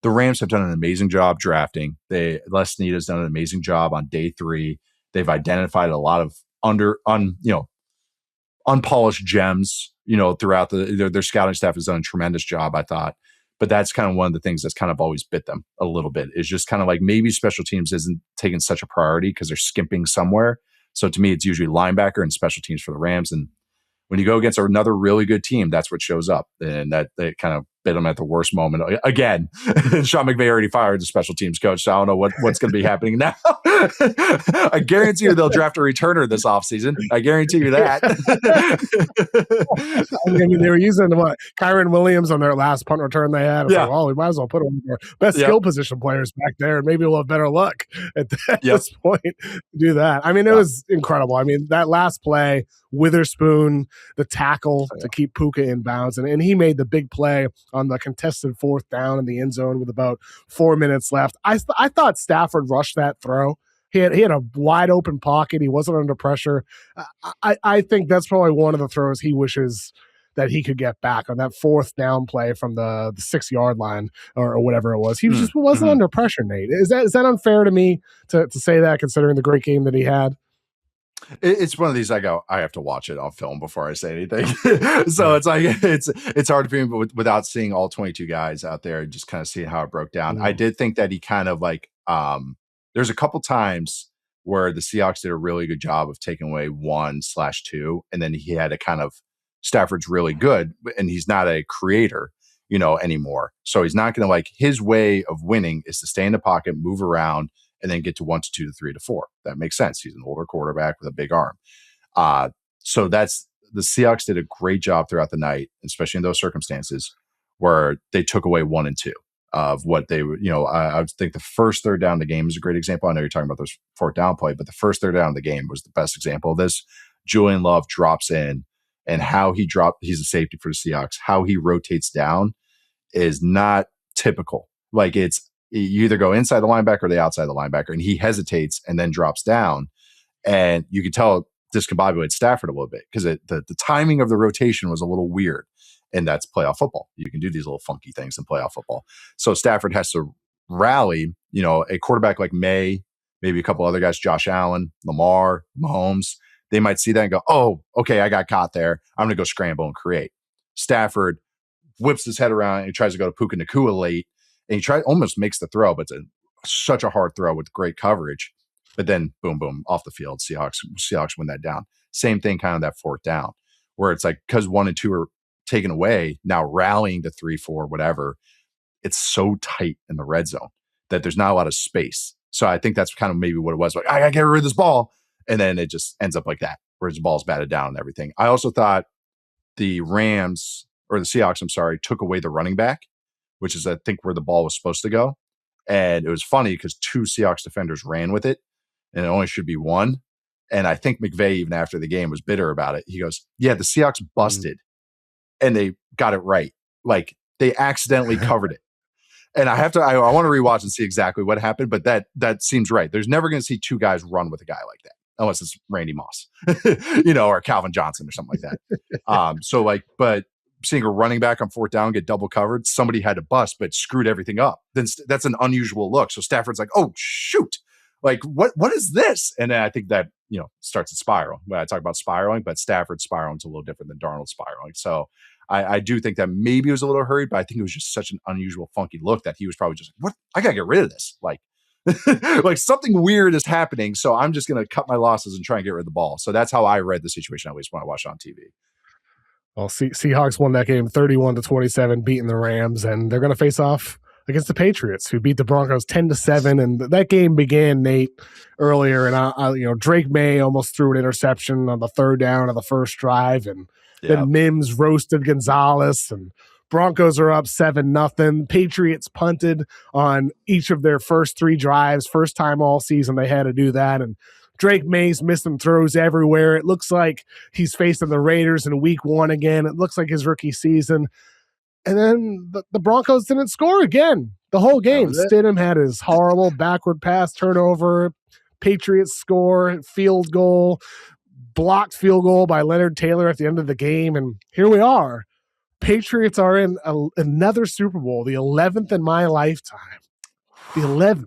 the Rams have done an amazing job drafting. Les Snead has done an amazing job on day 3. They've identified a lot of unpolished gems, throughout their scouting staff has done a tremendous job, I thought. But that's kind of one of the things that's kind of always bit them a little bit, is just kind of like maybe special teams isn't taking such a priority because they're skimping somewhere. So to me, it's usually linebacker and special teams for the Rams. And when you go against another really good team, that's what shows up. And that they kind of bit them at the worst moment. Again, Sean McVay already fired the special teams coach, so I don't know what's going to be happening now. I guarantee you they'll draft a returner this offseason. I guarantee you that. I mean, they were using Kyron Williams on their last punt return they had. Like, well, we might as well put one of our best skill position players back there, and maybe we'll have better luck at this point to do that. I mean, it was incredible. I mean, that last play, Witherspoon, the tackle to keep Puka in bounds, and he made the big play on the contested 4th down in the end zone with about 4 minutes left. I thought Stafford rushed that throw. He had a wide open pocket. He wasn't under pressure. I think that's probably one of the throws he wishes that he could get back on that 4th down play from the 6-yard line or whatever it was. He just wasn't under pressure, Nate. Is that unfair to me to say that, considering the great game that he had? It's one of these, I have to watch it on film before I say anything. So it's like, it's hard for me without seeing all 22 guys out there, just kind of seeing how it broke down. I did think that he kind of like, there's a couple times where the Seahawks did a really good job of taking away 1/2, and then he had a kind of, Stafford's really good, and he's not a creator, anymore. So he's not going to, like, his way of winning is to stay in the pocket, move around, and then get to 1 to 2 to 3 to 4. That makes sense. He's an older quarterback with a big arm. So that's, the Seahawks did a great job throughout the night, especially in those circumstances where they took away 1 and 2 of what they were. I think the first 3rd down of the game is a great example. I know you're talking about those 4th down play, but the first 3rd down of the game was the best example of this. Julian Love drops in, and how he's a safety for the Seahawks. How he rotates down is not typical. Like, it's, you either go inside the linebacker or the outside the linebacker, and he hesitates and then drops down. And you can tell discombobulated Stafford a little bit because the timing of the rotation was a little weird. And that's playoff football. You can do these little funky things in playoff football. So Stafford has to rally, a quarterback like May, maybe a couple other guys, Josh Allen, Lamar, Mahomes. They might see that and go, oh, okay, I got caught there. I'm going to go scramble and create. Stafford whips his head around and he tries to go to Puka Nacua late. And he almost makes the throw, but it's such a hard throw with great coverage. But then, boom, boom, off the field. Seahawks win that down. Same thing, kind of that 4th down, where it's like, because 1 and 2 are taken away, now rallying to 3, 4, whatever. It's so tight in the red zone that there's not a lot of space. So I think that's kind of maybe what it was. Like, I got to get rid of this ball. And then it just ends up like that, where his ball's batted down and everything. I also thought the Seahawks, took away the running back, which is, I think, where the ball was supposed to go. And it was funny because 2 Seahawks defenders ran with it, and it only should be 1. And I think McVay, even after the game, was bitter about it. He goes, yeah, the Seahawks busted, and they got it right. Like, they accidentally covered it. And I want to rewatch and see exactly what happened, but that seems right. There's never going to see 2 guys run with a guy like that, unless it's Randy Moss, or Calvin Johnson or something like that. But seeing a running back on 4th down get double covered, somebody had to bust, but screwed everything up. Then that's an unusual look. So Stafford's like, oh, shoot. Like, what is this? And then I think that, starts to spiral. When I talk about spiraling, but Stafford's spiraling is a little different than Darnold's spiraling. So I do think that maybe it was a little hurried, but I think it was just such an unusual, funky look that he was probably just like, what? I got to get rid of this. Like, like something weird is happening. So I'm just going to cut my losses and try and get rid of the ball. So that's how I read the situation, at least when I watched it on TV. Well, Seahawks won that game 31-27, beating the Rams, and they're going to face off against the Patriots, who beat the Broncos 10-7. And that game began, Nate, earlier, and Drake May almost threw an interception on the 3rd down of the first drive, and then Mims roasted Gonzalez, and Broncos are up 7-0. Patriots punted on each of their first 3 drives. First time all season they had to do that, and Drake May's missing throws everywhere. It looks like he's facing the Raiders in week 1 again. It looks like his rookie season. And then the Broncos didn't score again the whole game. Stidham had his horrible backward pass turnover. Patriots score, field goal, blocked field goal by Leonard Taylor at the end of the game. And here we are. Patriots are in another Super Bowl, the 11th in my lifetime. The 11th.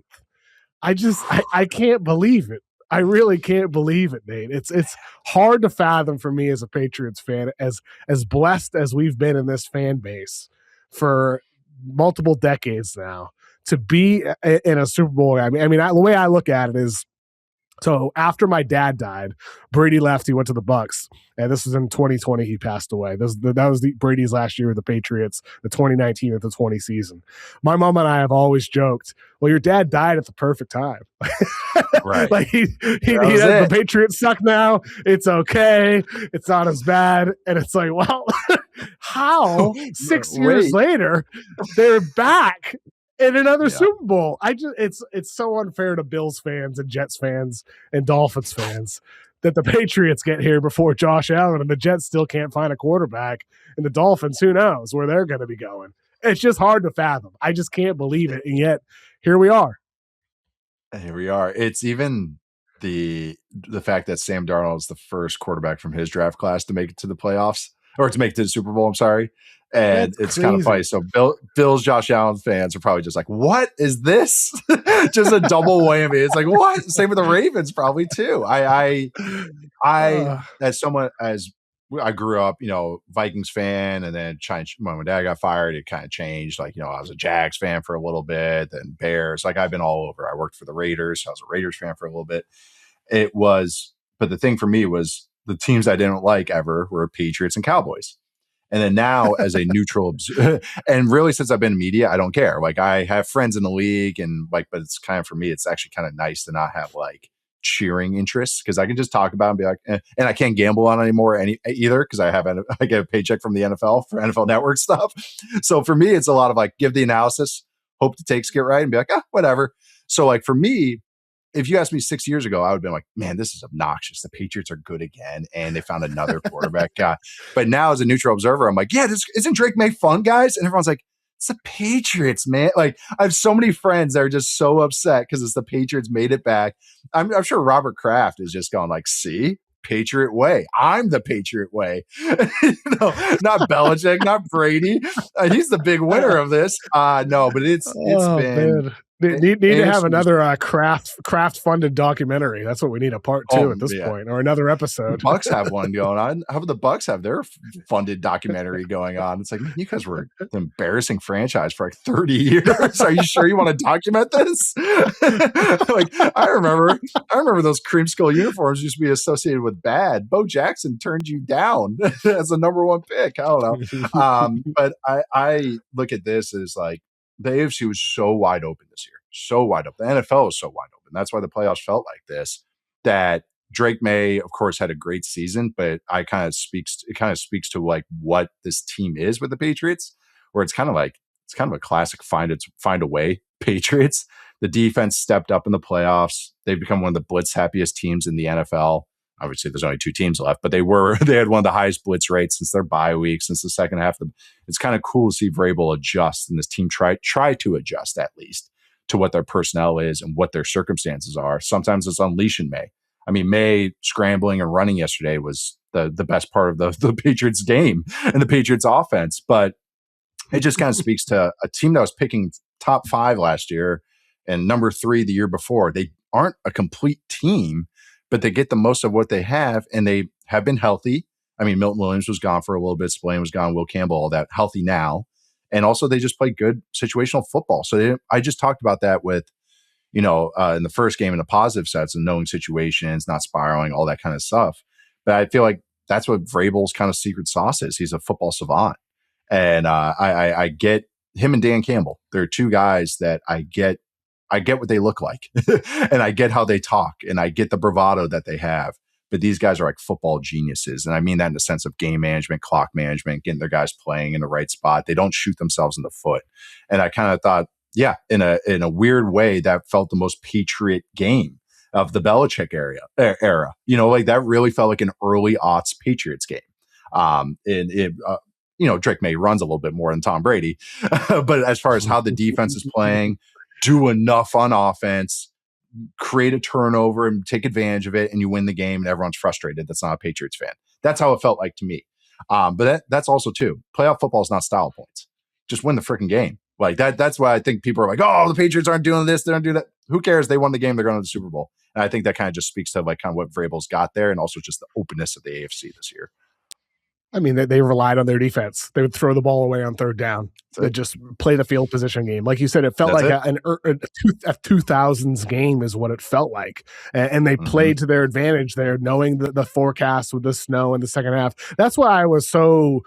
I can't believe it. I really can't believe it, Nate. It's hard to fathom for me as a Patriots fan, as blessed as we've been in this fan base, for multiple decades now to be in a Super Bowl. The way I look at it is, so after my dad died, Brady left. He went to the Bucks, and this was in 2020. He passed away. That was Brady's last year with the Patriots, the 2019 to the 20 season. My mom and I have always joked, "Well, your dad died at the perfect time." Right? Like the Patriots suck now. It's okay. It's not as bad. And it's like, well, how 6 years later they're back in another Super Bowl? It's so unfair to Bills fans and Jets fans and Dolphins fans that the Patriots get here before Josh Allen, and the Jets still can't find a quarterback, and the Dolphins, who knows where they're going to be going. It's just hard to fathom. I just can't believe it, and yet here we are. Here we are. It's even the fact that Sam Darnold is the first quarterback from his draft class to make it to the playoffs, or to make it to the Super Bowl. I'm sorry. And it's kind of funny. So Bills, Josh Allen fans are probably just like, what is this? Just a double whammy. It's like, what? Same with the Ravens probably too. I as someone, as I grew up, Vikings fan, and then when my dad got fired, it kind of changed. Like, I was a Jags fan for a little bit, then Bears. Like, I've been all over. I worked for the Raiders. So I was a Raiders fan for a little bit. But the thing for me was the teams I didn't like ever were Patriots and Cowboys. And then now, as a neutral observer, and really since I've been in media, I don't care. Like, I have friends in the league, and but it's kind of, for me, it's actually kind of nice to not have like cheering interests, because I can just talk about it and be like, and I can't gamble on it anymore either, because I get a paycheck from the NFL for NFL Network stuff. So for me, it's a lot of like, give the analysis, hope the takes get right, and be like, whatever. So like, for me, if you asked me 6 years ago, I would have been like, man, this is obnoxious. The Patriots are good again, and they found another quarterback guy. But now, as a neutral observer, I'm like, yeah, isn't Drake May fun, guys? And everyone's like, it's the Patriots, man. Like, I have so many friends that are just so upset because it's the Patriots made it back. I'm sure Robert Kraft is just going like, see, Patriot way. I'm the Patriot way. Not Belichick, not Brady. He's the big winner of this. No, but it's been. Man. Need to have another craft funded documentary. That's what we need, a part 2 at this point, or another episode. The Bucks have one going on. How about the Bucks have their funded documentary going on? It's like, man, you guys were an embarrassing franchise for like 30 years. Are you sure you want to document this? Like, I remember those creamsicle uniforms used to be associated with bad. Bo Jackson turned you down as the number 1 pick. I don't know. But I look at this as like, the AFC was so wide open this year, so wide open. The NFL was so wide open. That's why the playoffs felt like this. That Drake May, of course, had a great season, but it kind of speaks to like what this team is with the Patriots, where it's kind of a classic find a way Patriots. The defense stepped up in the playoffs. They've become one of the blitz happiest teams in the NFL. Obviously, there's only 2 teams left, but they had one of the highest blitz rates since their bye week, since the second half. It's kind of cool to see Vrabel adjust, and this team try to adjust at least to what their personnel is and what their circumstances are. Sometimes it's unleashing May. I mean, May scrambling and running yesterday was the best part of the Patriots game and the Patriots offense. But it just kind of speaks to a team that was picking top 5 last year and number 3 the year before. They aren't a complete team, but they get the most of what they have, and they have been healthy. I mean, Milton Williams was gone for a little bit. Spillane was gone. Will Campbell, all that, healthy now. And also, they just play good situational football. So I just talked about that with, in the first game in the positive sets and knowing situations, not spiraling, all that kind of stuff. But I feel like that's what Vrabel's kind of secret sauce is. He's a football savant. And I get him and Dan Campbell. They're 2 guys that I get what they look like and I get how they talk and I get the bravado that they have. But these guys are like football geniuses. And I mean that in the sense of game management, clock management, getting their guys playing in the right spot. They don't shoot themselves in the foot. And I kind of thought, in a weird way, that felt the most Patriot game of the Belichick era. Like that really felt like an early aughts Patriots game. Drake May runs a little bit more than Tom Brady, but as far as how the defense is playing, do enough on offense, create a turnover and take advantage of it, and you win the game and everyone's frustrated. That's not a Patriots fan. That's how it felt like to me. But that's also too, playoff football is not style points. Just win the freaking game. Like that's why I think people are like, oh, the Patriots aren't doing this, they don't do that. Who cares? They won the game, they're going to the Super Bowl. And I think that kind of just speaks to like kind of what Vrabel's got there, and also just the openness of the AFC this year. I mean, they relied on their defense. They would throw the ball away on third down. They just play the field position game. Like you said, it felt like a 2000s game is what it felt like. And they played to their advantage there, knowing the forecast with the snow in the second half. That's why I was so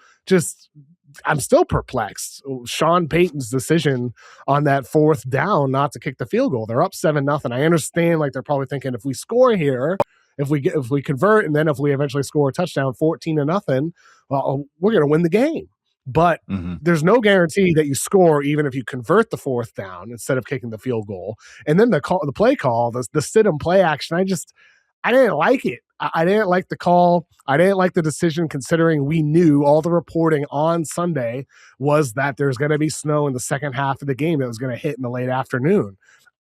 I'm still perplexed. Sean Payton's decision on that fourth down not to kick the field goal. They're up 7-0. I understand, like, they're probably thinking, if we score here, if we convert, and then if we eventually score a touchdown, 14-0, well, we're going to win the game. But there's no guarantee that you score even if you convert the fourth down instead of kicking the field goal. And then the play call, the Stidham play action, I didn't like it. I didn't like the call. I didn't like the decision, considering we knew all the reporting on Sunday was that there's going to be snow in the second half of the game that was going to hit in the late afternoon.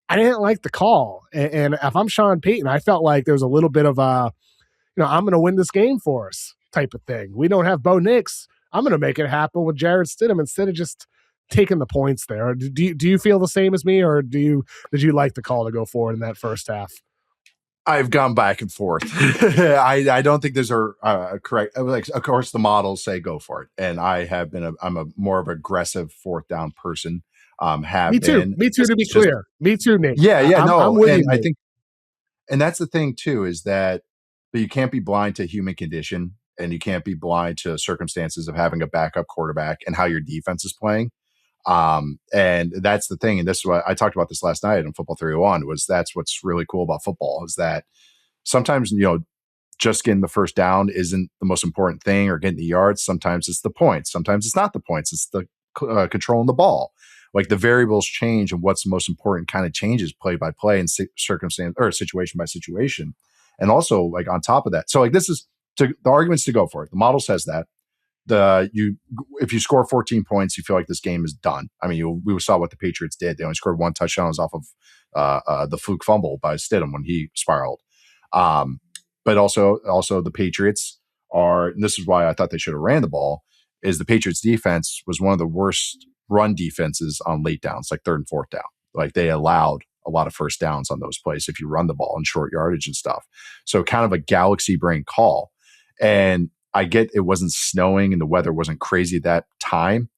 I didn't like the call. And if I'm Sean Payton, I felt like there was a little bit of I'm going to win this game for us type of thing. We don't have Bo Nix. I'm going to make it happen with Jarrett Stidham instead of just taking the points there. Do you feel the same as me, or did you like the call to go forward in that first half? I've gone back and forth. I don't think there's a correct. Like, of course, the models say go for it, and I'm a more of an aggressive fourth down person. Me too. To be clear, me too, Nick. Yeah. I'm with you, I think, and that's the thing too, is that, but you can't be blind to human condition, and you can't be blind to circumstances of having a backup quarterback and how your defense is playing. And that's the thing. And this is what I talked about this last night on Football 301, that's what's really cool about football, is that sometimes, just getting the first down isn't the most important thing, or getting the yards. Sometimes it's the points. Sometimes it's not the points. It's the controlling the ball. Like, the variables change, and what's the most important kind of changes play by play and circumstance, or situation by situation. And also, like, on top of that, so like, this is the arguments to go for it. The model says that if you score 14 points, you feel like this game is done. I mean, we saw what the Patriots did. They only scored one touchdown. It was off of the fluke fumble by Stidham when he spiraled. But also the Patriots and this is why I thought they should have ran the ball, is the Patriots defense was one of the worst run defenses on late downs, like third and fourth down. Like, they allowed a lot of first downs on those plays if you run the ball in short yardage and stuff. So kind of a galaxy brain call. And I get it wasn't snowing and the weather wasn't crazy at that time,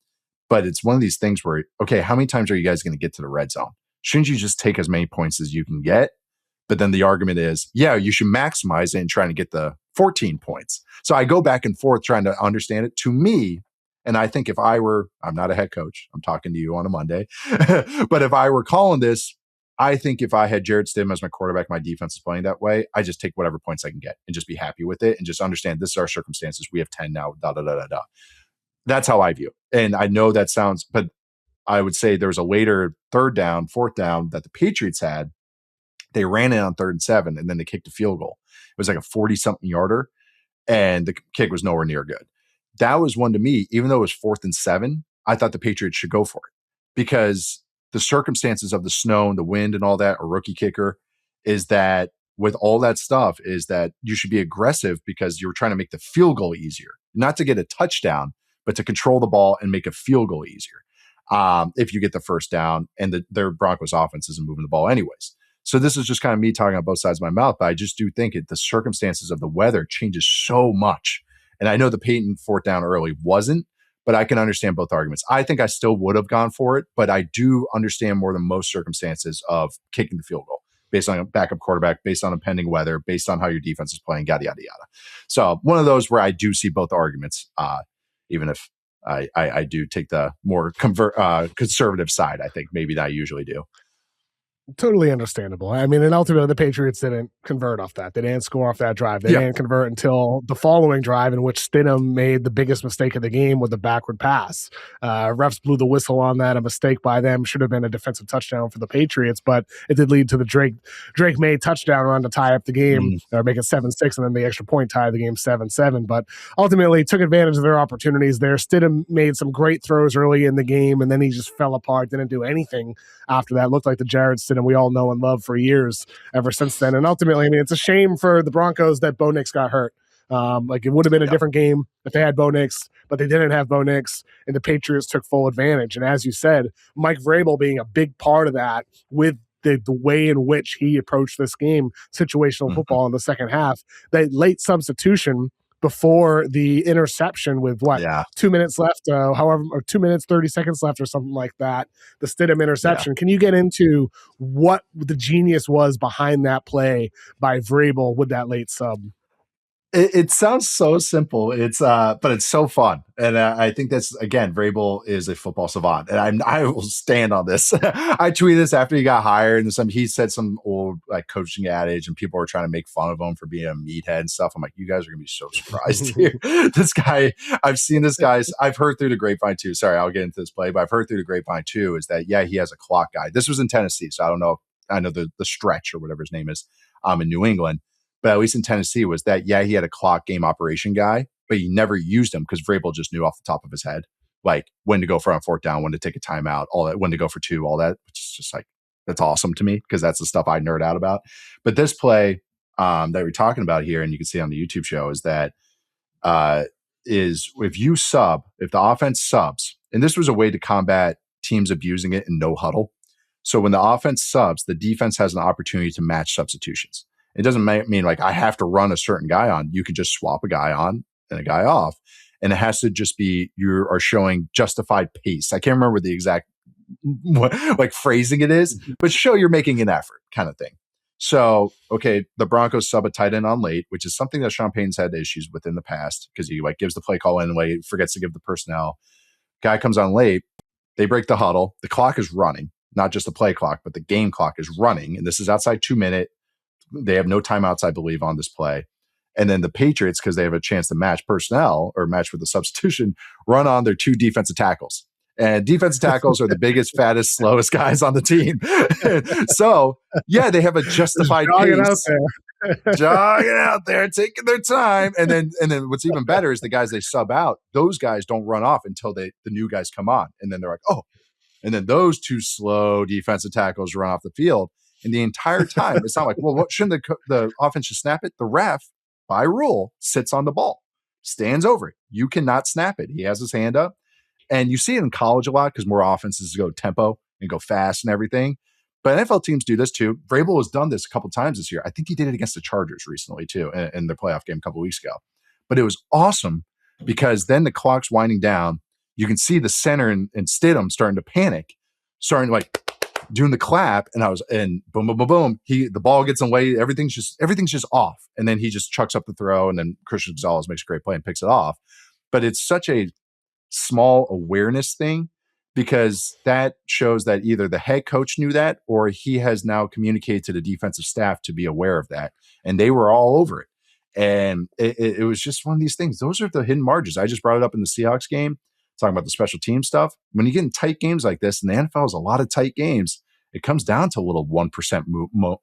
but it's one of these things where, okay, how many times are you guys going to get to the red zone? Shouldn't you just take as many points as you can get? But then the argument is, yeah, you should maximize it and trying to get the 14 points. So I go back and forth trying to understand it. To me, and I think I'm not a head coach, I'm talking to you on a Monday, but if I were calling this, I think if I had Jarrett Stidham as my quarterback, my defense is playing that way, I just take whatever points I can get and just be happy with it and just understand this is our circumstances. We have 10 now, That's how I view it. And I know that sounds, but I would say there was a later third down, fourth down that the Patriots had. They ran it on 3rd and 7, and then they kicked a field goal. It was like a 40-something yarder, and the kick was nowhere near good. That was one, to me, even though it was 4th and 7, I thought the Patriots should go for it, because the circumstances of the snow and the wind and all that, a rookie kicker, is that with all that stuff, is that you should be aggressive because you're trying to make the field goal easier, not to get a touchdown, but to control the ball and make a field goal easier. If you get the first down, and their Broncos offense isn't moving the ball anyways. So this is just kind of me talking on both sides of my mouth, but I just do think the circumstances of the weather changes so much. And I know the Payton fourth down early wasn't, but I can understand both arguments. I think I still would have gone for it, but I do understand more than most circumstances of kicking the field goal based on a backup quarterback, based on impending weather, based on how your defense is playing, yada, yada, yada. So one of those where I do see both arguments, even if I do take the more conservative side, I think, maybe that I usually do. Totally understandable. I mean, and ultimately the Patriots didn't convert off that. They didn't score off that drive. They didn't convert until the following drive, in which Stidham made the biggest mistake of the game with the backward pass. Refs blew the whistle on that. A mistake by them. Should have been a defensive touchdown for the Patriots, but it did lead to the Drake May touchdown run to tie up the game, or make it 7-6, and then the extra point tied the game 7-7. But ultimately took advantage of their opportunities there. Stidham made some great throws early in the game, and then he just fell apart, didn't do anything after that. Looked like the Jarrett Stidham we all know and love for years ever since then. And ultimately, I mean, it's a shame for the Broncos that Bo Nix got hurt. Like, it would have been a different game if they had Bo Nix, but they didn't have Bo Nix, and the Patriots took full advantage. And as you said, Mike Vrabel being a big part of that with the way in which he approached this game, situational football in the second half, that late substitution before the interception with 2 minutes left, or 2 minutes, 30 seconds left or something like that, the Stidham interception. Can you get into what the genius was behind that play by Vrabel with that late sub? It sounds so simple. But it's so fun. And I think that's, again, Vrabel is a football savant. And I will stand on this. I tweeted this after he got hired, and he said some old like coaching adage, and people were trying to make fun of him for being a meathead and stuff. I'm like, you guys are going to be so surprised here. This guy, I've seen this guy's, I've heard through the grapevine too. Sorry, I'll get into this play, but I've heard through the grapevine too, is that, he has a clock guy. This was in Tennessee. So I don't know. I know the stretch or whatever his name is in New England. But at least in Tennessee was that, he had a clock game operation guy, but he never used him because Vrabel just knew off the top of his head, like when to go for on fourth down, when to take a timeout, all that, when to go for two, all that, which is just like, that's awesome to me because that's the stuff I nerd out about. But this play that we're talking about here, and you can see on the YouTube show, is that is if the offense subs, and this was a way to combat teams abusing it in no huddle. So when the offense subs, the defense has an opportunity to match substitutions. It doesn't mean like I have to run a certain guy on. You can just swap a guy on and a guy off. And it has to just be, you are showing justified pace. I can't remember the exact like phrasing it is, but show you're making an effort kind of thing. So, okay, the Broncos sub a tight end on late, which is something that Sean Payton's had issues with in the past because he like gives the play call in late, forgets to give the personnel. Guy comes on late. They break the huddle. The clock is running, not just the play clock, but the game clock is running. And this is outside 2 minute. They have no timeouts, I believe, on this play. And then the Patriots, because they have a chance to match personnel or match with the substitution, run on their 2 defensive tackles. And defensive tackles are the biggest, fattest, slowest guys on the team. So, they have a justified pace. Jogging out there, taking their time. And then what's even better is the guys they sub out, those guys don't run off until the new guys come on. And then they're like, oh. And then those 2 slow defensive tackles run off the field. And the entire time, it's not like, well, what shouldn't the offense just snap it? The ref, by rule, sits on the ball, stands over it. You cannot snap it. He has his hand up. And you see it in college a lot because more offenses go tempo and go fast and everything. But NFL teams do this too. Vrabel has done this a couple times this year. I think he did it against the Chargers recently too in the playoff game a couple weeks ago. But it was awesome because then the clock's winding down. You can see the center and Stidham starting to panic, starting like doing the clap, and boom, boom, boom, boom. The ball gets away. Everything's just off. And then he just chucks up the throw, and then Christian Gonzalez makes a great play and picks it off. But it's such a small awareness thing because that shows that either the head coach knew that or he has now communicated to the defensive staff to be aware of that. And they were all over it. And it was just one of these things. Those are the hidden margins. I just brought it up in the Seahawks game, talking about the special team stuff. When you get in tight games like this, and the NFL is a lot of tight games, it comes down to little 1%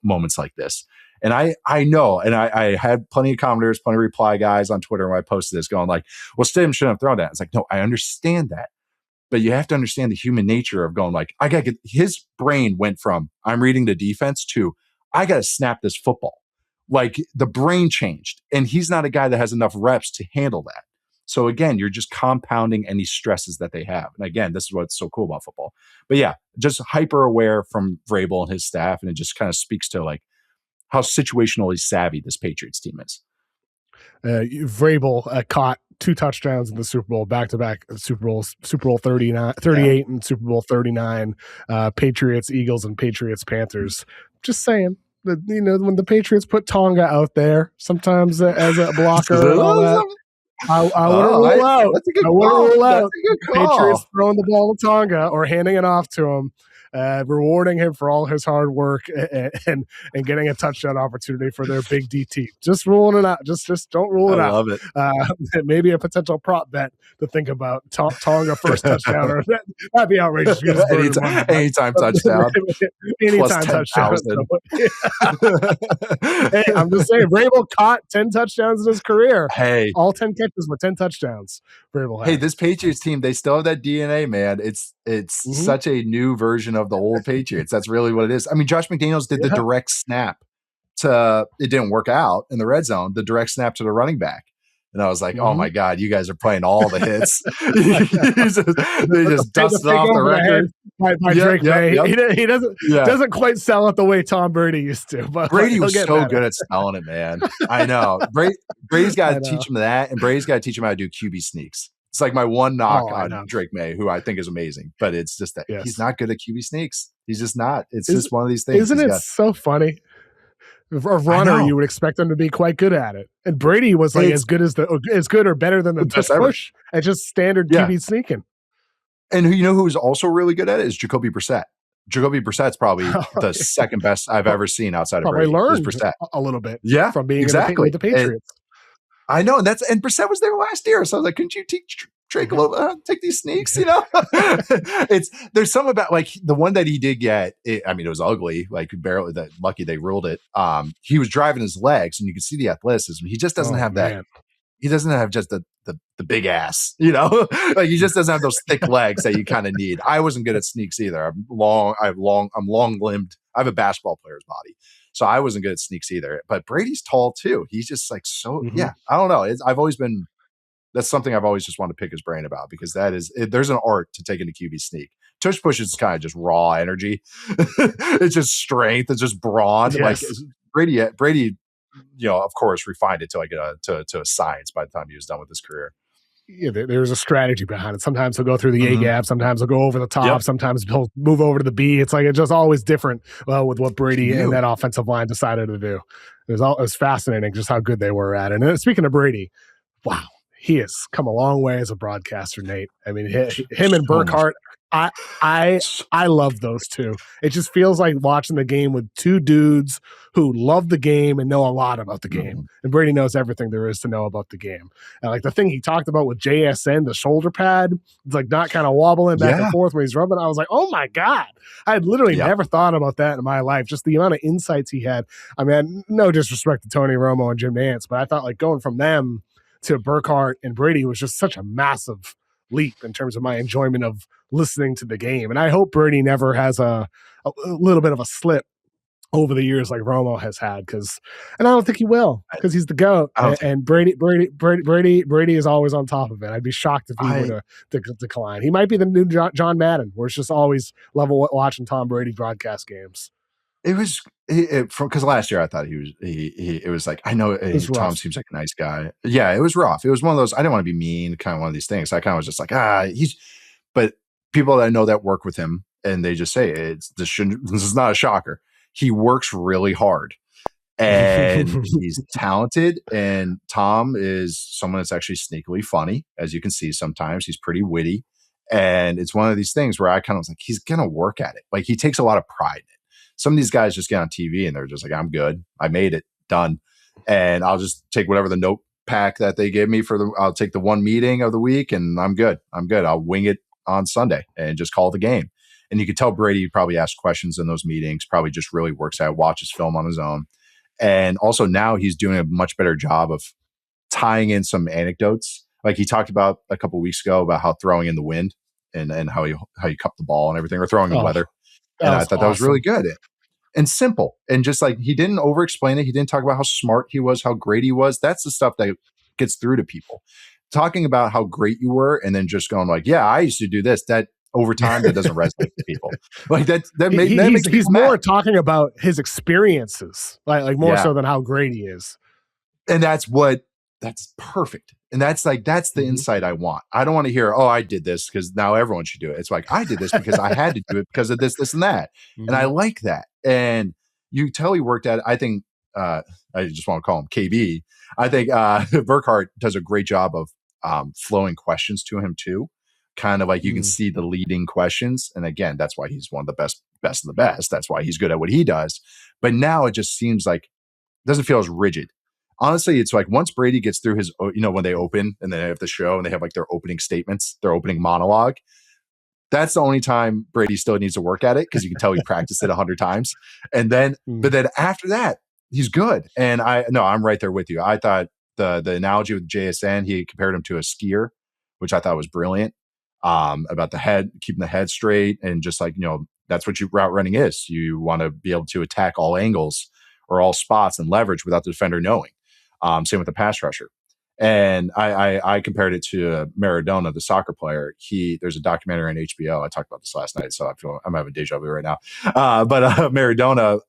moments like this. And I know, and I had plenty of commenters, plenty of reply guys on Twitter when I posted this going like, well, Stidham shouldn't have thrown that. It's like, no, I understand that. But you have to understand the human nature of going like, I got to get, his brain went from, I'm reading the defense to, I got to snap this football. Like the brain changed. And he's not a guy that has enough reps to handle that. So again, you're just compounding any stresses that they have. And again, this is what's so cool about football. But yeah, just hyper aware from Vrabel and his staff. And it just kind of speaks to like how situationally savvy this Patriots team is. Vrabel caught 2 touchdowns in the Super Bowl, back-to-back Super Bowl 38 and Super Bowl 39, Patriots, Eagles, and Patriots, Panthers. Just saying. When the Patriots put Tonga out there, sometimes as a blocker and all that, I wouldn't rule out. That's a good call. Patriots throwing the ball to Tonga or handing it off to him, rewarding him for all his hard work and getting a touchdown opportunity for their big DT. Just ruling it out. Just don't rule it out. I love it. Maybe a potential prop bet to think about. Tonga first touchdown. Or that'd be outrageous. Anytime touchdown. Anytime touchdown. Hey, I'm just saying, Vrabel caught 10 touchdowns in his career. Hey. All 10 catches were 10 touchdowns. Vrabel had. Hey, this Patriots team, they still have that DNA, man. It's such a new version of the old Patriots. That's really what it is. I mean, Josh McDaniels did the direct snap it didn't work out in the red zone, the direct snap to the running back. And I was like, oh my God, you guys are playing all the hits. They just dusted off the record. By Drake May. He doesn't quite sell it the way Tom Brady used to. But Brady was so good at selling it, man. I know. Brady's got to teach him that, and Brady's got to teach him how to do QB sneaks. It's like my one knock on Drake May, who I think is amazing, but it's just that he's not good at QB sneaks. He's just not. It's just one of these things. Isn't it so funny? A runner, you would expect him to be quite good at it, and Brady was like as good or better than the push and just standard QB sneaking. And you know who is also really good at it is Jacoby Brissett. Jacoby Brissett's probably the second best I've ever seen outside of Brady. Learned a little bit, from being with the Patriots. I know, and Brissett was there last year, so I was like, couldn't you teach Drake a little, take these sneaks, you know? There's some about like the one that he did get. It was ugly, like barely. Lucky they ruled it. He was driving his legs, and you can see the athleticism. He just doesn't have that. He doesn't have just the big ass, you know? Like he just doesn't have those thick legs that you kind of need. I wasn't good at sneaks either. I'm long limbed. I have a basketball player's body. So I wasn't good at sneaks either. But Brady's tall too. He's just like I don't know. That's something I've always just wanted to pick his brain about, because there's an art to taking a QB sneak. Tush push is kind of just raw energy. It's just strength. It's just brawn. Yes. Like Brady, of course, refined it to a science by the time he was done with his career. Yeah, there's a strategy behind it. Sometimes he'll go through the A gap. Sometimes he'll go over the top. Sometimes he'll move over to the B. It's like it's just always different with what Brady and that offensive line decided to do. It was fascinating just how good they were at it. And speaking of Brady, wow, he has come a long way as a broadcaster, Nate. I mean, him and Burkhardt, I love those two. It just feels like watching the game with two dudes who love the game and know a lot about the game. And Brady knows everything there is to know about the game. And like the thing he talked about with JSN, the shoulder pad, it's like not kind of wobbling back and forth when he's rubbing. I was like, oh my God. I had literally never thought about that in my life. Just the amount of insights he had. I mean, no disrespect to Tony Romo and Jim Nantz, but I thought like going from them to Burkhardt and Brady was just such a massive leap in terms of my enjoyment of listening to the game. And I hope Brady never has a little bit of a slip over the years like Romo has had, and I don't think he will, because he's the GOAT. And Brady is always on top of it. I'd be shocked if he were to decline. He might be the new John Madden, where it's just always level watching Tom Brady broadcast games. It was because last year I thought it was like, I know Tom seems like a nice guy. Yeah, it was rough. It was one of those, I didn't want to be mean, kind of one of these things. I kind of was just like, but people that I know that work with him, and they just say this is not a shocker. He works really hard, and he's talented. And Tom is someone that's actually sneakily funny, as you can see. Sometimes he's pretty witty, and it's one of these things where I kind of was like, he's gonna work at it. Like he takes a lot of pride in it. Some of these guys just get on TV and they're just like, I'm good. I made it, done. And I'll just take whatever the note pack that they give me I'll take the one meeting of the week and I'm good. I'll wing it on Sunday and just call the game. And you could tell Brady probably asks questions in those meetings, probably just really works out, watches film on his own. And also now he's doing a much better job of tying in some anecdotes. Like he talked about a couple of weeks ago about how throwing in the wind and how you cup the ball and everything, or throwing in weather. And I thought that was really good and simple. And just like, he didn't over explain it. He didn't talk about how smart he was, how great he was. That's the stuff that gets through to people. Talking about how great you were and then just going like, yeah, I used to do this. That over time, that doesn't resonate with people. Like that makes he's more talking about his experiences, like more so than how great he is. And that's perfect. And that's the insight I want. I don't want to hear, I did this because now everyone should do it. It's like, I did this because I had to do it because of this, this, and that. And I like that. And you tell he worked at it. I think, I just want to call him KB. I think Burkhardt does a great job of flowing questions to him too. Kind of like you can see the leading questions. And again, that's why he's one of the best of the best. That's why he's good at what he does. But now it just seems like it doesn't feel as rigid. Honestly, it's like once Brady gets through his, when they open and they have the show and they have like their opening statements, their opening monologue, that's the only time Brady still needs to work at it, because you can tell he practiced it 100 times. And then, but then after that, he's good. And I'm right there with you. I thought the analogy with JSN, he compared him to a skier, which I thought was brilliant, about the head, keeping the head straight. And just like, that's what route running is. You want to be able to attack all angles or all spots and leverage without the defender knowing. Same with the pass rusher. And I compared it to Maradona, the soccer player. There's a documentary on HBO. I talked about this last night, so I feel I'm having deja vu right now. But Maradona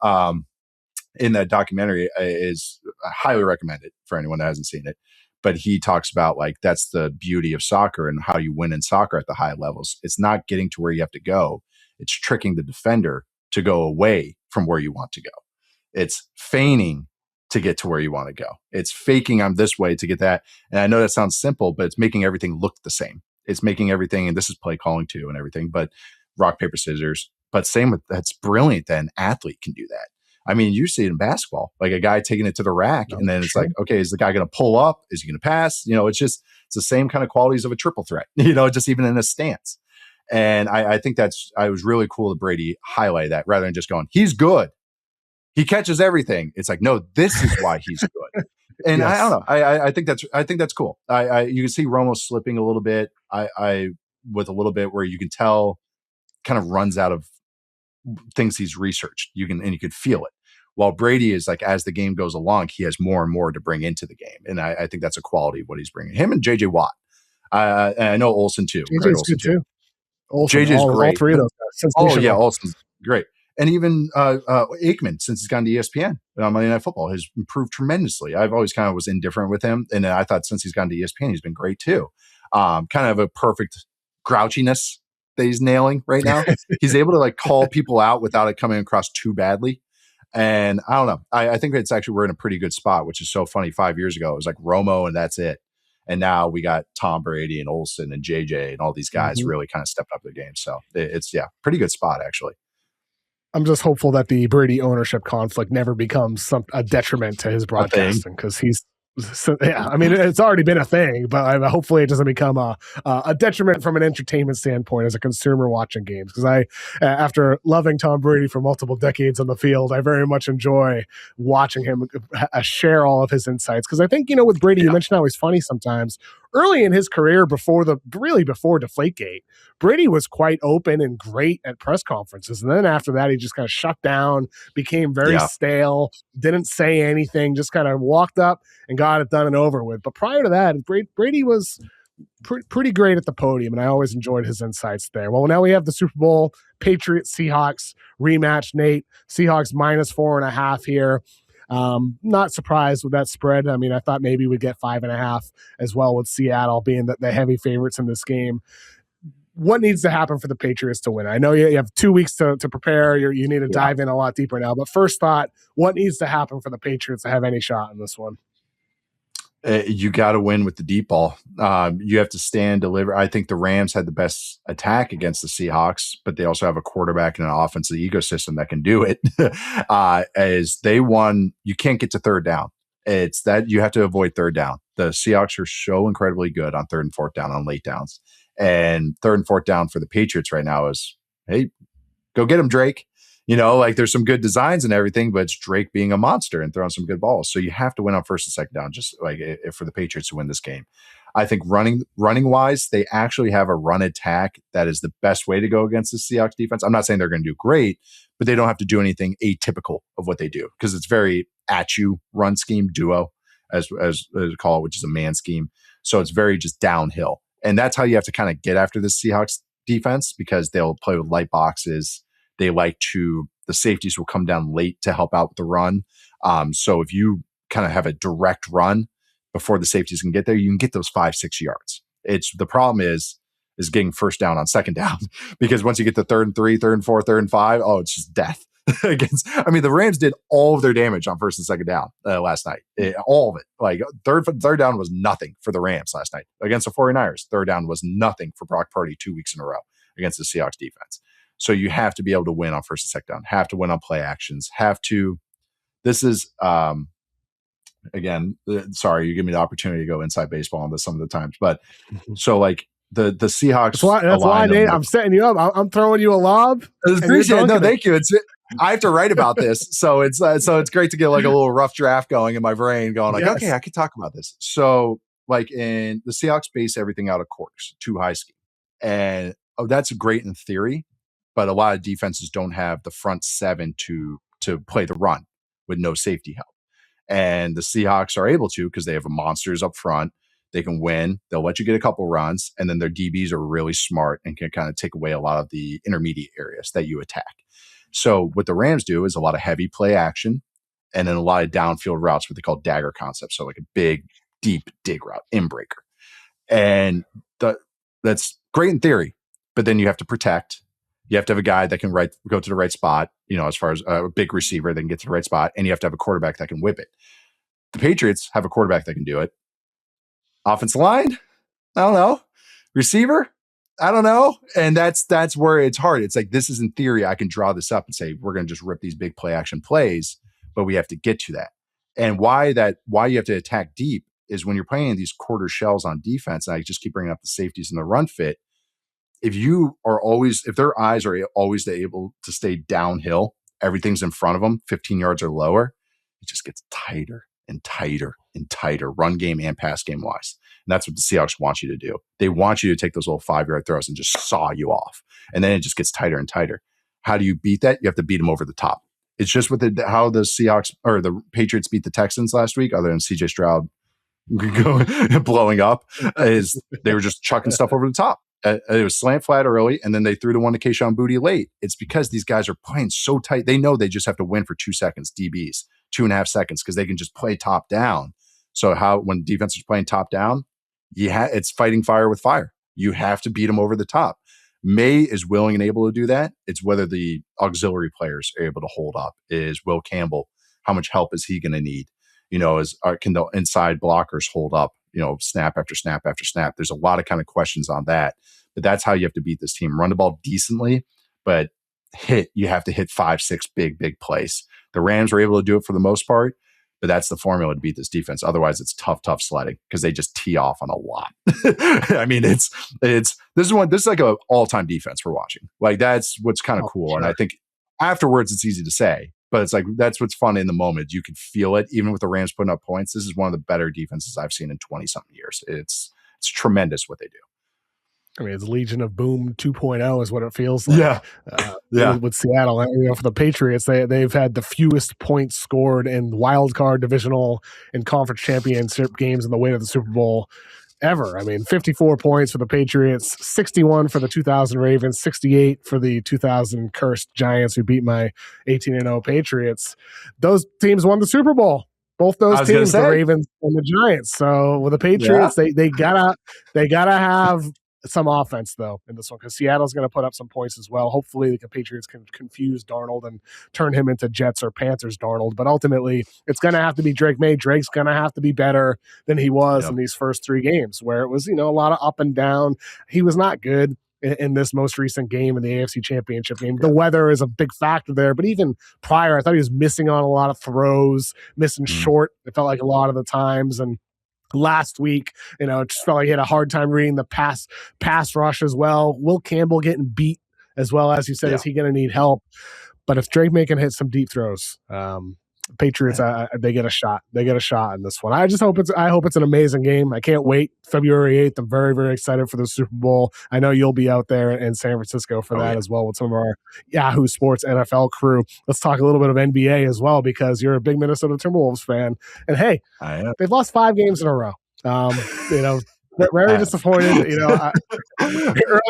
in that documentary is highly recommended for anyone that hasn't seen it. But he talks about like that's the beauty of soccer and how you win in soccer at the high levels. It's not getting to where you have to go. It's tricking the defender to go away from where you want to go. It's feigning to get to where you want to go. It's faking I'm this way to get that. And I know that sounds simple, but it's making everything look the same. It's making everything, and this is play calling too and everything, but rock, paper, scissors. But same with that's brilliant that an athlete can do that. I mean, you see it in basketball, like a guy taking it to the rack, and then it's like, okay, is the guy going to pull up? Is he going to pass? It's the same kind of qualities of a triple threat, just even in a stance. And I think I was really cool that Brady highlighted that rather than just going, he's good. He catches everything. It's like, no, this is why he's good. And yes. I don't know. I think that's cool. You can see Romo slipping a little bit. With a little bit where you can tell kind of runs out of things he's researched. You could feel it. While Brady is like, as the game goes along, he has more and more to bring into the game. And I think that's a quality of what he's bringing. Him and JJ Watt. And I know Olsen too. JJ's good too. JJ's great. All three of those guys. Oh yeah, Olsen's great. And even Aikman, since he's gone to ESPN on Monday Night Football, has improved tremendously. I've always kind of was indifferent with him. And then I thought since he's gone to ESPN, he's been great too. Kind of a perfect grouchiness that he's nailing right now. He's able to like call people out without it coming across too badly. And I don't know. I think it's actually we're in a pretty good spot, which is so funny. 5 years ago, it was like Romo and that's it. And now we got Tom Brady and Olsen and JJ and all these guys really kind of stepped up their game. So it's pretty good spot actually. I'm just hopeful that the Brady ownership conflict never becomes a detriment to his broadcasting because he's. So, yeah, I mean, it's already been a thing, but hopefully it doesn't become a detriment from an entertainment standpoint as a consumer watching games. Because after loving Tom Brady for multiple decades on the field, I very much enjoy watching him share all of his insights. Because I think, with Brady, you mentioned how he's funny sometimes. Early in his career, before Deflategate, Brady was quite open and great at press conferences. And then after that, he just kind of shut down, became very stale, didn't say anything, just kind of walked up and got it done and over with. But prior to that, Brady was pretty great at the podium, and I always enjoyed his insights there. Well, now we have the Super Bowl, Patriots, Seahawks rematch, Nate. Seahawks -4.5 here. Not surprised with that spread. I mean, I thought maybe we'd get 5.5 as well with Seattle being the heavy favorites in this game. What needs to happen for the Patriots to win? I know you have 2 weeks to prepare. You need to dive in a lot deeper now. But first thought, what needs to happen for the Patriots to have any shot in this one? You got to win with the deep ball. You have to stand, deliver. I think the Rams had the best attack against the Seahawks, but they also have a quarterback and an offensive ecosystem that can do it. As they won, you can't get to third down. It's that you have to avoid third down. The Seahawks are so incredibly good on third and fourth down on late downs. And third and fourth down for the Patriots right now is, hey, go get him, Drake. Like there's some good designs and everything, but it's Drake being a monster and throwing some good balls. So you have to win on first and second down, just like for the Patriots to win this game. I think running wise, they actually have a run attack that is the best way to go against the Seahawks defense. I'm not saying they're going to do great, but they don't have to do anything atypical of what they do because it's very at you run scheme duo as we call it, which is a man scheme. So it's very just downhill. And that's how you have to kind of get after the Seahawks defense because they'll play with light boxes. They the safeties will come down late to help out with the run. So if you kind of have a direct run before the safeties can get there, you can get those 5-6 yards. The problem is getting first down on second down because once you get to third and 3, third and 4, third and 5, it's just death. The Rams did all of their damage on first and second down last night. All of it. Like third down was nothing for the Rams last night against the 49ers. Third down was nothing for Brock Purdy 2 weeks in a row against the Seahawks defense. So you have to be able to win on first and second down, have to win on play actions, this is, again, sorry, you give me the opportunity to go inside baseball on this some of the times, but so like the Seahawks. That's why Nate, I'm setting you up. I'm throwing you a lob. Appreciate it. No, thank you. I have to write about this. So it's great to get like a little rough draft going in my brain going like, okay, I could talk about this. So like in the Seahawks base everything out of quarters, too high scheme. And that's great in theory. But a lot of defenses don't have the front seven to play the run with no safety help. And the Seahawks are able to because they have monsters up front. They can win. They'll let you get a couple runs, and then their DBs are really smart and can kind of take away a lot of the intermediate areas that you attack. So what the Rams do is a lot of heavy play action and then a lot of downfield routes, what they call dagger concepts. So like a big, deep dig route, in-breaker. And that's great in theory, but then you have to protect. You have to have a guy that can go to the right spot, as far as a big receiver that can get to the right spot, and you have to have a quarterback that can whip it. The Patriots have a quarterback that can do it. Offensive line, I don't know. Receiver, I don't know. And that's where it's hard. It's like, this is in theory, I can draw this up and say, we're going to just rip these big play action plays, but we have to get to that. And why you have to attack deep is when you're playing these quarter shells on defense, and I just keep bringing up the safeties and the run fit. If their eyes are always able to stay downhill, everything's in front of them, 15 yards or lower, it just gets tighter and tighter and tighter, run game and pass game wise. And that's what the Seahawks want you to do. They want you to take those little 5-yard throws and just saw you off. And then it just gets tighter and tighter. How do you beat that? You have to beat them over the top. It's just with how the Seahawks or the Patriots beat the Texans last week, other than CJ Stroud blowing up, is they were just chucking stuff over the top. It was slant flat early, and then they threw the one to Kayshon Boutte late. It's because these guys are playing so tight. They know they just have to win for 2 seconds, DBs, 2.5 seconds, because they can just play top down. So when defense is playing top down, it's fighting fire with fire. You have to beat them over the top. May is willing and able to do that. It's whether the auxiliary players are able to hold up. Is Will Campbell, how much help is he going to need? Can the inside blockers hold up, snap after snap after snap? There's a lot of kind of questions on that, but that's how you have to beat this team. Run the ball decently, but you have to hit 5-6 big plays. The Rams were able to do it for the most part, but that's the formula to beat this defense. Otherwise, it's tough sledding because they just tee off on a lot. I mean, this is like an all-time defense we're watching. Like, that's what's kind of cool. Sure. And I think afterwards it's easy to say, but it's like, that's what's fun in the moment. You can feel it, even with the Rams putting up points. This is one of the better defenses I've seen in 20-something years. It's tremendous what they do. I mean, it's Legion of Boom 2.0 is what it feels like. Yeah. With Seattle, for the Patriots, they've had the fewest points scored in wild card, divisional, and conference championship games in the way of the Super Bowl ever. I mean, 54 points for the Patriots, 61 for the 2000 Ravens, 68 for the 2000 cursed Giants who beat my 18-0 Patriots. Those teams won the Super Bowl. Both those teams, the Ravens and the Giants. So with the Patriots, they gotta have some offense though in this one, because Seattle's going to put up some points as well. Hopefully the Patriots can confuse Darnold and turn him into Jets or Panthers Darnold, but ultimately it's going to have to be Drake May. Drake's going to have to be better than he was in these first 3 games, where it was a lot of up and down. He was not good in this most recent game in the AFC Championship game. The weather is a big factor there, but even prior, I thought he was missing on a lot of throws, missing short, it felt like a lot of the times. And last week, it just felt like he had a hard time reading the pass rush as well. Will Campbell getting beat as well, as you said, is he going to need help? But if Drake May can hit some deep throws, Patriots, they get a shot. They get a shot in this one. I hope it's an amazing game. I can't wait. February 8th. I'm very, very excited for the Super Bowl. I know you'll be out there in San Francisco for that as well with some of our Yahoo Sports NFL crew. Let's talk a little bit of NBA as well, because you're a big Minnesota Timberwolves fan. And hey, they've lost 5 games in a row. Very disappointed.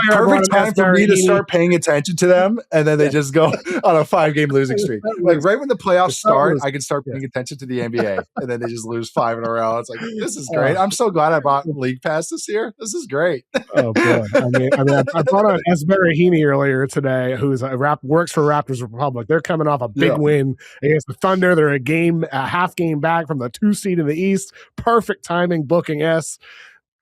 Perfect time for me to start paying attention to them, and then they just go on a 5-game losing streak. Like right when the playoffs start, I can start paying attention to the NBA, and then they just lose 5 in a row. It's like, this is great. I'm so glad I bought League Pass this year. This is great. Oh boy! I brought on Es Baraheni earlier today, who's works for Raptors Republic. They're coming off a big win against the Thunder. They're a half game back from the 2 seed in the East. Perfect timing booking S.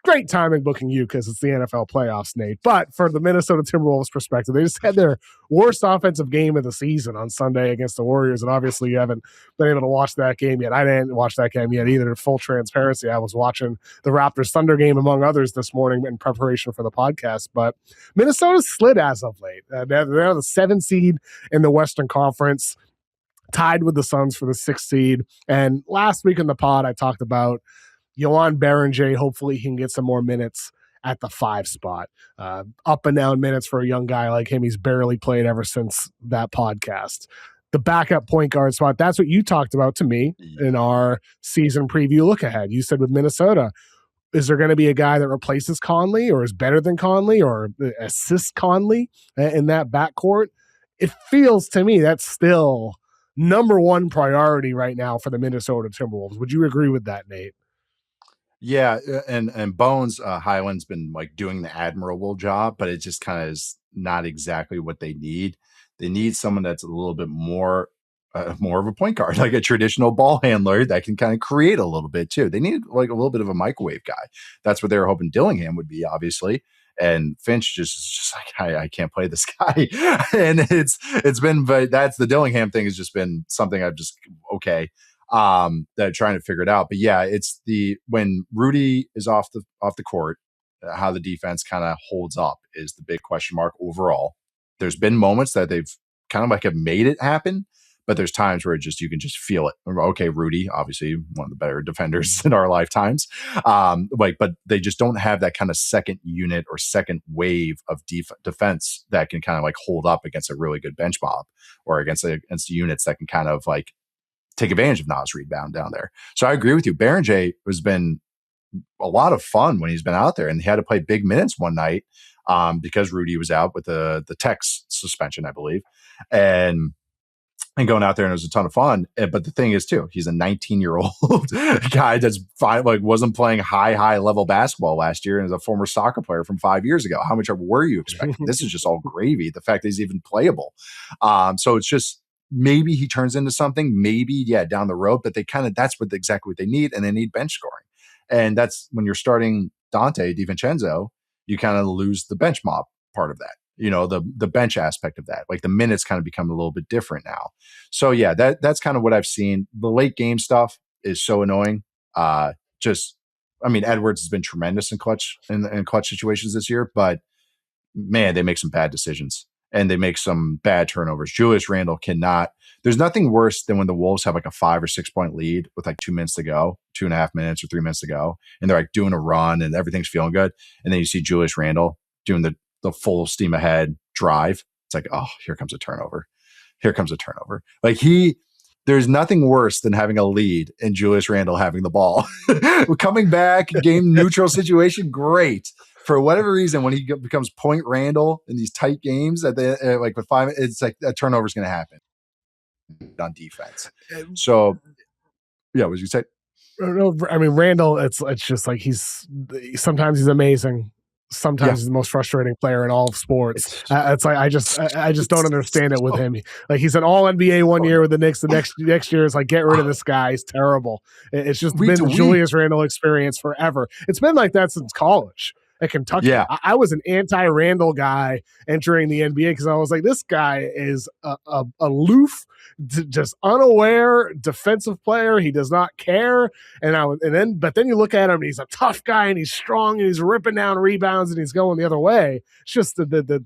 Great timing booking you, because it's the NFL playoffs, Nate. But for the Minnesota Timberwolves perspective, they just had their worst offensive game of the season on Sunday against the Warriors. And obviously you haven't been able to watch that game yet. I didn't watch that game yet either. Full transparency, I was watching the Raptors Thunder game among others this morning in preparation for the podcast. But Minnesota's slid as of late. They're the 7th seed in the Western Conference, tied with the Suns for the 6th seed. And last week in the pod, I talked about Yohan Berenger. Hopefully he can get some more minutes at the 5 spot. Up and down minutes for a young guy like him. He's barely played ever since that podcast. The backup point guard spot, that's what you talked about to me in our season preview look ahead. You said with Minnesota, is there going to be a guy that replaces Conley or is better than Conley or assists Conley in that backcourt? It feels to me that's still number one priority right now for the Minnesota Timberwolves. Would you agree with that, Nate? Yeah, and Bones Highland's been like doing the admirable job, but it just kind of is not exactly what they need. They need someone that's a little bit more of a point guard, like a traditional ball handler that can kind of create a little bit too. They need like a little bit of a microwave guy. That's what they were hoping Dillingham would be, obviously. And Finch just like, I can't play this guy. And it's been, but that's the Dillingham thing has just been something I've just, okay. That trying to figure it out. But yeah, it's when Rudy is off the court, how the defense kind of holds up is the big question mark overall. There's been moments that they've kind of like have made it happen, but there's times where you can just feel it. Okay, Rudy, obviously one of the better defenders in our lifetimes. But they just don't have that kind of second unit or second wave of defense that can kind of like hold up against a really good bench mob or against units that can kind of like take advantage of Nas rebound down there. So I agree with you. Baraheni has been a lot of fun when he's been out there, and he had to play big minutes one night because Rudy was out with the Tex suspension, I believe, and going out there, and it was a ton of fun. But the thing is, too, he's a 19-year-old guy that's fine, like wasn't playing high level basketball last year, and is a former soccer player from 5 years ago. How much were you expecting? This is just all gravy. The fact that he's even playable. So it's just, maybe he turns into something, maybe, down the road, but that's exactly what they need. And they need bench scoring. And that's when you're starting Dante DiVincenzo, you kind of lose the bench mob part of that, the bench aspect of that. Like the minutes kind of become a little bit different now. So yeah, that's kind of what I've seen. The late game stuff is so annoying. Edwards has been tremendous in clutch situations this year, but man, they make some bad decisions. And they make some bad turnovers. Julius Randle cannot. There's nothing worse than when the Wolves have like a 5 or 6 point lead with like 2 minutes to go, 2.5 minutes or 3 minutes to go, and they're like doing a run and everything's feeling good. And then you see Julius Randle doing the full steam ahead drive. It's like, oh, here comes a turnover. Here comes a turnover. Like there's nothing worse than having a lead and Julius Randle having the ball. Coming back, game neutral situation, great. For whatever reason, when he becomes point Randle in these tight games with 5, it's like a turnover is going to happen on defense. So, yeah, what did you say? I mean, Randle, it's just like sometimes he's amazing. Sometimes he's the most frustrating player in all of sports. It's like I just don't understand it with him. Like he's an All NBA one year with the Knicks. The next year is like, get rid of this guy. He's terrible. It's just been the Julius Randle experience forever. It's been like that since college at Kentucky. Yeah. I was an anti-Randle guy entering the NBA because I was like, this guy is a aloof, just unaware defensive player. He does not care. But then you look at him and he's a tough guy and he's strong and he's ripping down rebounds and he's going the other way. It's just the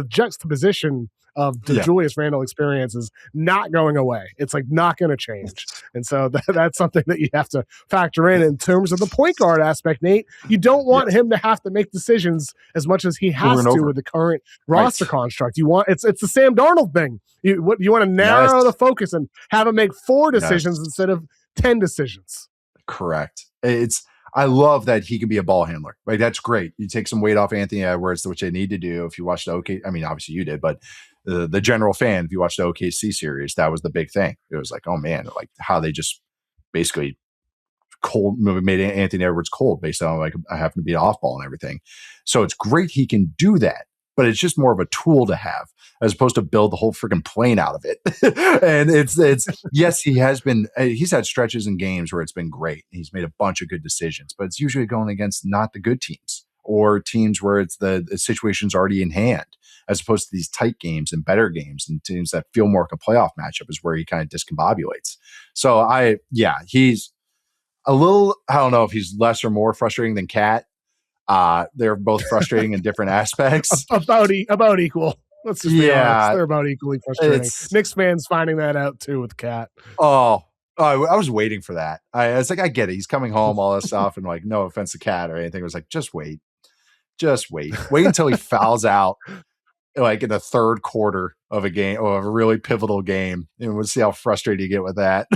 juxtaposition of the Julius Randle experience is not going away. It's like not going to change. And so that's something that you have to factor in terms of the point guard aspect, Nate. You don't want him to have to make decisions as much as he has to with the current roster construct. You want it's the Sam Darnold thing. You want to narrow the focus and have him make 4 decisions instead of 10 decisions. Correct. I love that he can be a ball handler. Like that's great. You take some weight off Anthony Edwards, which they need to do. If you watched obviously you did, but the general fan, if you watched the OKC series, that was the big thing. It was like, oh man, like how they just basically made Anthony Edwards cold based on like I happen to be off ball and everything. So it's great he can do that, but it's just more of a tool to have as opposed to build the whole freaking plane out of it. And it's yes, he's had stretches in games where it's been great. He's made a bunch of good decisions, but it's usually going against not the good teams or teams where it's the situation's already in hand, as opposed to these tight games and better games and teams that feel more like a playoff matchup is where he kind of discombobulates. So he's a little, I don't know if he's less or more frustrating than Cat. They're both frustrating in different aspects. About equal. Let's just be honest. They're about equally frustrating. Knicks fans finding that out too with Cat. Oh, I was waiting for that. It's like, I get it. He's coming home, all this stuff, and like, no offense to Cat or anything. It was like, just wait. Wait until he fouls out like in the third quarter of a game or of a really pivotal game, and we'll see how frustrated you get with that.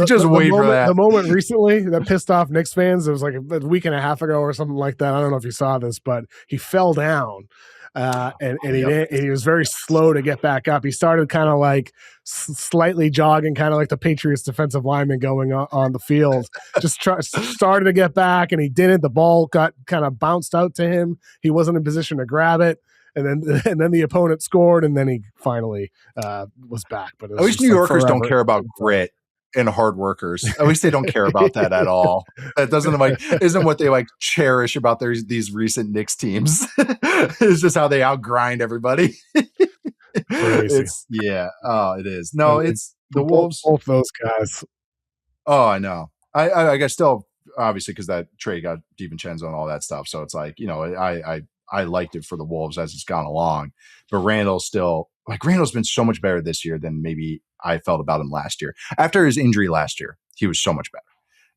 Just wait for that. The moment recently that pissed off Knicks fans, it was like a week and a half ago or something like that. I don't know if you saw this, but he fell down. And he was very slow to get back up. He started kind of like slightly jogging, kind of like the Patriots defensive lineman going on the field. Started to get back, and he didn't. The ball got kind of bounced out to him. He wasn't in position to grab it, and then the opponent scored, and then he finally was back. But at least New Yorkers don't care about grit and hard workers. At least they don't care about that at all. That isn't what they like cherish about these recent Knicks teams. It's just how they outgrind everybody. Crazy. It is. No, it's the Wolves. Both those guys. Oh, I know. I guess still obviously because that trade got DiVincenzo and all that stuff. So it's like, I liked it for the Wolves as it's gone along, but Randall's been so much better this year than maybe I felt about him last year. After his injury last year, he was so much better.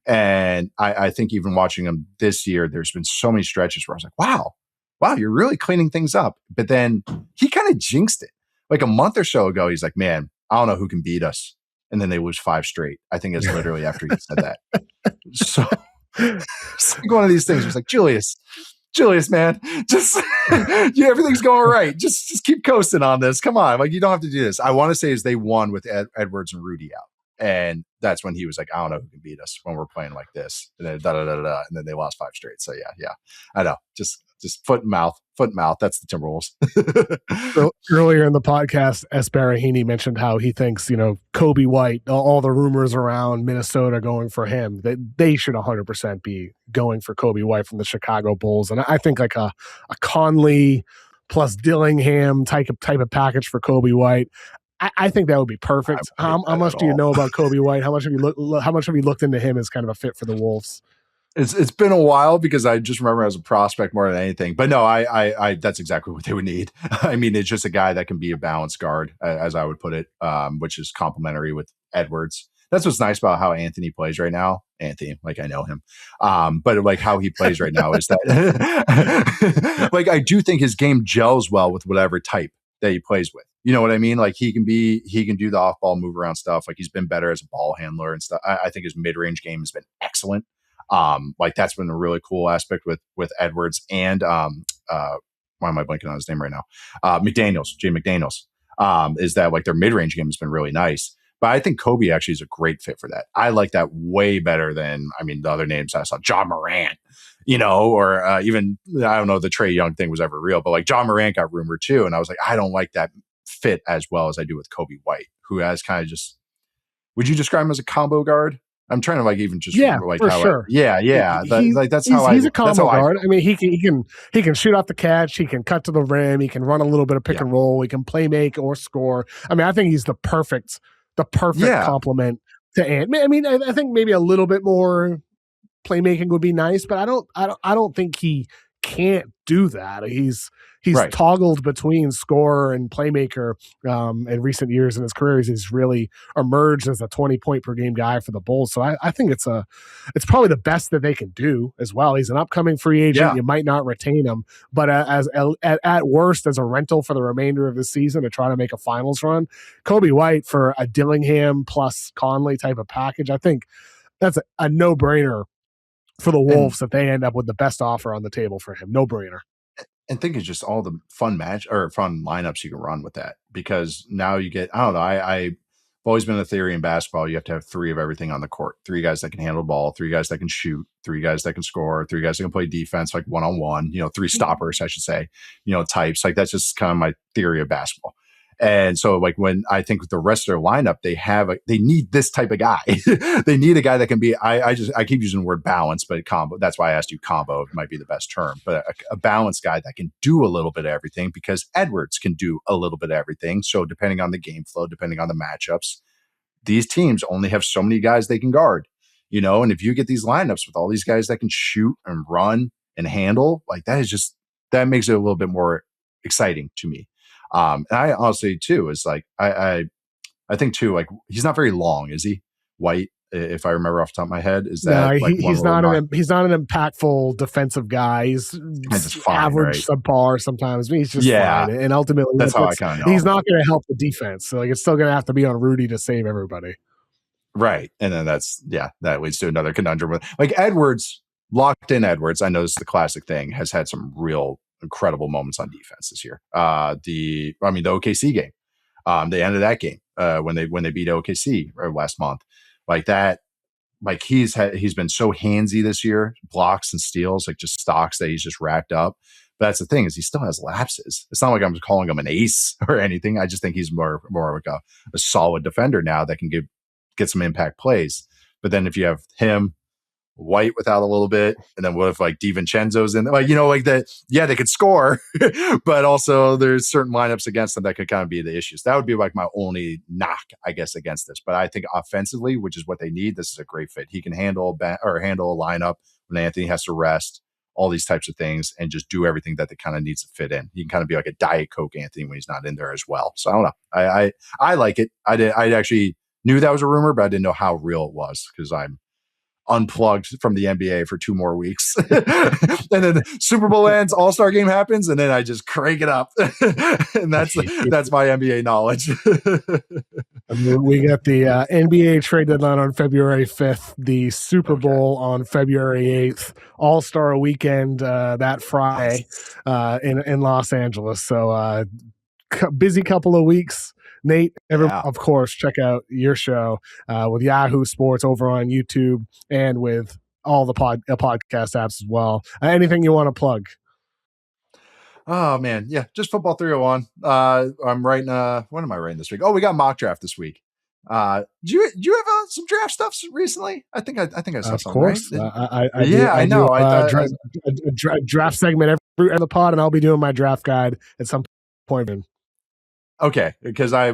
And I think even watching him this year, there's been so many stretches where I was like, wow, you're really cleaning things up. But then he kind of jinxed it. Like a month or so ago, he's like, man, I don't know who can beat us. And then they lose 5 straight. I think it's literally after he said that. So it's like one of these things. It's like, Julius, man, just everything's going right. Just keep coasting on this. Come on, like you don't have to do this. I want to say is they won with Edwards and Rudy out, and that's when he was like, I don't know who can beat us when we're playing like this. And then and then they lost 5 straight. So yeah, I know. Just foot and mouth. That's the Timberwolves. So earlier in the podcast, Es Baraheni mentioned how he thinks, Kobe White, all the rumors around Minnesota going for him, that they should 100% be going for Kobe White from the Chicago Bulls. And I think like a Conley plus Dillingham type of package for Kobe White. I think that would be perfect. How much do you know about Kobe White? How much have you looked into him as kind of a fit for the Wolves? It's been a while because I just remember as a prospect more than anything. But no, I that's exactly what they would need. I mean, it's just a guy that can be a balanced guard, as I would put it, which is complementary with Edwards. That's what's nice about how Anthony plays right now. Anthony, like I know him, but like how he plays right now is that, like I do think his game gels well with whatever type that he plays with. You know what I mean? Like he can do the off ball move around stuff. Like he's been better as a ball handler and stuff. I think his mid range game has been excellent. Like that's been a really cool aspect with Edwards and why am I blanking on his name right now? Jay McDaniels. Is that like their mid range game has been really nice. But I think Kobe actually is a great fit for that. I like that way better than the other names I saw. John Morant, or even I don't know if the Trae Young thing was ever real, but like John Morant got rumored too, and I was like, I don't like that fit as well as I do with Kobe White, who has kind of just. Would you describe him as a combo guard? I'm trying to like even just like for how sure. He's a combo guard. I mean, he can shoot off the catch. He can cut to the rim. He can run a little bit of pick and roll. He can play make or score. I mean, I think he's the perfect complement to Ant. I mean, I think maybe a little bit more playmaking would be nice, but I don't think he can't do that. He's toggled between scorer and playmaker in recent years in his career. He's really emerged as a 20-point per game guy for the Bulls. So I think it's probably the best that they can do as well. He's an upcoming free agent. Yeah. You might not retain him, but at worst as a rental for the remainder of the season to try to make a finals run, Kobe White for a Dillingham plus Conley type of package, I think that's a no-brainer for the Wolves that they end up with the best offer on the table for him. No-brainer. And think it's just all the fun lineups you can run with that, because now you get, I don't know. I've always been a theory in basketball. You have to have 3 of everything on the court, 3 guys that can handle the ball, 3 guys that can shoot, 3 guys that can score, 3 guys that can play defense, like one-on-one, 3 stoppers, I should say, types. Like that's just kind of my theory of basketball. And so like when I think with the rest of their lineup, they need this type of guy. They need a guy that can be, I keep using the word balance, but combo, that's why I asked you combo might be the best term, but a balanced guy that can do a little bit of everything, because Edwards can do a little bit of everything. So depending on the game flow, depending on the matchups, these teams only have so many guys they can guard, and if you get these lineups with all these guys that can shoot and run and handle, like that makes it a little bit more exciting to me. And I honestly too is like I think too, like he's not very long, is he? White, if I remember off the top of my head. Is that he's not an impactful defensive guy. He's just fine, average, right? subpar sometimes. He's just fine. And ultimately, that's how I kind of know. He's not going to help the defense. So it's still going to have to be on Rudy to save everybody. Right. And then that leads to another conundrum with Edwards, locked in Edwards. I know this is the classic thing, has had some real incredible moments on defense this year. The OKC game, the end of that game, when they beat OKC last month, he's been so handsy this year, blocks and steals, just stocks that he's just racked up. But that's the thing, is he still has lapses. It's not like I'm calling him an ace or anything. I just think he's more like a solid defender now that can get some impact plays. But then if you have him, White without a little bit, and then what if DiVincenzo's in, they could score, but also there's certain lineups against them that could kind of be the issues. That would be my only knock, I guess, against this. But I think offensively, which is what they need, this is a great fit. He can handle a lineup when Anthony has to rest, all these types of things, and just do everything that it kind of needs to fit in. He can kind of be like a Diet Coke Anthony when he's not in there as well. So I don't know. I like it. I actually knew that was a rumor, but I didn't know how real it was because I'm unplugged from the NBA for 2 more weeks. And then the Super Bowl ends, All-Star game happens, and then I just crank it up. And that's my NBA knowledge. We got the NBA trade deadline on February 5th, the Super Bowl on February 8th, All-Star weekend that Friday in Los Angeles. So busy couple of weeks. Nate, of course, check out your show with Yahoo Sports over on YouTube and with all the podcast apps as well. Anything you want to plug? Oh, man. Yeah, just Football 301. I'm writing, what am I writing this week? Oh, we got mock draft this week. Do you have some draft stuff recently? I think I saw something. Of course. Right? I know. A draft segment every the pod, and I'll be doing my draft guide at some point. Okay, because I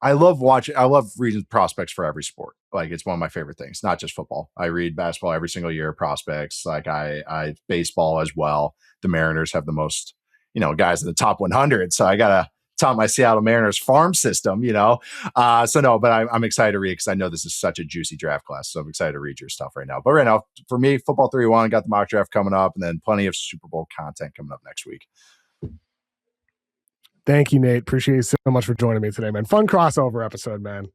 love watching. I love reading prospects for every sport. It's one of my favorite things. Not just football. I read basketball every single year. Prospects. I baseball as well. The Mariners have the most, guys in the top 100. So I gotta top my Seattle Mariners farm system. But I'm excited to read because I know this is such a juicy draft class. So I'm excited to read your stuff right now. But right now, for me, Football 301 got the mock draft coming up, and then plenty of Super Bowl content coming up next week. Thank you, Nate. Appreciate you so much for joining me today, man. Fun crossover episode, man.